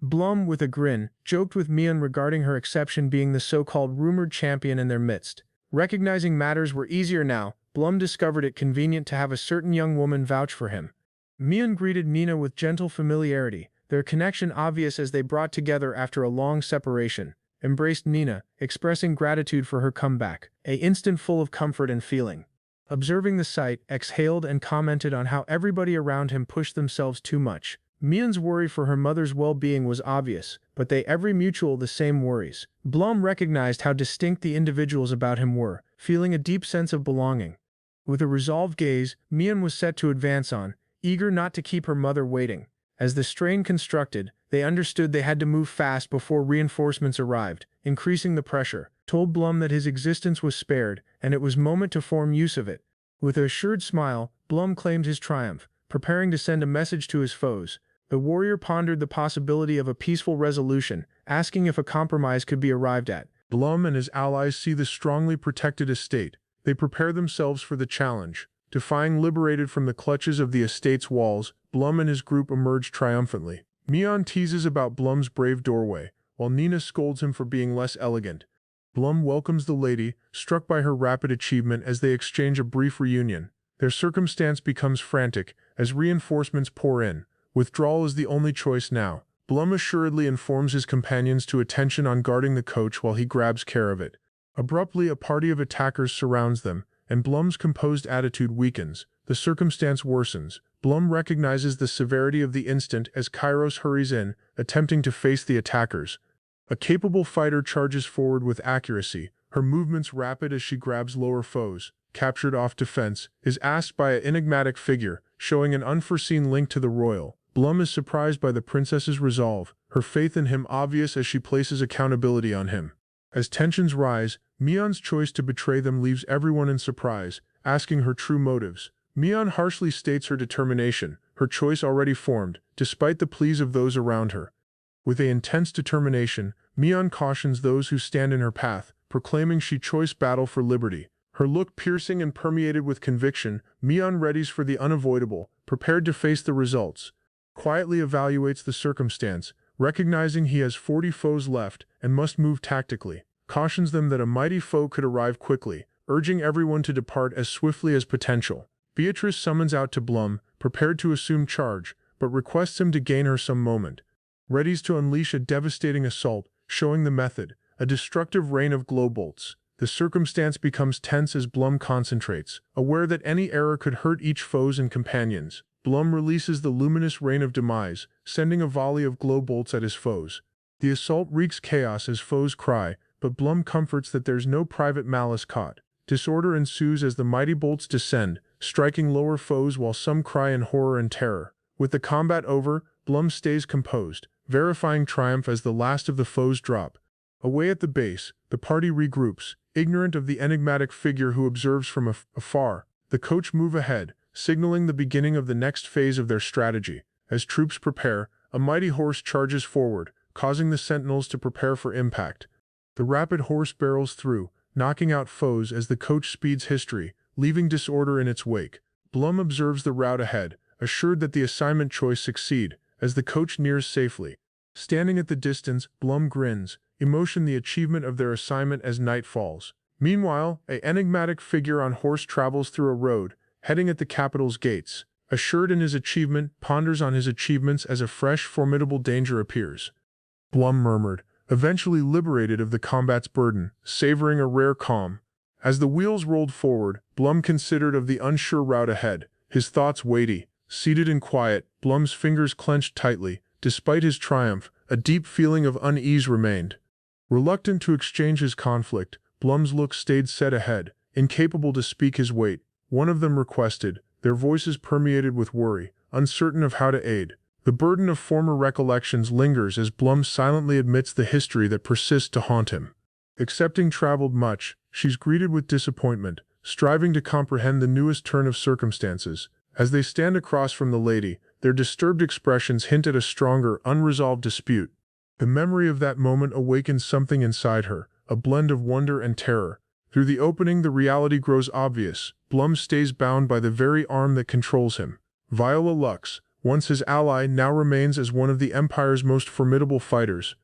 Blum, with a grin, joked with Mian regarding her exception being the so-called rumored champion in their midst. Recognizing matters were easier now, Blum discovered it convenient to have a certain young woman vouch for him. Mian greeted Nina with gentle familiarity, their connection obvious as they brought together after a long separation. Embraced Nina, expressing gratitude for her comeback, an instant full of comfort and feeling. Observing the sight, exhaled and commented on how everybody around him pushed themselves too much. Mian's worry for her mother's well-being was obvious, but they every mutual the same worries. Blum recognized how distinct the individuals about him were, feeling a deep sense of belonging. With a resolved gaze, Mian was set to advance on, eager not to keep her mother waiting. As the strain constructed, they understood they had to move fast before reinforcements arrived, increasing the pressure, told Blum that his existence was spared, and it was moment to form use of it. With an assured smile, Blum claimed his triumph, preparing to send a message to his foes. The warrior pondered the possibility of a peaceful resolution, asking if a compromise could be arrived at. Blum and his allies see the strongly protected estate. They prepare themselves for the challenge. Defying liberated from the clutches of the estate's walls, Blum and his group emerge triumphantly. Mian teases about Blum's brave doorway, while Nina scolds him for being less elegant. Blum welcomes the lady, struck by her rapid achievement as they exchange a brief reunion. Their circumstance becomes frantic, as reinforcements pour in. Withdrawal is the only choice now. Blum assuredly informs his companions to attention on guarding the coach while he grabs care of it. Abruptly, a party of attackers surrounds them, and Blum's composed attitude weakens. The circumstance worsens. Blum recognizes the severity of the instant as Kairos hurries in, attempting to face the attackers. A capable fighter charges forward with accuracy, her movements rapid as she grabs lower foes. captured off defense, is asked by an enigmatic figure, showing an unforeseen link to the royal. Blum is surprised by the princess's resolve, her faith in him obvious as she places accountability on him. As tensions rise, Mion's choice to betray them leaves everyone in surprise, asking her true motives. Mion harshly states her determination, her choice already formed, despite the pleas of those around her. With an intense determination, Mion cautions those who stand in her path, proclaiming she chose battle for liberty. Her look piercing and permeated with conviction, Mion readies for the unavoidable, prepared to face the results. Quietly evaluates the circumstance, recognizing he has 40 foes left and must move tactically. Cautions them that a mighty foe could arrive quickly, urging everyone to depart as swiftly as potential. Beatrice summons out to Blum, prepared to assume charge, but requests him to gain her some moment. Readies to unleash a devastating assault, showing the method, a destructive rain of glow bolts. The circumstance becomes tense as Blum concentrates, aware that any error could hurt each foes and companions. Blum releases the luminous rain of demise, sending a volley of glow bolts at his foes. The assault wreaks chaos as foes cry, but Blum comforts that there's no private malice caught. Disorder ensues as the mighty bolts descend, striking lower foes while some cry in horror and terror. With the combat over, Blum stays composed, verifying triumph as the last of the foes drop. Away at the base, the party regroups, ignorant of the enigmatic figure who observes from afar. The coach move ahead, signaling the beginning of the next phase of their strategy. As troops prepare, a mighty horse charges forward, causing the sentinels to prepare for impact. The rapid horse barrels through, knocking out foes as the coach speeds history, leaving disorder in its wake. Blum observes the route ahead, assured that the assignment choice succeed, as the coach nears safely. Standing at the distance, Blum grins, emotion the achievement of their assignment as night falls. Meanwhile, an enigmatic figure on horse travels through a road, heading at the capital's gates. Assured in his achievement, ponders on his achievements as a fresh, formidable danger appears. Blum murmured, eventually liberated of the combat's burden, savoring a rare calm. As the wheels rolled forward, Blum considered of the unsure route ahead, his thoughts weighty. Seated in quiet, Blum's fingers clenched tightly. Despite his triumph, a deep feeling of unease remained. Reluctant to exchange his conflict, Blum's look stayed set ahead, incapable to speak his weight. One of them requested, their voices permeated with worry, uncertain of how to aid. The burden of former recollections lingers as Blum silently admits the history that persists to haunt him. Accepting traveled much, she's greeted with disappointment, striving to comprehend the newest turn of circumstances. As they stand across from the lady, their disturbed expressions hint at a stronger, unresolved dispute. The memory of that moment awakens something inside her, a blend of wonder and terror. Through the opening, the reality grows obvious. Blum stays bound by the very arm that controls him. Viola Lux, once his ally, now remains as one of the Empire's most formidable fighters.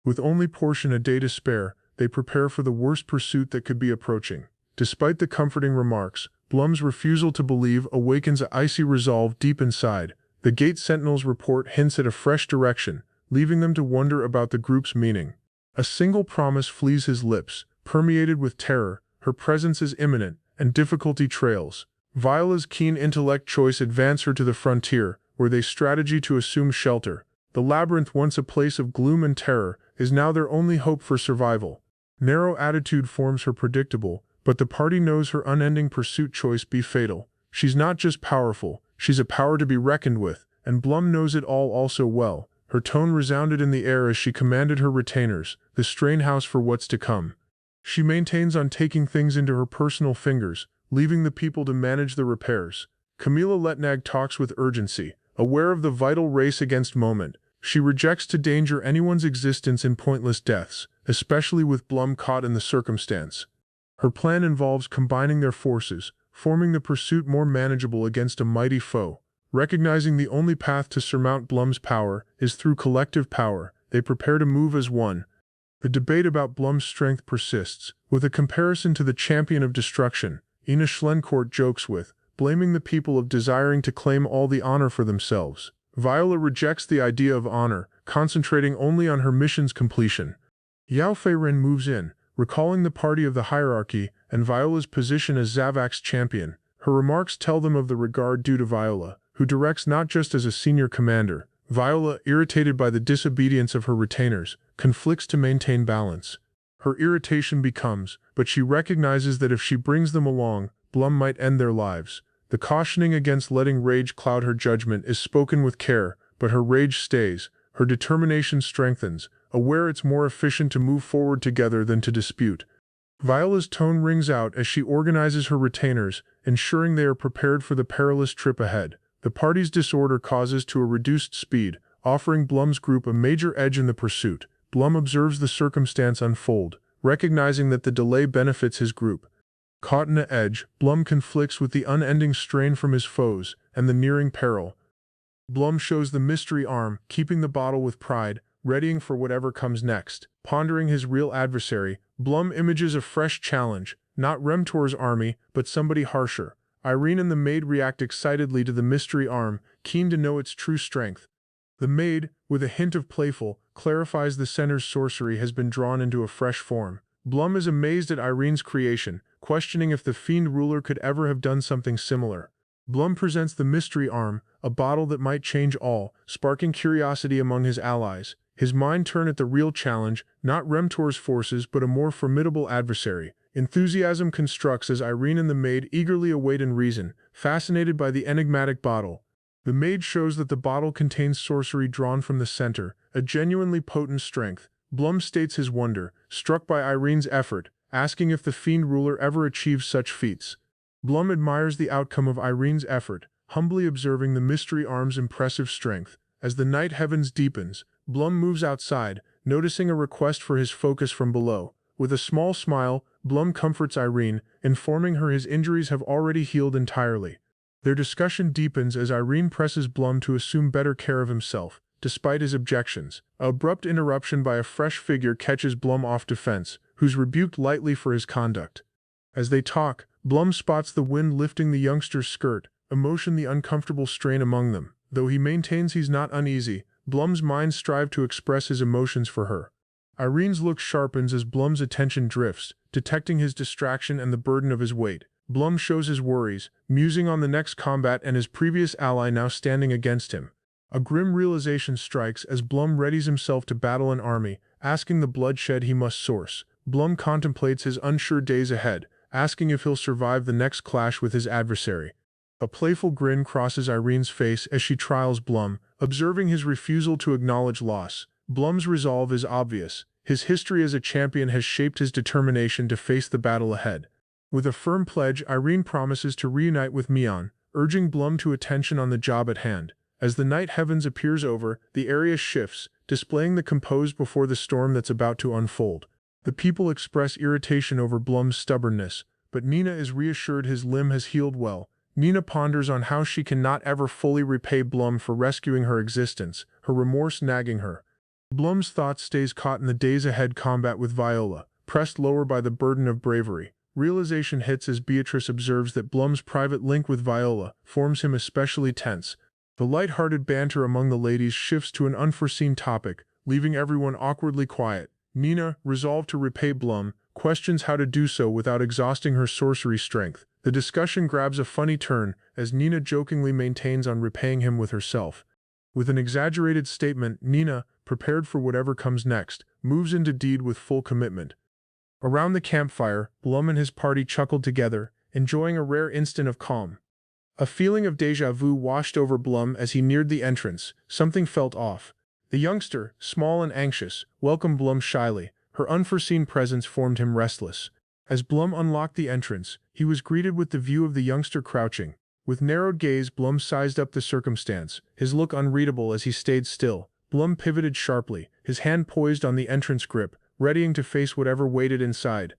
With only portion a day to spare, they prepare for the worst pursuit that could be approaching. Despite the comforting remarks, Blum's refusal to believe awakens an icy resolve deep inside. The gate sentinel's report hints at a fresh direction, leaving them to wonder about the group's meaning. A single promise flees his lips, permeated with terror. Her presence is imminent, and difficulty trails. Viola's keen intellect choice advance her to the frontier, where they strategy to assume shelter. The labyrinth, once a place of gloom and terror, is now their only hope for survival. Narrow attitude forms her predictable, but the party knows her unending pursuit choice be fatal. She's not just powerful, she's a power to be reckoned with, and Blum knows it all also well. Her tone resounded in the air as she commanded her retainers, the strain house for what's to come. She maintains on taking things into her personal fingers, leaving the people to manage the repairs. Camila Letnag talks with urgency, aware of the vital race against moment. She rejects to danger anyone's existence in pointless deaths, especially with Blum caught in the circumstance. Her plan involves combining their forces, forming the pursuit more manageable against a mighty foe. Recognizing the only path to surmount Blum's power is through collective power, they prepare to move as one. The debate about Blum's strength persists, with a comparison to the champion of destruction. Ina Schlencourt jokes with, blaming the people of desiring to claim all the honor for themselves. Viola rejects the idea of honor, concentrating only on her mission's completion. Yao Feiren moves in, recalling the party of the hierarchy and Viola's position as Zavak's champion. Her remarks tell them of the regard due to Viola, who directs not just as a senior commander. Viola, irritated by the disobedience of her retainers, conflicts to maintain balance. Her irritation becomes, but she recognizes that if she brings them along, Blum might end their lives. The cautioning against letting rage cloud her judgment is spoken with care, but her rage stays, her determination strengthens, aware it's more efficient to move forward together than to dispute. Viola's tone rings out as she organizes her retainers, ensuring they are prepared for the perilous trip ahead. The party's disorder causes to a reduced speed, offering Blum's group a major edge in the pursuit. Blum observes the circumstance unfold, recognizing that the delay benefits his group. Caught in an edge, Blum conflicts with the unending strain from his foes and the nearing peril. Blum shows the mystery arm, keeping the bottle with pride, readying for whatever comes next. Pondering his real adversary, Blum images a fresh challenge, not Remtor's army, but somebody harsher. Irene and the maid react excitedly to the mystery arm, keen to know its true strength. The maid, with a hint of playful, clarifies the center's sorcery has been drawn into a fresh form. Blum is amazed at Irene's creation, questioning if the fiend ruler could ever have done something similar. Blum presents the mystery arm, a bottle that might change all, sparking curiosity among his allies. His mind turns at the real challenge, not Remtor's forces but a more formidable adversary. Enthusiasm constructs as Irene and the maid eagerly await and reason, fascinated by the enigmatic bottle. The maid shows that the bottle contains sorcery drawn from the center, a genuinely potent strength. Blum states his wonder, struck by Irene's effort, asking if the fiend ruler ever achieved such feats. Blum admires the outcome of Irene's effort, humbly observing the mystery arm's impressive strength. As the night heavens deepens, Blum moves outside, noticing a request for his focus from below. With a small smile, Blum comforts Irene, informing her his injuries have already healed entirely. Their discussion deepens as Irene presses Blum to assume better care of himself, despite his objections. An abrupt interruption by a fresh figure catches Blum off defense, who's rebuked lightly for his conduct. As they talk, Blum spots the wind lifting the youngster's skirt, emotion the uncomfortable strain among them. Though he maintains he's not uneasy, Blum's mind strives to express his emotions for her. Irene's look sharpens as Blum's attention drifts, detecting his distraction and the burden of his weight. Blum shows his worries, musing on the next combat and his previous ally now standing against him. A grim realization strikes as Blum readies himself to battle an army, asking the bloodshed he must source. Blum contemplates his unsure days ahead, asking if he'll survive the next clash with his adversary. A playful grin crosses Irene's face as she trials Blum, observing his refusal to acknowledge loss. Blum's resolve is obvious. His history as a champion has shaped his determination to face the battle ahead. With a firm pledge, Irene promises to reunite with Mion, urging Blum to attention on the job at hand. As the night heavens appears over, the area shifts, displaying the composed before the storm that's about to unfold. The people express irritation over Blum's stubbornness, but Nina is reassured his limb has healed well. Nina ponders on how she cannot ever fully repay Blum for rescuing her existence, her remorse nagging her. Blum's thought stays caught in the days ahead combat with Viola, pressed lower by the burden of bravery. Realization hits as Beatrice observes that Blum's private link with Viola forms him especially tense. The light-hearted banter among the ladies shifts to an unforeseen topic, leaving everyone awkwardly quiet. Nina, resolved to repay Blum, questions how to do so without exhausting her sorcery strength. The discussion grabs a funny turn as Nina jokingly maintains on repaying him with herself. With an exaggerated statement, Nina, prepared for whatever comes next, moves into deed with full commitment. Around the campfire, Blum and his party chuckled together, enjoying a rare instant of calm. A feeling of déjà vu washed over Blum as he neared the entrance. Something felt off. The youngster, small and anxious, welcomed Blum shyly. Her unforeseen presence formed him restless. As Blum unlocked the entrance, he was greeted with the view of the youngster crouching. With narrowed gaze, Blum sized up the circumstance, his look unreadable as he stayed still. Blum pivoted sharply, his hand poised on the entrance grip, readying to face whatever waited inside.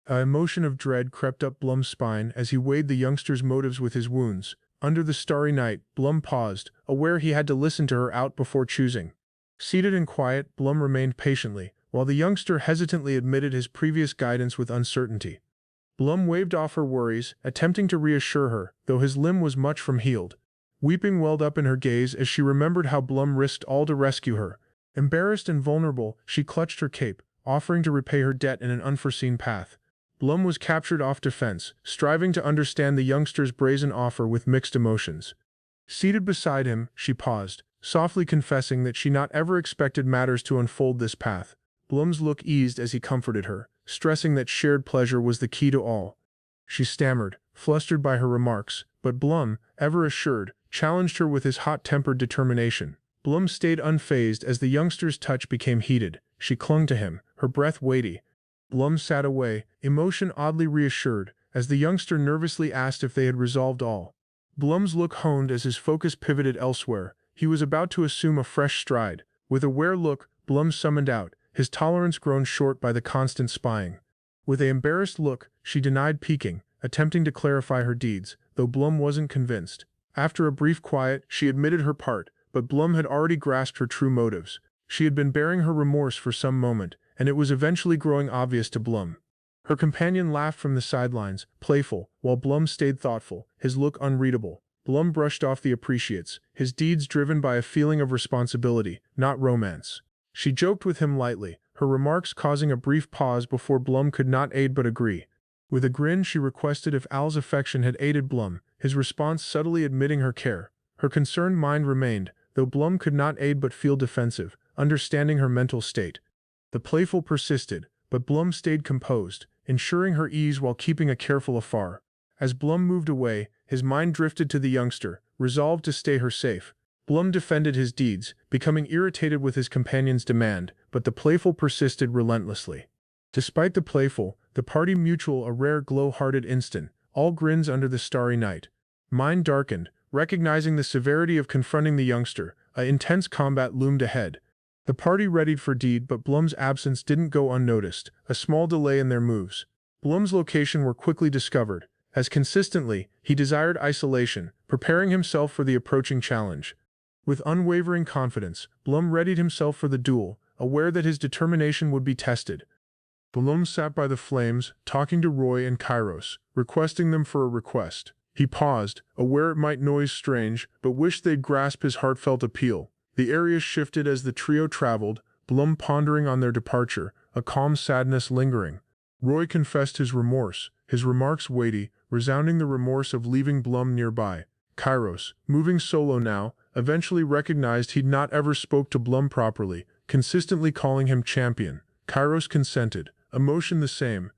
An emotion of dread crept up Blum's spine as he weighed the youngster's motives with his wounds. Under the starry night, Blum paused, aware he had to listen to her out before choosing. Seated in quiet, Blum remained patiently, while the youngster hesitantly admitted his previous guidance with uncertainty. Blum waved off her worries, attempting to reassure her, though his limb was much from healed. Weeping welled up in her gaze as she remembered how Blum risked all to rescue her. Embarrassed and vulnerable, she clutched her cape, offering to repay her debt in an unforeseen path. Blum was captured off defense, striving to understand the youngster's brazen offer with mixed emotions. Seated beside him, she paused, softly confessing that she not ever expected matters to unfold this path. Blum's look eased as he comforted her, stressing that shared pleasure was the key to all. she stammered, flustered by her remarks, but Blum, ever assured, challenged her with his hot-tempered determination. Blum stayed unfazed as the youngster's touch became heated. She clung to him, her breath weighty. Blum sat away, emotion oddly reassured, as the youngster nervously asked if they had resolved all. Blum's look honed as his focus pivoted elsewhere. He was about to assume a fresh stride. With a wary look, Blum summoned out, his tolerance grown short by the constant spying. With an embarrassed look, she denied peeking, attempting to clarify her deeds, though Blum wasn't convinced. After a brief quiet, she admitted her part, but Blum had already grasped her true motives. She had been bearing her remorse for some moment, and it was eventually growing obvious to Blum. Her companion laughed from the sidelines, playful, while Blum stayed thoughtful, his look unreadable. Blum brushed off the appreciates, his deeds driven by a feeling of responsibility, not romance. She joked with him lightly, her remarks causing a brief pause before Blum could not aid but agree. With a grin she requested if Al's affection had aided Blum, his response subtly admitting her care. Her concerned mind remained, though Blum could not aid but feel defensive, understanding her mental state. The playful persisted, but Blum stayed composed, ensuring her ease while keeping a careful afar. As Blum moved away, his mind drifted to the youngster, resolved to stay her safe. Blum defended his deeds, becoming irritated with his companion's demand, but the playful persisted relentlessly. Despite the playful, the party mutual a rare glow-hearted instant, all grins under the starry night. Mind darkened, recognizing the severity of confronting the youngster, an intense combat loomed ahead. The party readied for deed, but Blum's absence didn't go unnoticed, a small delay in their moves. Blum's location were quickly discovered. As consistently, he desired isolation, preparing himself for the approaching challenge. With unwavering confidence, Blum readied himself for the duel, aware that his determination would be tested. Blum sat by the flames, talking to Roy and Kairos, requesting them for a request. He paused, aware it might noise strange, but wished they'd grasp his heartfelt appeal. The area shifted as the trio traveled, Blum pondering on their departure, a calm sadness lingering. Roy confessed his remorse, his remarks weighty, resounding the remorse of leaving Blum nearby. Kairos, moving solo now, eventually recognized he'd not ever spoke to Blum properly, consistently calling him champion. Kairos consented, emotion the same.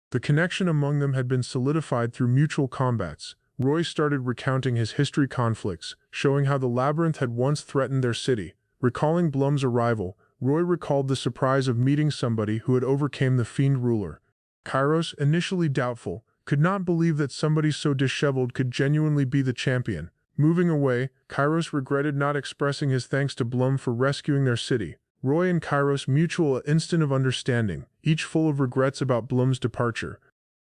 The connection among them had been solidified through mutual combats. Roy started recounting his history conflicts, showing how the labyrinth had once threatened their city. Recalling Blum's arrival, Roy recalled the surprise of meeting somebody who had overcome the fiend ruler. Kairos, initially doubtful, could not believe that somebody so disheveled could genuinely be the champion. Moving away, Kairos regretted not expressing his thanks to Blum for rescuing their city. Roy and Kairos mutual an instant of understanding, each full of regrets about Blum's departure.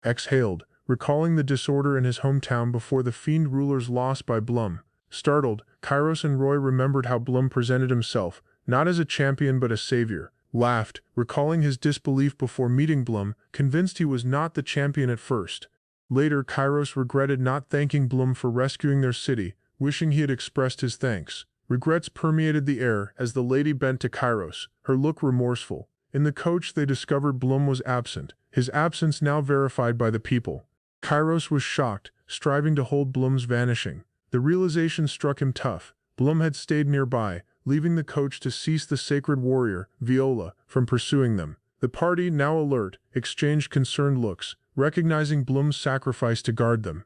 Exhaled, recalling the disorder in his hometown before the fiend ruler's loss by Blum. Startled, Kairos and Roy remembered how Blum presented himself, not as a champion but a savior. Laughed, recalling his disbelief before meeting Blum, convinced he was not the champion at first. Later, Kairos regretted not thanking Blum for rescuing their city, wishing he had expressed his thanks. Regrets permeated the air as the lady bent to Kairos, her look remorseful. In the coach they discovered Blum was absent, his absence now verified by the people. Kairos was shocked, striving to hold Blum's vanishing. The realization struck him tough. Blum had stayed nearby, leaving the coach to cease the sacred warrior, Viola, from pursuing them. The party, now alert, exchanged concerned looks, recognizing Blum's sacrifice to guard them.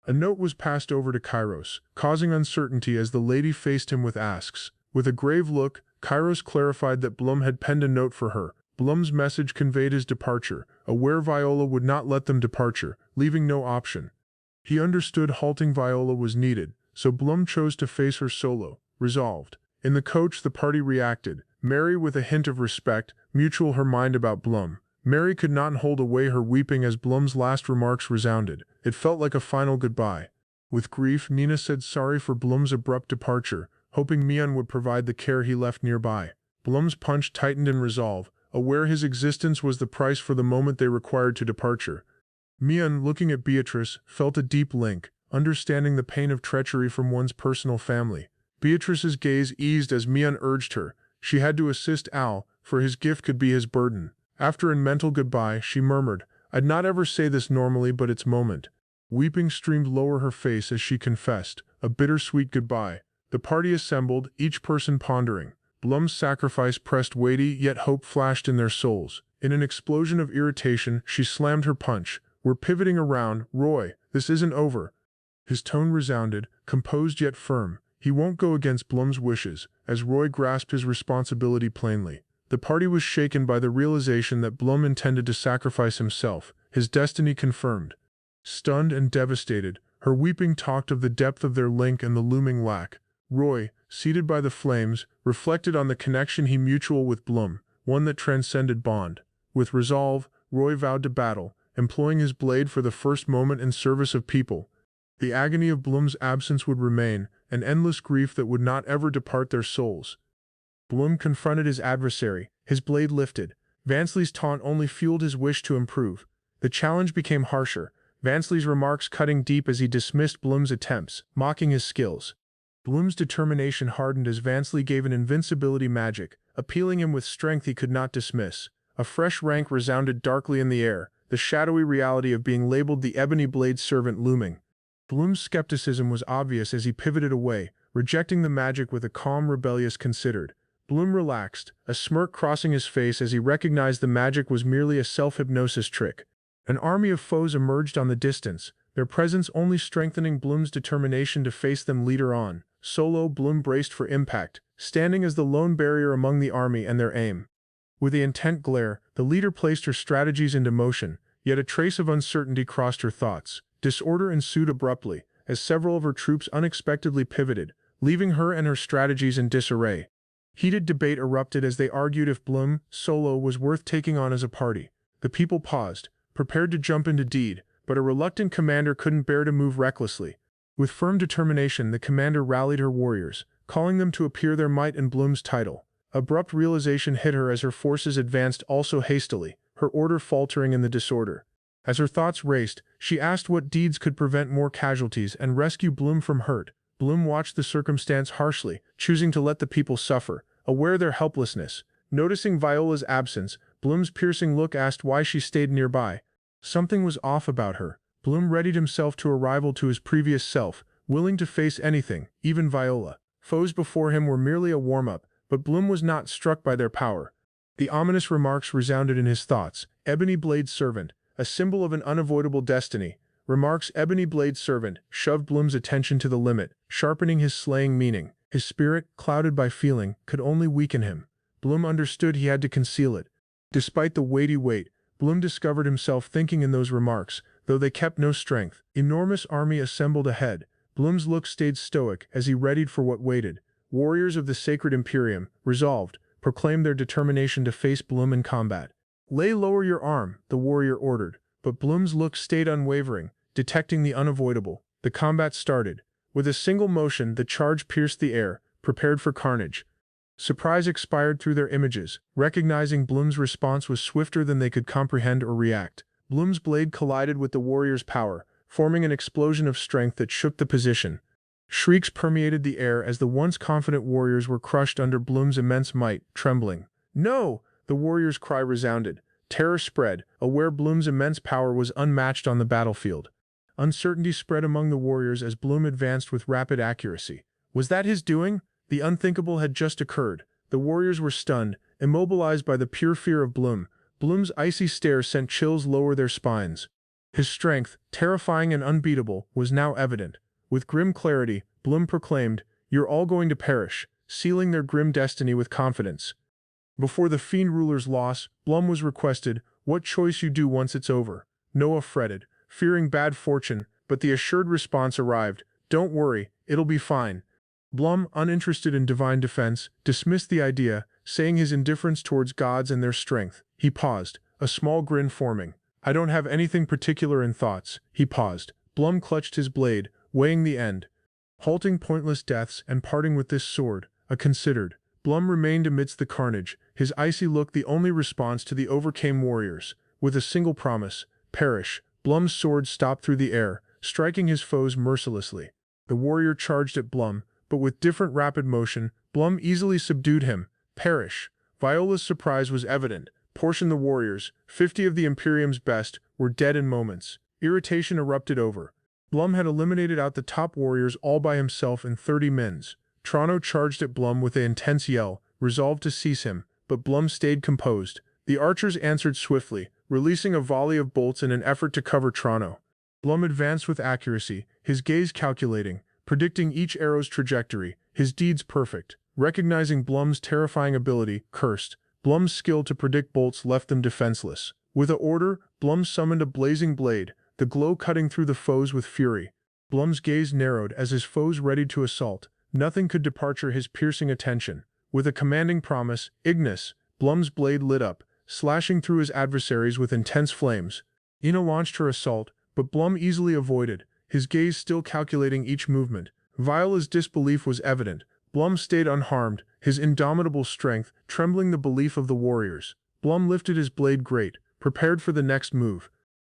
A note was passed over to Kairos, causing uncertainty as the lady faced him with asks. With a grave look, Kairos clarified that Blum had penned a note for her. Blum's message conveyed his departure, aware Viola would not let them departure, leaving no option. He understood halting Viola was needed, so Blum chose to face her solo, resolved. In the coach the party reacted, Mary with a hint of respect, mutual her mind about Blum. Mary could not hold away her weeping as Blum's last remarks resounded. It felt like a final goodbye. With grief, Nina said sorry for Blum's abrupt departure, hoping Mian would provide the care he left nearby. Blum's punch tightened in resolve, aware his existence was the price for the moment they required to departure. Mian, looking at Beatrice, felt a deep link, understanding the pain of treachery from one's personal family. Beatrice's gaze eased as Mian urged her. She had to assist Al, for his gift could be his burden. After a mental goodbye, she murmured, "I'd not ever say this normally, but it's moment." Weeping streamed lower her face as she confessed, a bittersweet goodbye. The party assembled, each person pondering. Blum's sacrifice pressed weighty, yet hope flashed in their souls. In an explosion of irritation, she slammed her punch. We're pivoting around. Roy, this isn't over. His tone resounded, composed yet firm. He won't go against Blum's wishes, as Roy grasped his responsibility plainly. The party was shaken by the realization that Blum intended to sacrifice himself, his destiny confirmed. Stunned and devastated, her weeping talked of the depth of their link and the looming lack. Roy, seated by the flames, reflected on the connection he mutual with Blum, one that transcended bond. With resolve, Roy vowed to battle, employing his blade for the first moment in service of people. The agony of Blum's absence would remain, an endless grief that would not ever depart their souls. Blum confronted his adversary, his blade lifted. Vansley's taunt only fueled his wish to improve. The challenge became harsher, Vansley's remarks cutting deep as he dismissed Blum's attempts, mocking his skills. Blum's determination hardened as Vansley gave an invincibility magic, appealing him with strength he could not dismiss. A fresh rank resounded darkly in the air, the shadowy reality of being labeled the Ebony Blade Servant looming. Blum's skepticism was obvious as he pivoted away, rejecting the magic with a calm, rebellious considered. Blum relaxed, a smirk crossing his face as he recognized the magic was merely a self-hypnosis trick. An army of foes emerged on the distance, their presence only strengthening Blum's determination to face them later on. Solo, Blum braced for impact, standing as the lone barrier among the army and their aim. With the intent glare, the leader placed her strategies into motion, yet a trace of uncertainty crossed her thoughts. Disorder ensued abruptly, as several of her troops unexpectedly pivoted, leaving her and her strategies in disarray. Heated debate erupted as they argued if Blum, Solo, was worth taking on as a party. The people paused, prepared to jump into deed, but a reluctant commander couldn't bear to move recklessly. With firm determination, the commander rallied her warriors, calling them to appear their might in Blum's title. Abrupt realization hit her as her forces advanced also hastily, her order faltering in the disorder. As her thoughts raced, she asked what deeds could prevent more casualties and rescue Blum from hurt. Blum watched the circumstance harshly, choosing to let the people suffer, aware of their helplessness. Noticing Viola's absence, Blum's piercing look asked why she stayed nearby. Something was off about her. Blum readied himself to a rival to his previous self, willing to face anything, even Viola. Foes before him were merely a warm-up, but Blum was not struck by their power. The ominous remarks resounded in his thoughts. Ebony Blade Servant, a symbol of an unavoidable destiny. Remarks Ebony Blade Servant shoved Blum's attention to the limit, sharpening his slaying meaning. His spirit, clouded by feeling, could only weaken him. Blum understood he had to conceal it. Despite the weighty weight, Blum discovered himself thinking in those remarks, though they kept no strength. Enormous army assembled ahead. Blum's look stayed stoic as he readied for what waited. Warriors of the Sacred Imperium, resolved, proclaimed their determination to face Blum in combat. Lay lower your arm, the warrior ordered, but Blum's look stayed unwavering, detecting the unavoidable. The combat started. With a single motion, the charge pierced the air, prepared for carnage. Surprise expired through their images. Recognizing Blum's response was swifter than they could comprehend or react. Blum's blade collided with the warrior's power, forming an explosion of strength that shook the position. Shrieks permeated the air as the once confident warriors were crushed under Blum's immense might, trembling. No! The warrior's cry resounded. Terror spread, aware Blum's immense power was unmatched on the battlefield. Uncertainty spread among the warriors as Blum advanced with rapid accuracy. Was that his doing? The unthinkable had just occurred. The warriors were stunned, immobilized by the pure fear of Blum. Blum's icy stare sent chills lower their spines. His strength, terrifying and unbeatable, was now evident. With grim clarity, Blum proclaimed, "You're all going to perish," sealing their grim destiny with confidence. Before the Fiend ruler's loss, Blum was requested, "What choice you do once it's over." Noah fretted, fearing bad fortune, but the assured response arrived, "Don't worry, it'll be fine." Blum, uninterested in divine defense, dismissed the idea, saying his indifference towards gods and their strength. He paused, a small grin forming. "I don't have anything particular in thoughts." He paused. Blum clutched his blade, weighing the end. Halting pointless deaths and parting with this sword, a considered. Blum remained amidst the carnage, his icy look the only response to the overcame warriors. With a single promise, perish, Blum's sword stopped through the air, striking his foes mercilessly. The warrior charged at Blum, but with different rapid motion, Blum easily subdued him. Perish. Viola's surprise was evident. Portion the warriors, 50 of the Imperium's best, were dead in moments. Irritation erupted over. Blum had eliminated out the top warriors all by himself in 30 mins. Toronto charged at Blum with an intense yell, resolved to seize him, but Blum stayed composed. The archers answered swiftly, releasing a volley of bolts in an effort to cover Toronto. Blum advanced with accuracy, his gaze calculating, predicting each arrow's trajectory, his deeds perfect. Recognizing Blum's terrifying ability, cursed, Blum's skill to predict bolts left them defenseless. With a order, Blum summoned a blazing blade, the glow cutting through the foes with fury. Blum's gaze narrowed as his foes readied to assault. Nothing could departure his piercing attention. With a commanding promise, Ignis, Blum's blade lit up, slashing through his adversaries with intense flames. Ina launched her assault, but Blum easily avoided, his gaze still calculating each movement. Viola's disbelief was evident. Blum stayed unharmed, his indomitable strength trembling the belief of the warriors. Blum lifted his blade great, prepared for the next move.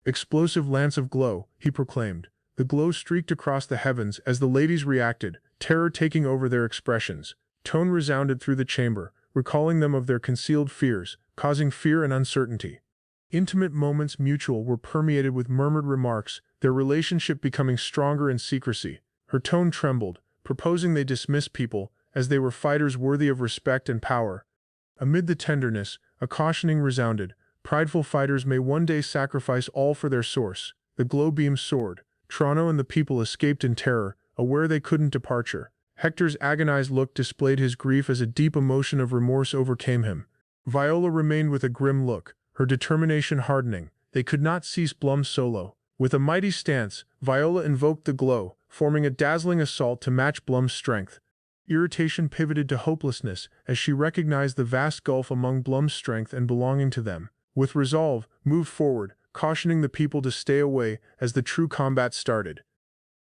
Explosive lance of glow, he proclaimed. The glow streaked across the heavens as the ladies reacted, terror taking over their expressions. Tone resounded through the chamber, recalling them of their concealed fears, causing fear and uncertainty. Intimate moments mutual were permeated with murmured remarks, their relationship becoming stronger in secrecy. Her tone trembled, proposing they dismiss people, as they were fighters worthy of respect and power. Amid the tenderness, a cautioning resounded, prideful fighters may one day sacrifice all for their source. The glow beam soared. Toronto and the people escaped in terror, aware they couldn't departure. Hector's agonized look displayed his grief as a deep emotion of remorse overcame him. Viola remained with a grim look, her determination hardening. They could not cease Blum's solo. With a mighty stance, Viola invoked the glow, forming a dazzling assault to match Blum's strength. Irritation pivoted to hopelessness as she recognized the vast gulf among Blum's strength and belonging to them. With resolve, moved forward, cautioning the people to stay away as the true combat started.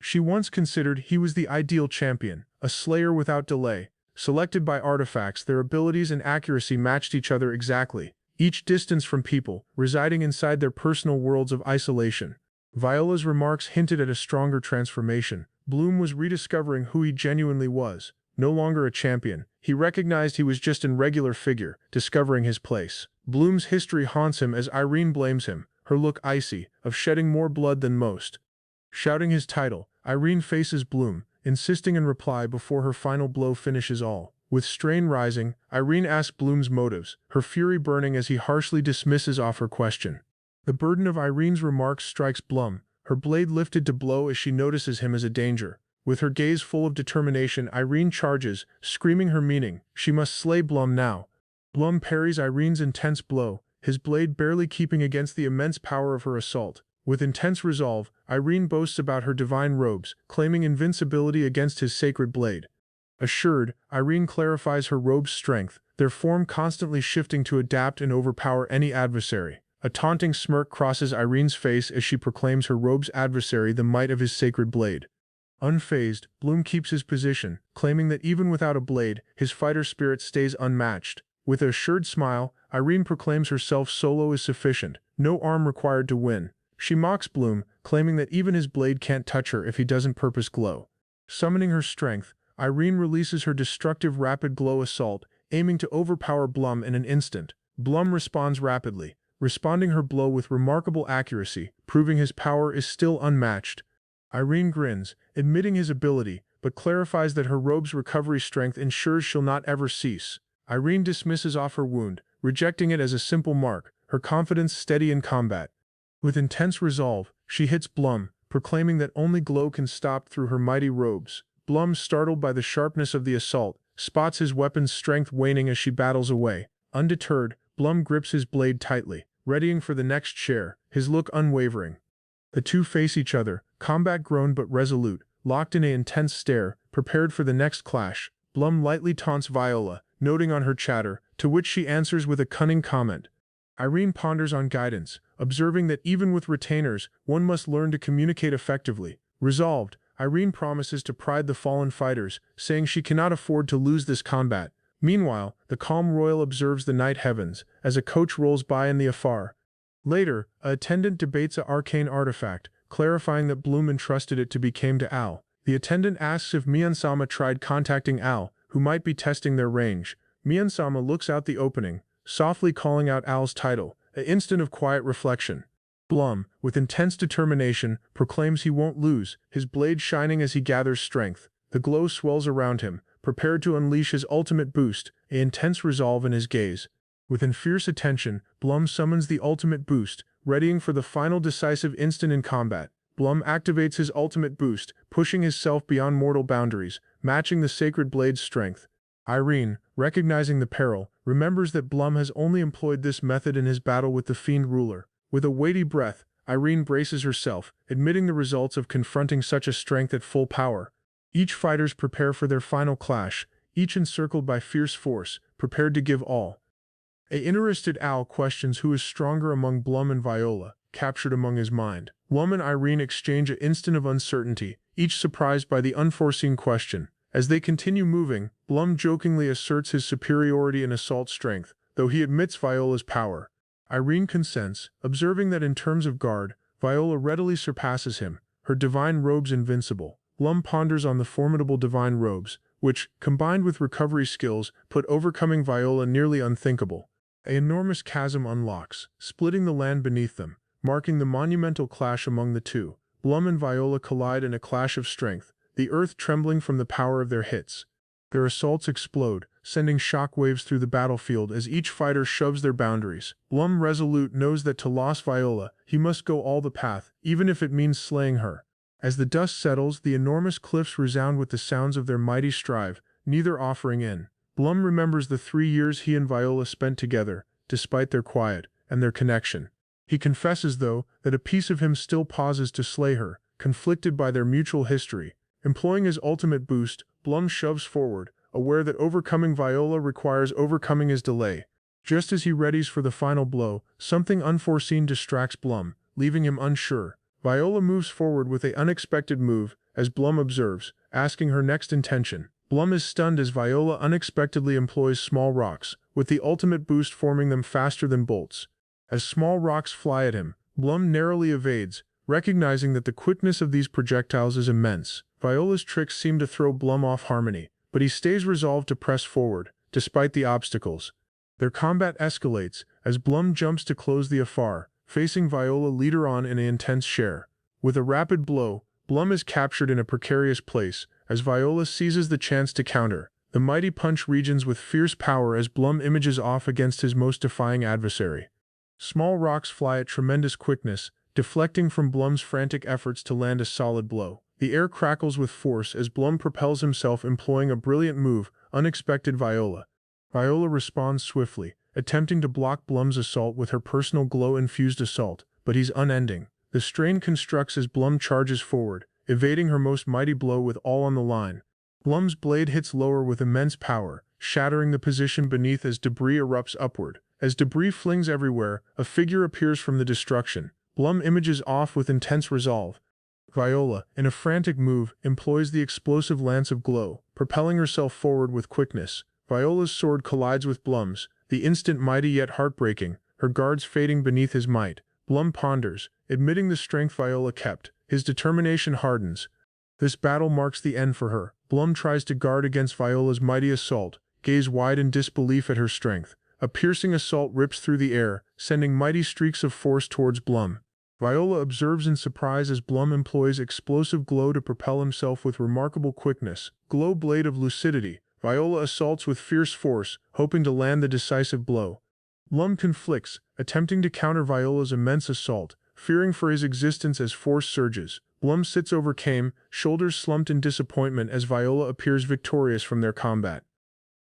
She once considered he was the ideal champion, a slayer without delay. Selected by artifacts, their abilities and accuracy matched each other exactly, each distance from people, residing inside their personal worlds of isolation. Viola's remarks hinted at a stronger transformation. Blum was rediscovering who he genuinely was. No longer a champion, he recognized he was just an irregular figure, discovering his place. Blum's history haunts him as Irene blames him, her look icy, of shedding more blood than most. Shouting his title, Irene faces Blum, insisting in reply before her final blow finishes all. With strain rising, Irene asks Blum's motives, her fury burning as he harshly dismisses off her question. The burden of Irene's remarks strikes Blum, her blade lifted to blow as she notices him as a danger. With her gaze full of determination, Irene charges, screaming her meaning. She must slay Blum now. Blum parries Irene's intense blow, his blade barely keeping against the immense power of her assault. With intense resolve, Irene boasts about her divine robes, claiming invincibility against his sacred blade. Assured, Irene clarifies her robe's strength, their form constantly shifting to adapt and overpower any adversary. A taunting smirk crosses Irene's face as she proclaims her robe's adversary the might of his sacred blade. Unfazed, Blum keeps his position, claiming that even without a blade, his fighter spirit stays unmatched. With an assured smile, Irene proclaims herself solo is sufficient, no arm required to win. She mocks Blum, claiming that even his blade can't touch her if he doesn't purpose glow. Summoning her strength, Irene releases her destructive rapid glow assault, aiming to overpower Blum in an instant. Blum responds rapidly, responding her blow with remarkable accuracy, proving his power is still unmatched. Irene grins, admitting his ability, but clarifies that her robe's recovery strength ensures she'll not ever cease. Irene dismisses off her wound, rejecting it as a simple mark, her confidence steady in combat. With intense resolve, she hits Blum, proclaiming that only glow can stop through her mighty robes. Blum, startled by the sharpness of the assault, spots his weapon's strength waning as she battles away. Undeterred, Blum grips his blade tightly, readying for the next share, his look unwavering. The two face each other, combat grown but resolute, locked in an intense stare, prepared for the next clash. Blum lightly taunts Viola, noting on her chatter, to which she answers with a cunning comment. Irene ponders on guidance, observing that even with retainers, one must learn to communicate effectively. Resolved, Irene promises to pride the fallen fighters, saying she cannot afford to lose this combat. Meanwhile, the calm royal observes the night heavens, as a coach rolls by in the afar. Later, a attendant debates an arcane artifact, clarifying that Blum entrusted it to be came to Al. The attendant asks if Mian-sama tried contacting Al, who might be testing their range. Mian-sama looks out the opening, softly calling out Al's title, an instant of quiet reflection. Blum, with intense determination, proclaims he won't lose, his blade shining as he gathers strength. The glow swells around him, prepared to unleash his ultimate boost, an intense resolve in his gaze. With fierce attention, Blum summons the ultimate boost, readying for the final decisive instant in combat. Blum activates his ultimate boost, pushing himself beyond mortal boundaries, matching the sacred blade's strength. Irene, recognizing the peril, remembers that Blum has only employed this method in his battle with the fiend ruler. With a weighty breath, Irene braces herself, admitting the results of confronting such a strength at full power. Each fighters prepare for their final clash, each encircled by fierce force, prepared to give all. A interested Al questions who is stronger among Blum and Viola, captured among his mind. Blum and Irene exchange an instant of uncertainty, each surprised by the unforeseen question. As they continue moving, Blum jokingly asserts his superiority in assault strength, though he admits Viola's power. Irene consents, observing that in terms of guard, Viola readily surpasses him, her divine robes invincible. Blum ponders on the formidable divine robes, which, combined with recovery skills, put overcoming Viola nearly unthinkable. An enormous chasm unlocks, splitting the land beneath them, marking the monumental clash among the two. Blum and Viola collide in a clash of strength, the earth trembling from the power of their hits. Their assaults explode, sending shockwaves through the battlefield as each fighter shoves their boundaries. Blum, resolute, knows that to lost Viola, he must go all the path, even if it means slaying her. As the dust settles, the enormous cliffs resound with the sounds of their mighty strive, neither offering in. Blum remembers the 3 years he and Viola spent together, despite their quiet and their connection. He confesses, though, that a piece of him still pauses to slay her, conflicted by their mutual history. Employing his ultimate boost, Blum shoves forward, aware that overcoming Viola requires overcoming his delay. Just as he readies for the final blow, something unforeseen distracts Blum, leaving him unsure. Viola moves forward with an unexpected move, as Blum observes, asking her next intention. Blum is stunned as Viola unexpectedly employs small rocks, with the ultimate boost forming them faster than bolts. As small rocks fly at him, Blum narrowly evades, recognizing that the quickness of these projectiles is immense. Viola's tricks seem to throw Blum off harmony, but he stays resolved to press forward, despite the obstacles. Their combat escalates, as Blum jumps to close the affair, facing Viola later on in an intense share. With a rapid blow, Blum is captured in a precarious place, as Viola seizes the chance to counter. The mighty punch regions with fierce power as Blum images off against his most defying adversary. Small rocks fly at tremendous quickness, deflecting from Blum's frantic efforts to land a solid blow. The air crackles with force as Blum propels himself, employing a brilliant move, Unexpected Viola. Viola responds swiftly, attempting to block Blum's assault with her personal glow-infused assault, but he's unending. The strain constructs as Blum charges forward, evading her most mighty blow with all on the line. Blum's blade hits lower with immense power, shattering the position beneath as debris erupts upward. As debris flings everywhere, a figure appears from the destruction. Blum images off with intense resolve. Viola, in a frantic move, employs the explosive lance of glow, propelling herself forward with quickness. Viola's sword collides with Blum's, the instant mighty yet heartbreaking, her guards fading beneath his might. Blum ponders, admitting the strength Viola kept. His determination hardens. This battle marks the end for her. Blum tries to guard against Viola's mighty assault, gaze wide in disbelief at her strength. A piercing assault rips through the air, sending mighty streaks of force towards Blum. Viola observes in surprise as Blum employs explosive glow to propel himself with remarkable quickness. Glow blade of lucidity. Viola assaults with fierce force, hoping to land the decisive blow. Blum conflicts, attempting to counter Viola's immense assault, fearing for his existence as force surges. Blum sits overcome, shoulders slumped in disappointment as Viola appears victorious from their combat.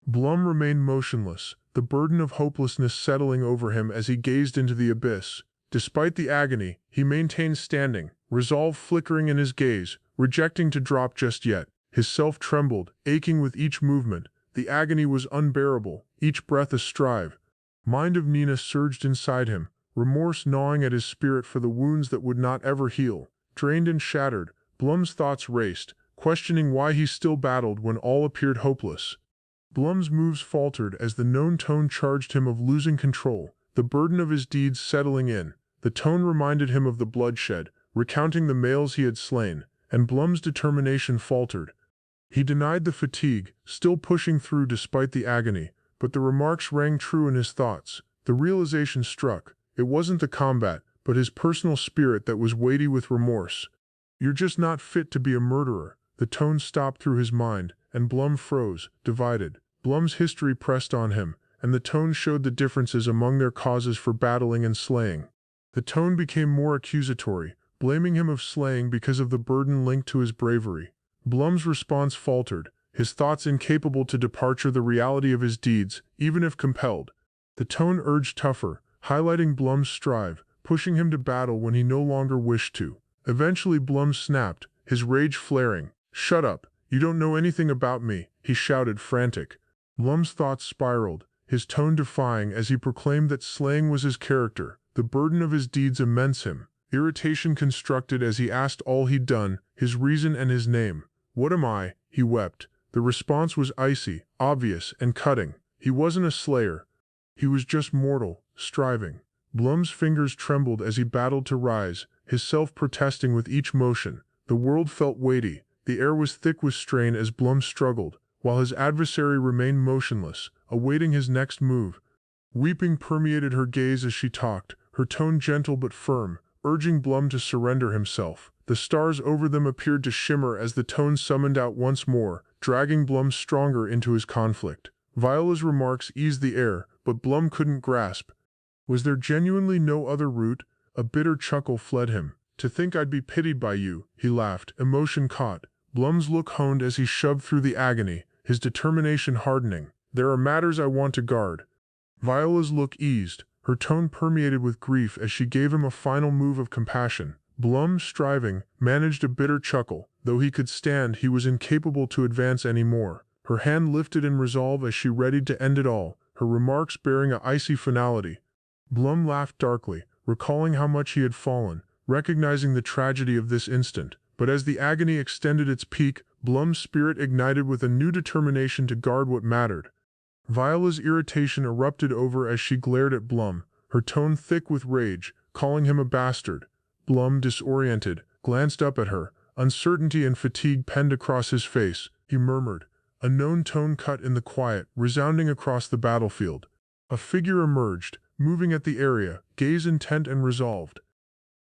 Blum remained motionless, the burden of hopelessness settling over him as he gazed into the abyss. Despite the agony, he maintained standing, resolve flickering in his gaze, rejecting to drop just yet. His self trembled, aching with each movement. The agony was unbearable, each breath a strive. Mind of Nina surged inside him, remorse gnawing at his spirit for the wounds that would not ever heal. Drained and shattered, Blum's thoughts raced, questioning why he still battled when all appeared hopeless. Blum's moves faltered as the known tone charged him of losing control, the burden of his deeds settling in. The tone reminded him of the bloodshed, recounting the males he had slain, and Blum's determination faltered. He denied the fatigue, still pushing through despite the agony, but the remarks rang true in his thoughts. The realization struck. It wasn't the combat, but his personal spirit that was weighty with remorse. "You're just not fit to be a murderer." The tone stopped through his mind, and Blum froze, divided. Blum's history pressed on him, and the tone showed the differences among their causes for battling and slaying. The tone became more accusatory, blaming him of slaying because of the burden linked to his bravery. Blum's response faltered, his thoughts incapable to departure the reality of his deeds, even if compelled. The tone urged tougher, highlighting Blum's strive, pushing him to battle when he no longer wished to. Eventually Blum snapped, his rage flaring. "Shut up, you don't know anything about me," he shouted, frantic. Blum's thoughts spiraled, his tone defying as he proclaimed that slaying was his character, the burden of his deeds immense him. Irritation constructed as he asked all he'd done, his reason and his name. "What am I?" he wept. The response was icy, obvious, and cutting. He wasn't a slayer. He was just mortal, striving. Blum's fingers trembled as he battled to rise, his self protesting with each motion. The world felt weighty. The air was thick with strain as Blum struggled, while his adversary remained motionless, awaiting his next move. Weeping permeated her gaze as she talked, her tone gentle but firm, urging Blum to surrender himself. The stars over them appeared to shimmer as the tone summoned out once more, dragging Blum stronger into his conflict. Viola's remarks eased the air, but Blum couldn't grasp. Was there genuinely no other route? A bitter chuckle fled him. "To think I'd be pitied by you," he laughed, emotion caught. Blum's look honed as he shoved through the agony, his determination hardening. "There are matters I want to guard." Viola's look eased, her tone permeated with grief as she gave him a final move of compassion. Blum, striving, managed a bitter chuckle. Though he could stand, he was incapable to advance any more. Her hand lifted in resolve as she readied to end it all, her remarks bearing a icy finality. Blum laughed darkly, recalling how much he had fallen, recognizing the tragedy of this instant. But as the agony extended its peak, Blum's spirit ignited with a new determination to guard what mattered. Viola's irritation erupted over as she glared at Blum, her tone thick with rage, calling him a bastard. Blum, disoriented, glanced up at her, uncertainty and fatigue penned across his face. He murmured, a known tone cut in the quiet, resounding across the battlefield. A figure emerged, moving at the area, gaze intent and resolved.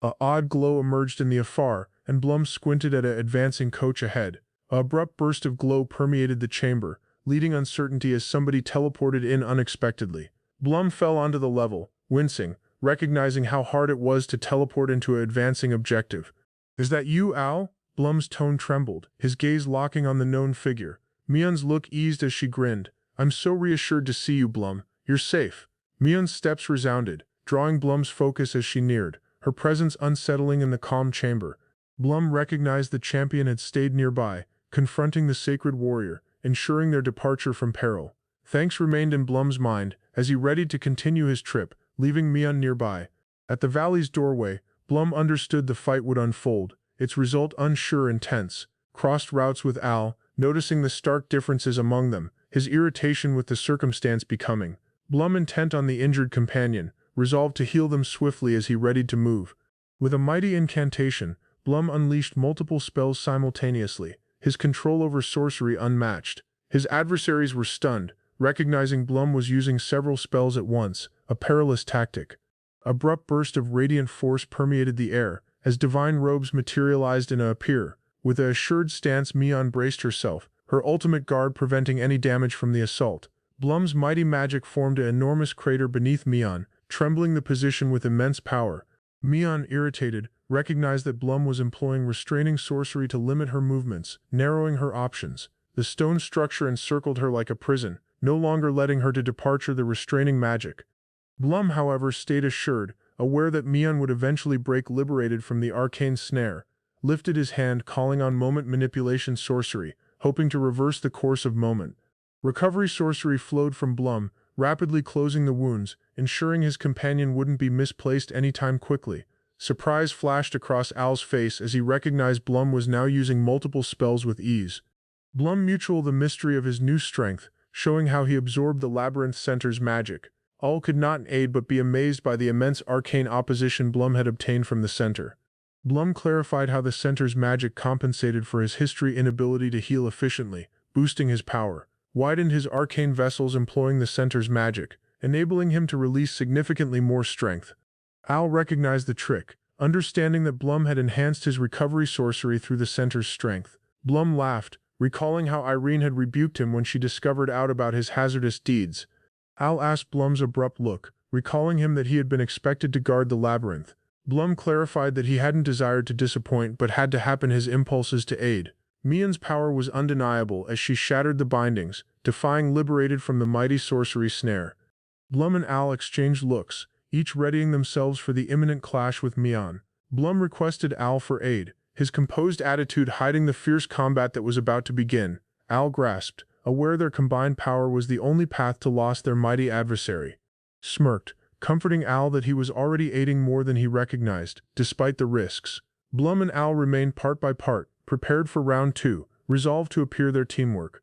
A odd glow emerged in the afar, and Blum squinted at an advancing coach ahead. A abrupt burst of glow permeated the chamber, leading uncertainty as somebody teleported in unexpectedly. Blum fell onto the level, wincing, recognizing how hard it was to teleport into an advancing objective. "Is that you, Al?" Blum's tone trembled, his gaze locking on the known figure. Mion's look eased as she grinned. "I'm so reassured to see you, Blum. You're safe." Mion's steps resounded, drawing Blum's focus as she neared, her presence unsettling in the calm chamber. Blum recognized the champion had stayed nearby, confronting the sacred warrior, ensuring their departure from peril. Thanks remained in Blum's mind as he readied to continue his trip, leaving Mion nearby. At the valley's doorway, Blum understood the fight would unfold, its result unsure and tense. Crossed routes with Al, noticing the stark differences among them, his irritation with the circumstance becoming. Blum intent on the injured companion, resolved to heal them swiftly as he readied to move. With a mighty incantation, Blum unleashed multiple spells simultaneously, his control over sorcery unmatched. His adversaries were stunned, recognizing Blum was using several spells at once, a perilous tactic. Abrupt burst of radiant force permeated the air, as divine robes materialized in a appear. With a assured stance, Mion braced herself, her ultimate guard preventing any damage from the assault. Blum's mighty magic formed an enormous crater beneath Mion, trembling the position with immense power. Mion, irritated, recognized that Blum was employing restraining sorcery to limit her movements, narrowing her options. The stone structure encircled her like a prison, no longer letting her to departure the restraining magic. Blum, however, stayed assured, aware that Mion would eventually break liberated from the arcane snare, lifted his hand calling on moment manipulation sorcery, hoping to reverse the course of moment. Recovery sorcery flowed from Blum, rapidly closing the wounds, ensuring his companion wouldn't be misplaced anytime quickly. Surprise flashed across Al's face as he recognized Blum was now using multiple spells with ease. Blum mutual the mystery of his new strength, showing how he absorbed the labyrinth center's magic. All could not aid but be amazed by the immense arcane opposition Blum had obtained from the center. Blum clarified how the center's magic compensated for his history inability to heal efficiently, boosting his power. Widened his arcane vessels employing the center's magic, enabling him to release significantly more strength. Al recognized the trick, understanding that Blum had enhanced his recovery sorcery through the center's strength. Blum laughed, recalling how Irene had rebuked him when she discovered out about his hazardous deeds. Al asked Blum's abrupt look, recalling him that he had been expected to guard the labyrinth. Blum clarified that he hadn't desired to disappoint but had to happen his impulses to aid. Mian's power was undeniable as she shattered the bindings, defying liberated from the mighty sorcery snare. Blum and Al exchanged looks, each readying themselves for the imminent clash with Mian. Blum requested Al for aid, his composed attitude hiding the fierce combat that was about to begin. Al grasped, aware their combined power was the only path to lost their mighty adversary. Smirked, comforting Al that he was already aiding more than he recognized, despite the risks. Blum and Al remained part by part, prepared for round 2, resolved to appear their teamwork.